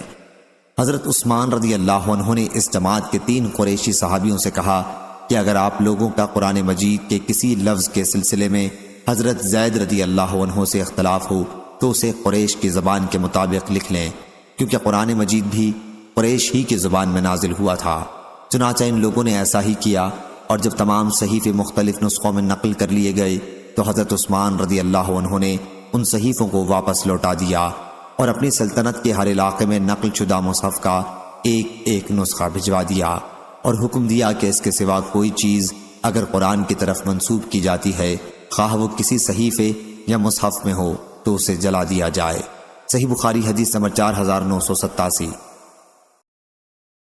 حضرت عثمان رضی اللہ عنہ نے اس جماعت کے 3 قریشی صحابیوں سے کہا کہ اگر آپ لوگوں کا قرآن مجید کے کسی لفظ کے سلسلے میں حضرت زید رضی اللہ عنہ سے اختلاف ہو تو اسے قریش کی زبان کے مطابق لکھ لیں، کیونکہ قرآن مجید بھی قریش ہی کی زبان میں نازل ہوا تھا۔ چنانچہ ان لوگوں نے ایسا ہی کیا، اور جب تمام صحیفے مختلف نسخوں میں نقل کر لیے گئے تو حضرت عثمان رضی اللہ عنہ نے ان صحیفوں کو واپس لوٹا دیا اور اپنی سلطنت کے ہر علاقے میں نقل شدہ مصحف کا ایک نسخہ بھجوا دیا، اور حکم دیا کہ اس کے سوا کوئی چیز اگر قرآن کی طرف منسوب کی جاتی ہے، خواہ وہ کسی صحیفے یا مصحف میں ہو تو اسے جلا دیا جائے۔ صحیح بخاری حدیث نمبر 4987۔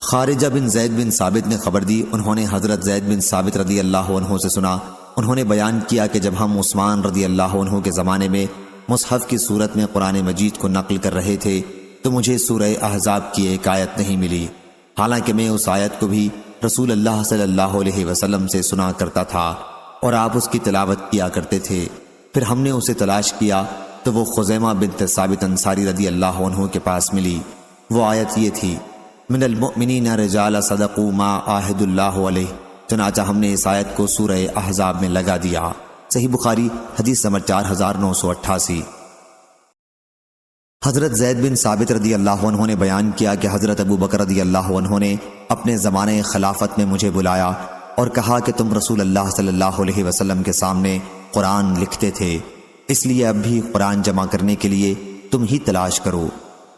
خارجہ بن زید بن ثابت نے خبر دی، انہوں نے حضرت زید بن ثابت رضی اللہ عنہ سے سنا، انہوں نے بیان کیا کہ جب ہم عثمان رضی اللہ عنہ کے زمانے میں مصحف کی صورت میں قرآن مجید کو نقل کر رہے تھے تو مجھے سورہ احزاب کی ایک آیت نہیں ملی، حالانکہ میں اس آیت کو بھی رسول اللہ صلی اللہ علیہ وسلم سے سنا کرتا تھا اور آپ اس کی تلاوت کیا کرتے تھے۔ پھر ہم نے اسے تلاش کیا تو وہ خزیمہ بنت ثابت انصاری رضی اللہ عنہ کے پاس ملی۔ وہ آیت یہ تھی، من المؤمنین رجال صدقوا ما عاہد اللہ علیہ۔ چنانچہ ہم نے اس آیت کو سورہ احزاب میں لگا دیا۔ صحیح بخاری حدیث نمبر 4988۔ حضرت زید بن ثابت رضی اللہ عنہ نے بیان کیا کہ حضرت ابو بکر رضی اللہ عنہ نے اپنے زمانے خلافت میں مجھے بلایا اور کہا کہ تم رسول اللہ صلی اللہ علیہ وسلم کے سامنے قرآن لکھتے تھے، اس لیے اب بھی قرآن جمع کرنے کے لیے تم ہی تلاش کرو۔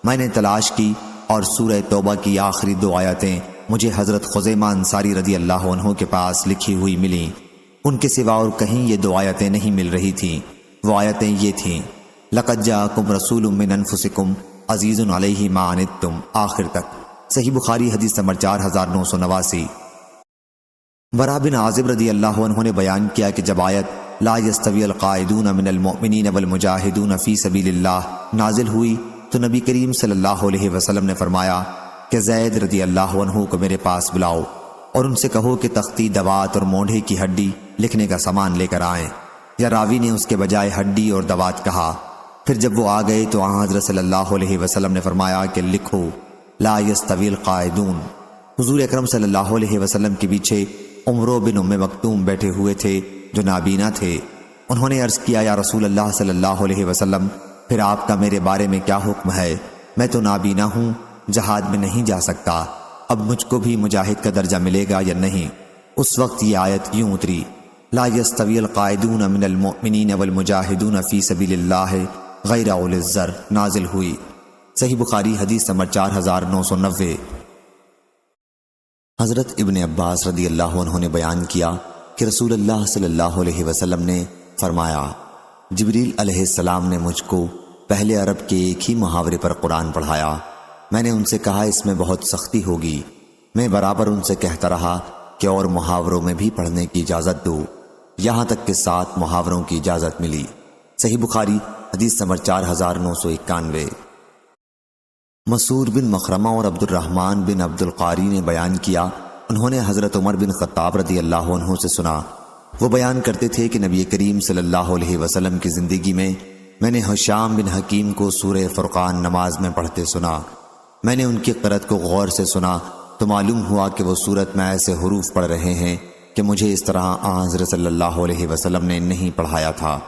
میں نے تلاش کی اور سورہ توبہ کی آخری 2 آیتیں مجھے حضرت خزیمہ انصاری رضی اللہ عنہ کے پاس لکھی ہوئی ملیں، ان کے سوا اور کہیں یہ 2 آیتیں نہیں مل رہی تھیں۔ وہ آیتیں یہ تھیں، لَقَدْ جَاءَكُمْ رَسُولٌ مِّنْ أَنفُسِكُمْ عَزِيزٌ عَلَيْهِ مَا عَنِتُّمْ آخر تک۔ صحیح بخاری حدیث نمبر 4989۔ برا بن عازب رضی اللہ عنہ نے بیان کیا کہ جب آیت لا يستوی القاعدون من المؤمنین والمجاہدون فی سبیل اللہ نازل ہوئی تو نبی کریم صلی اللہ علیہ وسلم نے فرمایا کہ زید رضی اللہ عنہ کو میرے پاس بلاؤ اور ان سے کہو کہ تختی، دوات اور مونڈھے کی ہڈی لکھنے کا سامان لے کر آئیں۔ یا راوی نے اس کے بجائے ہڈی اور دوات کہا۔ پھر جب وہ آ گئے تو حضرت صلی اللہ علیہ وسلم نے فرمایا کہ لکھو لا یستوی القاعدون۔ حضور اکرم صلی اللہ علیہ وسلم کے پیچھے عمرو بن ام مکتوم بیٹھے ہوئے تھے جو نابینا تھے۔ انہوں نے عرض کیا یا رسول اللہ صلی اللہ علیہ وسلم، پھر آپ کا میرے بارے میں کیا حکم ہے؟ میں تو نابینا ہوں، جہاد میں نہیں جا سکتا، اب مجھ کو بھی مجاہد کا درجہ ملے گا یا نہیں؟ اس وقت یہ آیت یوں اتری، لا یستوی القاعدون من المؤمنین والمجاہدون فی سبیل اللہ غیر اولی الضرر نازل ہوئی۔ صحیح بخاری حدیث نمبر 4990۔ حضرت ابن عباس رضی اللہ عنہ نے بیان کیا کہ رسول اللہ صلی اللہ علیہ وسلم نے فرمایا، جبریل علیہ السلام نے مجھ کو پہلے عرب کے ایک ہی محاورے پر قرآن پڑھایا۔ میں نے ان سے کہا اس میں بہت سختی ہوگی۔ میں برابر ان سے کہتا رہا کہ اور محاوروں میں بھی پڑھنے کی اجازت دو، یہاں تک کہ 7 محاوروں کی اجازت ملی۔ صحیح بخاری حدیث نمبر 4991۔ مسعود بن مخرمہ اور عبد الرحمن بن عبد القاری نے بیان کیا، انہوں نے حضرت عمر بن خطاب رضی اللہ عنہ سے سنا، وہ بیان کرتے تھے کہ نبی کریم صلی اللہ علیہ وسلم کی زندگی میں نے حشام بن حکیم کو سورہ فرقان نماز میں پڑھتے سنا۔ میں نے ان کی قرأت کو غور سے سنا تو معلوم ہوا کہ وہ سورت میں ایسے حروف پڑھ رہے ہیں کہ مجھے اس طرح حضرت صلی اللہ علیہ وسلم نے نہیں پڑھایا تھا۔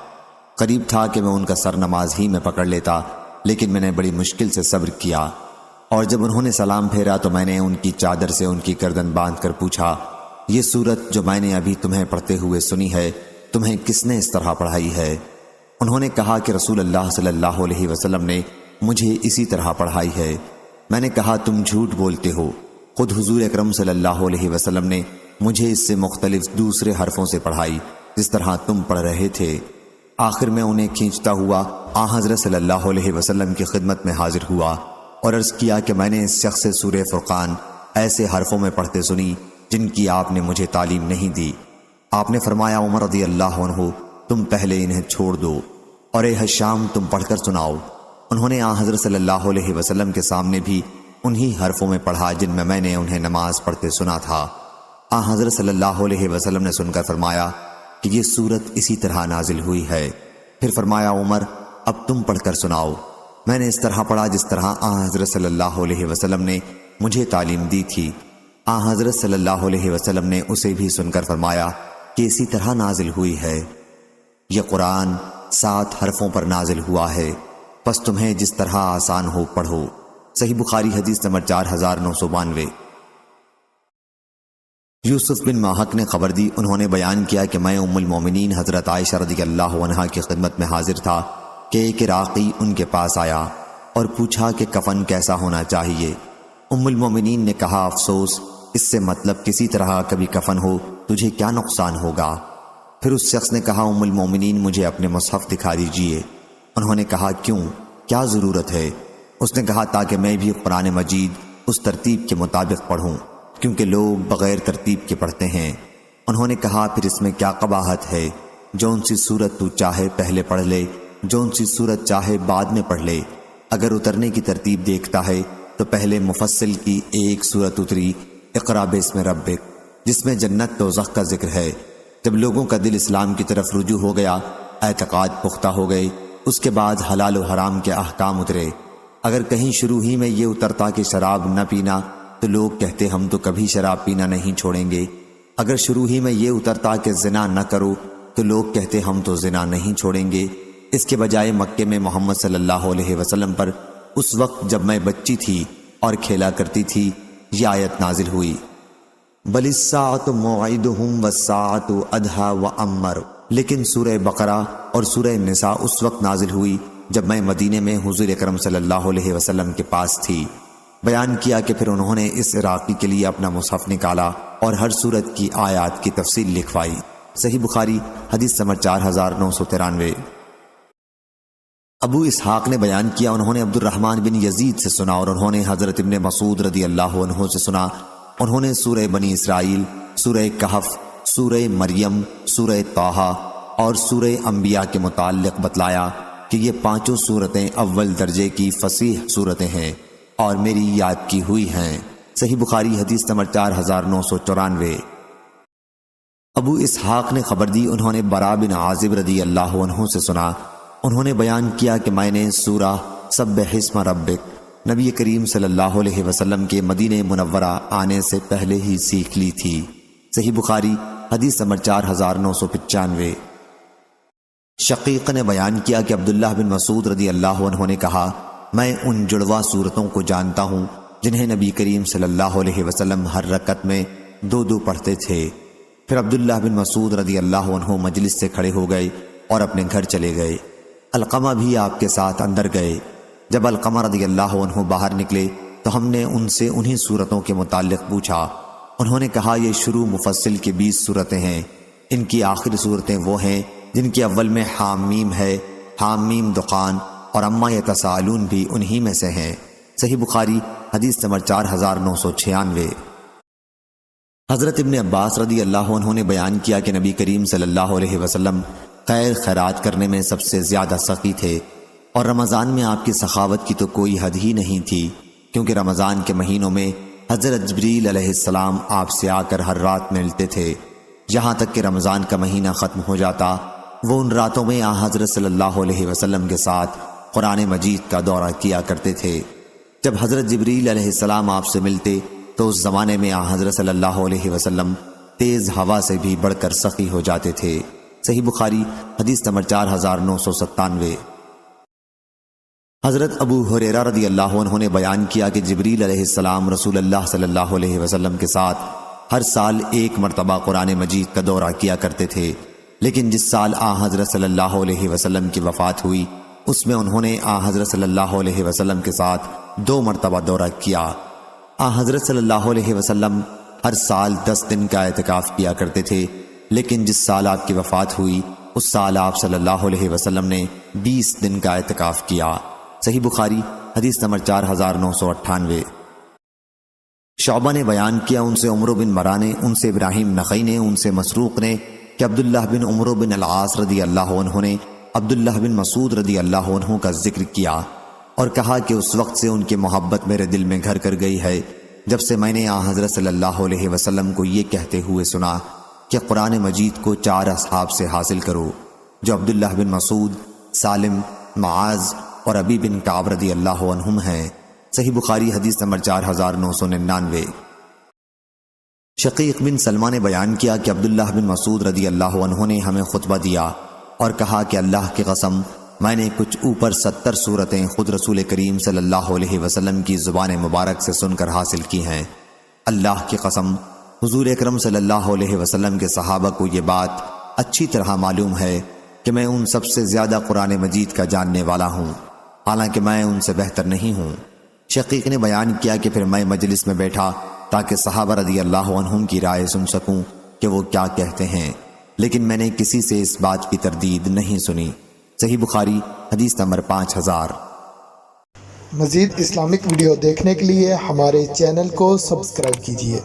قریب تھا کہ میں ان کا سر نماز ہی میں پکڑ لیتا، لیکن میں نے بڑی مشکل سے صبر کیا، اور جب انہوں نے سلام پھیرا تو میں نے ان کی چادر سے ان کی گردن باندھ کر پوچھا، یہ سورت جو میں نے ابھی تمہیں پڑھتے ہوئے سنی ہے، تمہیں کس نے اس طرح پڑھائی ہے؟ انہوں نے کہا کہ رسول اللہ صلی اللہ علیہ وسلم نے مجھے اسی طرح پڑھائی ہے۔ میں نے کہا تم جھوٹ بولتے ہو، خود حضور اکرم صلی اللہ علیہ وسلم نے مجھے اس سے مختلف دوسرے حرفوں سے پڑھائی جس طرح تم پڑھ رہے تھے۔ آخر میں انہیں کھینچتا ہوا حضرت صلی اللہ علیہ وسلم کی خدمت میں حاضر ہوا اور عرض کیا کہ میں نے اس شخص سے سورہ فرقان ایسے حرفوں میں پڑھتے سنی جن کی آپ نے مجھے تعلیم نہیں دی۔ آپ نے فرمایا عمر رضی اللہ عنہ تم پہلے انہیں چھوڑ دو، اور اے حشام تم پڑھ کر سناؤ۔ انہوں نے حضرت صلی اللہ علیہ وسلم کے سامنے بھی انہی حرفوں میں پڑھا جن میں نے انہیں نماز پڑھتے سنا تھا۔ حضرت صلی اللہ علیہ وسلم نے سن کر فرمایا کہ یہ سورت اسی طرح نازل ہوئی ہے۔ پھر فرمایا عمر اب تم پڑھ کر سناؤ۔ میں نے اس طرح پڑھا جس طرح حضرت صلی اللہ علیہ وسلم نے مجھے تعلیم دی تھی۔ حضرت صلی اللہ علیہ وسلم نے اسے بھی سن کر فرمایا کہ اسی طرح نازل ہوئی ہے۔ یہ قرآن 7 حرفوں پر نازل ہوا ہے، پس تمہیں جس طرح آسان ہو پڑھو۔ صحیح بخاری حدیث نمبر 4992۔ یوسف بن ماہک نے خبر دی، انہوں نے بیان کیا کہ میں ام المومنین حضرت عائشہ رضی اللہ عنہا کی خدمت میں حاضر تھا کہ ایک عراقی ان کے پاس آیا اور پوچھا کہ کفن کیسا ہونا چاہیے۔ ام المومنین نے کہا افسوس، اس سے مطلب کسی طرح کبھی کفن ہو تجھے کیا نقصان ہوگا؟ پھر اس شخص نے کہا ام المومنین مجھے اپنے مصحف دکھا دیجئے۔ انہوں نے کہا کیوں، کیا ضرورت ہے؟ اس نے کہا تاکہ میں بھی قرآن مجید اس ترتیب کے مطابق پڑھوں، کیونکہ لوگ بغیر ترتیب کے پڑھتے ہیں۔ انہوں نے کہا پھر اس میں کیا قباحت ہے؟ جون سی سورت تو چاہے پہلے پڑھ لے، جون سی سورت چاہے بعد میں پڑھ لے۔ اگر اترنے کی ترتیب دیکھتا ہے تو پہلے مفصل کی ایک سورت اتری، اقرا باسم ربک، جس میں جنت دوزخ کا ذکر ہے۔ جب لوگوں کا دل اسلام کی طرف رجوع ہو گیا، اعتقاد پختہ ہو گئے، اس کے بعد حلال و حرام کے احکام اترے۔ اگر کہیں شروع ہی میں یہ اترتا کہ شراب نہ پینا تو لوگ کہتے ہم تو کبھی شراب پینا نہیں چھوڑیں گے۔ اگر شروع ہی میں یہ اترتا کہ زنا نہ کرو تو لوگ کہتے ہم تو زنا نہیں چھوڑیں گے۔ اس کے بجائے مکے میں محمد صلی اللہ علیہ وسلم پر اس وقت جب میں بچی تھی اور کھیلا کرتی تھی یہ آیت نازل ہوئی، بل الساعۃ موعدہم والساعۃ ادھیٰ وامر۔ لیکن سورہ بقرہ اور سورہ نساء اس وقت نازل ہوئی جب میں مدینے میں حضور اکرم صلی اللہ علیہ وسلم کے پاس تھی۔ بیان کیا کہ پھر انہوں نے اس عراقی کے لیے اپنا مصحف نکالا اور ہر سورت کی آیات کی تفصیل لکھوائی۔ صحیح بخاری حدیث نمبر 4993۔ ابو اسحاق نے بیان کیا، انہوں نے عبد الرحمن بن یزید سے سنا اور انہوں نے حضرت ابن مسعود رضی اللہ عنہ سے سنا، انہوں نے سورہ بنی اسرائیل، سورہ کہف، سورہ مریم، سورہ طٰہٰ اور سورہ انبیاء کے متعلق بتلایا کہ یہ 5 سورتیں اول درجے کی فصیح سورتیں ہیں اور میری یاد کی ہوئی ہیں۔ صحیح بخاری حدیث نمبر 4994۔ ابو اسحاق نے خبر دی، انہوں نے براء بن عازب رضی اللہ عنہ سے سنا، انہوں نے بیان کیا کہ میں نے سورہ سبح اسم ربک نبی کریم صلی اللہ علیہ وسلم کے مدینہ منورہ آنے سے پہلے ہی سیکھ لی تھی۔ صحیح بخاری حدیث نمبر 4995۔ شقیق نے بیان کیا کہ عبداللہ بن مسعود رضی اللہ عنہ نے کہا، میں ان جڑواں صورتوں کو جانتا ہوں جنہیں نبی کریم صلی اللہ علیہ وسلم ہر رکعت میں 2 پڑھتے تھے۔ پھر عبداللہ بن مسعود رضی اللہ عنہ مجلس سے کھڑے ہو گئے اور اپنے گھر چلے گئے۔ علقمہ بھی آپ کے ساتھ اندر گئے۔ جب علقمہ رضی اللہ عنہ باہر نکلے تو ہم نے ان سے انہی صورتوں کے متعلق پوچھا۔ انہوں نے کہا، یہ شروع مفصل کی 20 صورتیں ہیں۔ ان کی آخری صورتیں وہ ہیں جن کے اول میں حامیم ہے، حامیم دخان اور اما یتساءلون بھی انہی میں سے ہیں۔ صحیح بخاری حدیث نمبر 4996۔ حضرت ابن عباس رضی اللہ عنہ نے بیان کیا کہ نبی کریم صلی اللہ علیہ وسلم خیرات کرنے میں سب سے زیادہ سخی تھے، اور رمضان میں آپ کی سخاوت کی تو کوئی حد ہی نہیں تھی، کیونکہ رمضان کے مہینوں میں حضرت جبریل علیہ السلام آپ سے آ کر ہر رات ملتے تھے، یہاں تک کہ رمضان کا مہینہ ختم ہو جاتا۔ وہ ان راتوں میں حضرت صلی اللہ علیہ وسلم کے ساتھ قرآن مجید کا دورہ کیا کرتے تھے۔ جب حضرت جبریل علیہ السلام آپ سے ملتے تو اس زمانے میں حضرت صلی اللہ علیہ وسلم تیز ہوا سے بھی بڑھ کر سخی ہو جاتے تھے۔ صحیح بخاری حدیث نمبر 4997۔ حضرت ابو ہریرہ رضی اللہ عنہ نے بیان کیا کہ جبریل علیہ السلام رسول اللہ صلی اللہ علیہ وسلم کے ساتھ ہر سال 1 مرتبہ قرآن مجید کا دورہ کیا کرتے تھے، لیکن جس سال حضرت صلی اللہ علیہ وسلم کی وفات ہوئی اس میں انہوں نے حضرت صلی اللہ علیہ وسلم کے ساتھ 2 مرتبہ دورہ کیا۔ حضرت صلی اللہ علیہ وسلم ہر سال 10 دن کا اعتکاف کیا کرتے تھے، لیکن جس سال آپ کی وفات ہوئی اس سال آپ صلی اللہ علیہ وسلم نے 20 دن کا اعتکاف کیا۔ صحیح بخاری حدیث نمبر 4998۔ شعبہ نے بیان کیا، ان سے عمرو بن مرہ نے، ان سے ابراہیم نخعی نے، ان سے مسروق نے کہ عبداللہ بن عمرو بن العاص رضی اللہ عنہ نے عبداللہ بن مسعود رضی اللہ عنہ کا ذکر کیا اور کہا کہ اس وقت سے ان کی محبت میرے دل میں گھر کر گئی ہے جب سے میں نے حضرت صلی اللہ علیہ وسلم کو یہ کہتے ہوئے سنا کہ قرآن مجید کو 4 اصحاب سے حاصل کرو، جو عبداللہ بن مسعود، سالم، معاذ اور ابی بن کعب رضی اللہ عنہم ہیں۔ صحیح بخاری حدیث نمبر 4999۔ شقیق بن سلمہ نے بیان کیا کہ عبداللہ بن مسعود رضی اللہ عنہ نے ہمیں خطبہ دیا اور کہا کہ اللہ کی قسم میں نے کچھ اوپر 70 صورتیں خود رسول کریم صلی اللہ علیہ وسلم کی زبان مبارک سے سن کر حاصل کی ہیں۔ اللہ کی قسم حضور اکرم صلی اللہ علیہ وسلم کے صحابہ کو یہ بات اچھی طرح معلوم ہے کہ میں ان سب سے زیادہ قرآن مجید کا جاننے والا ہوں، حالانکہ میں ان سے بہتر نہیں ہوں۔ شقیق نے بیان کیا کہ پھر میں مجلس میں بیٹھا تاکہ صحابہ رضی اللہ عنہم کی رائے سن سکوں کہ وہ کیا کہتے ہیں، لیکن میں نے کسی سے اس بات کی تردید نہیں سنی۔ صحیح بخاری حدیث نمبر 5000۔ مزید اسلامک ویڈیو دیکھنے کے لیے ہمارے چینل کو سبسکرائب کیجیے۔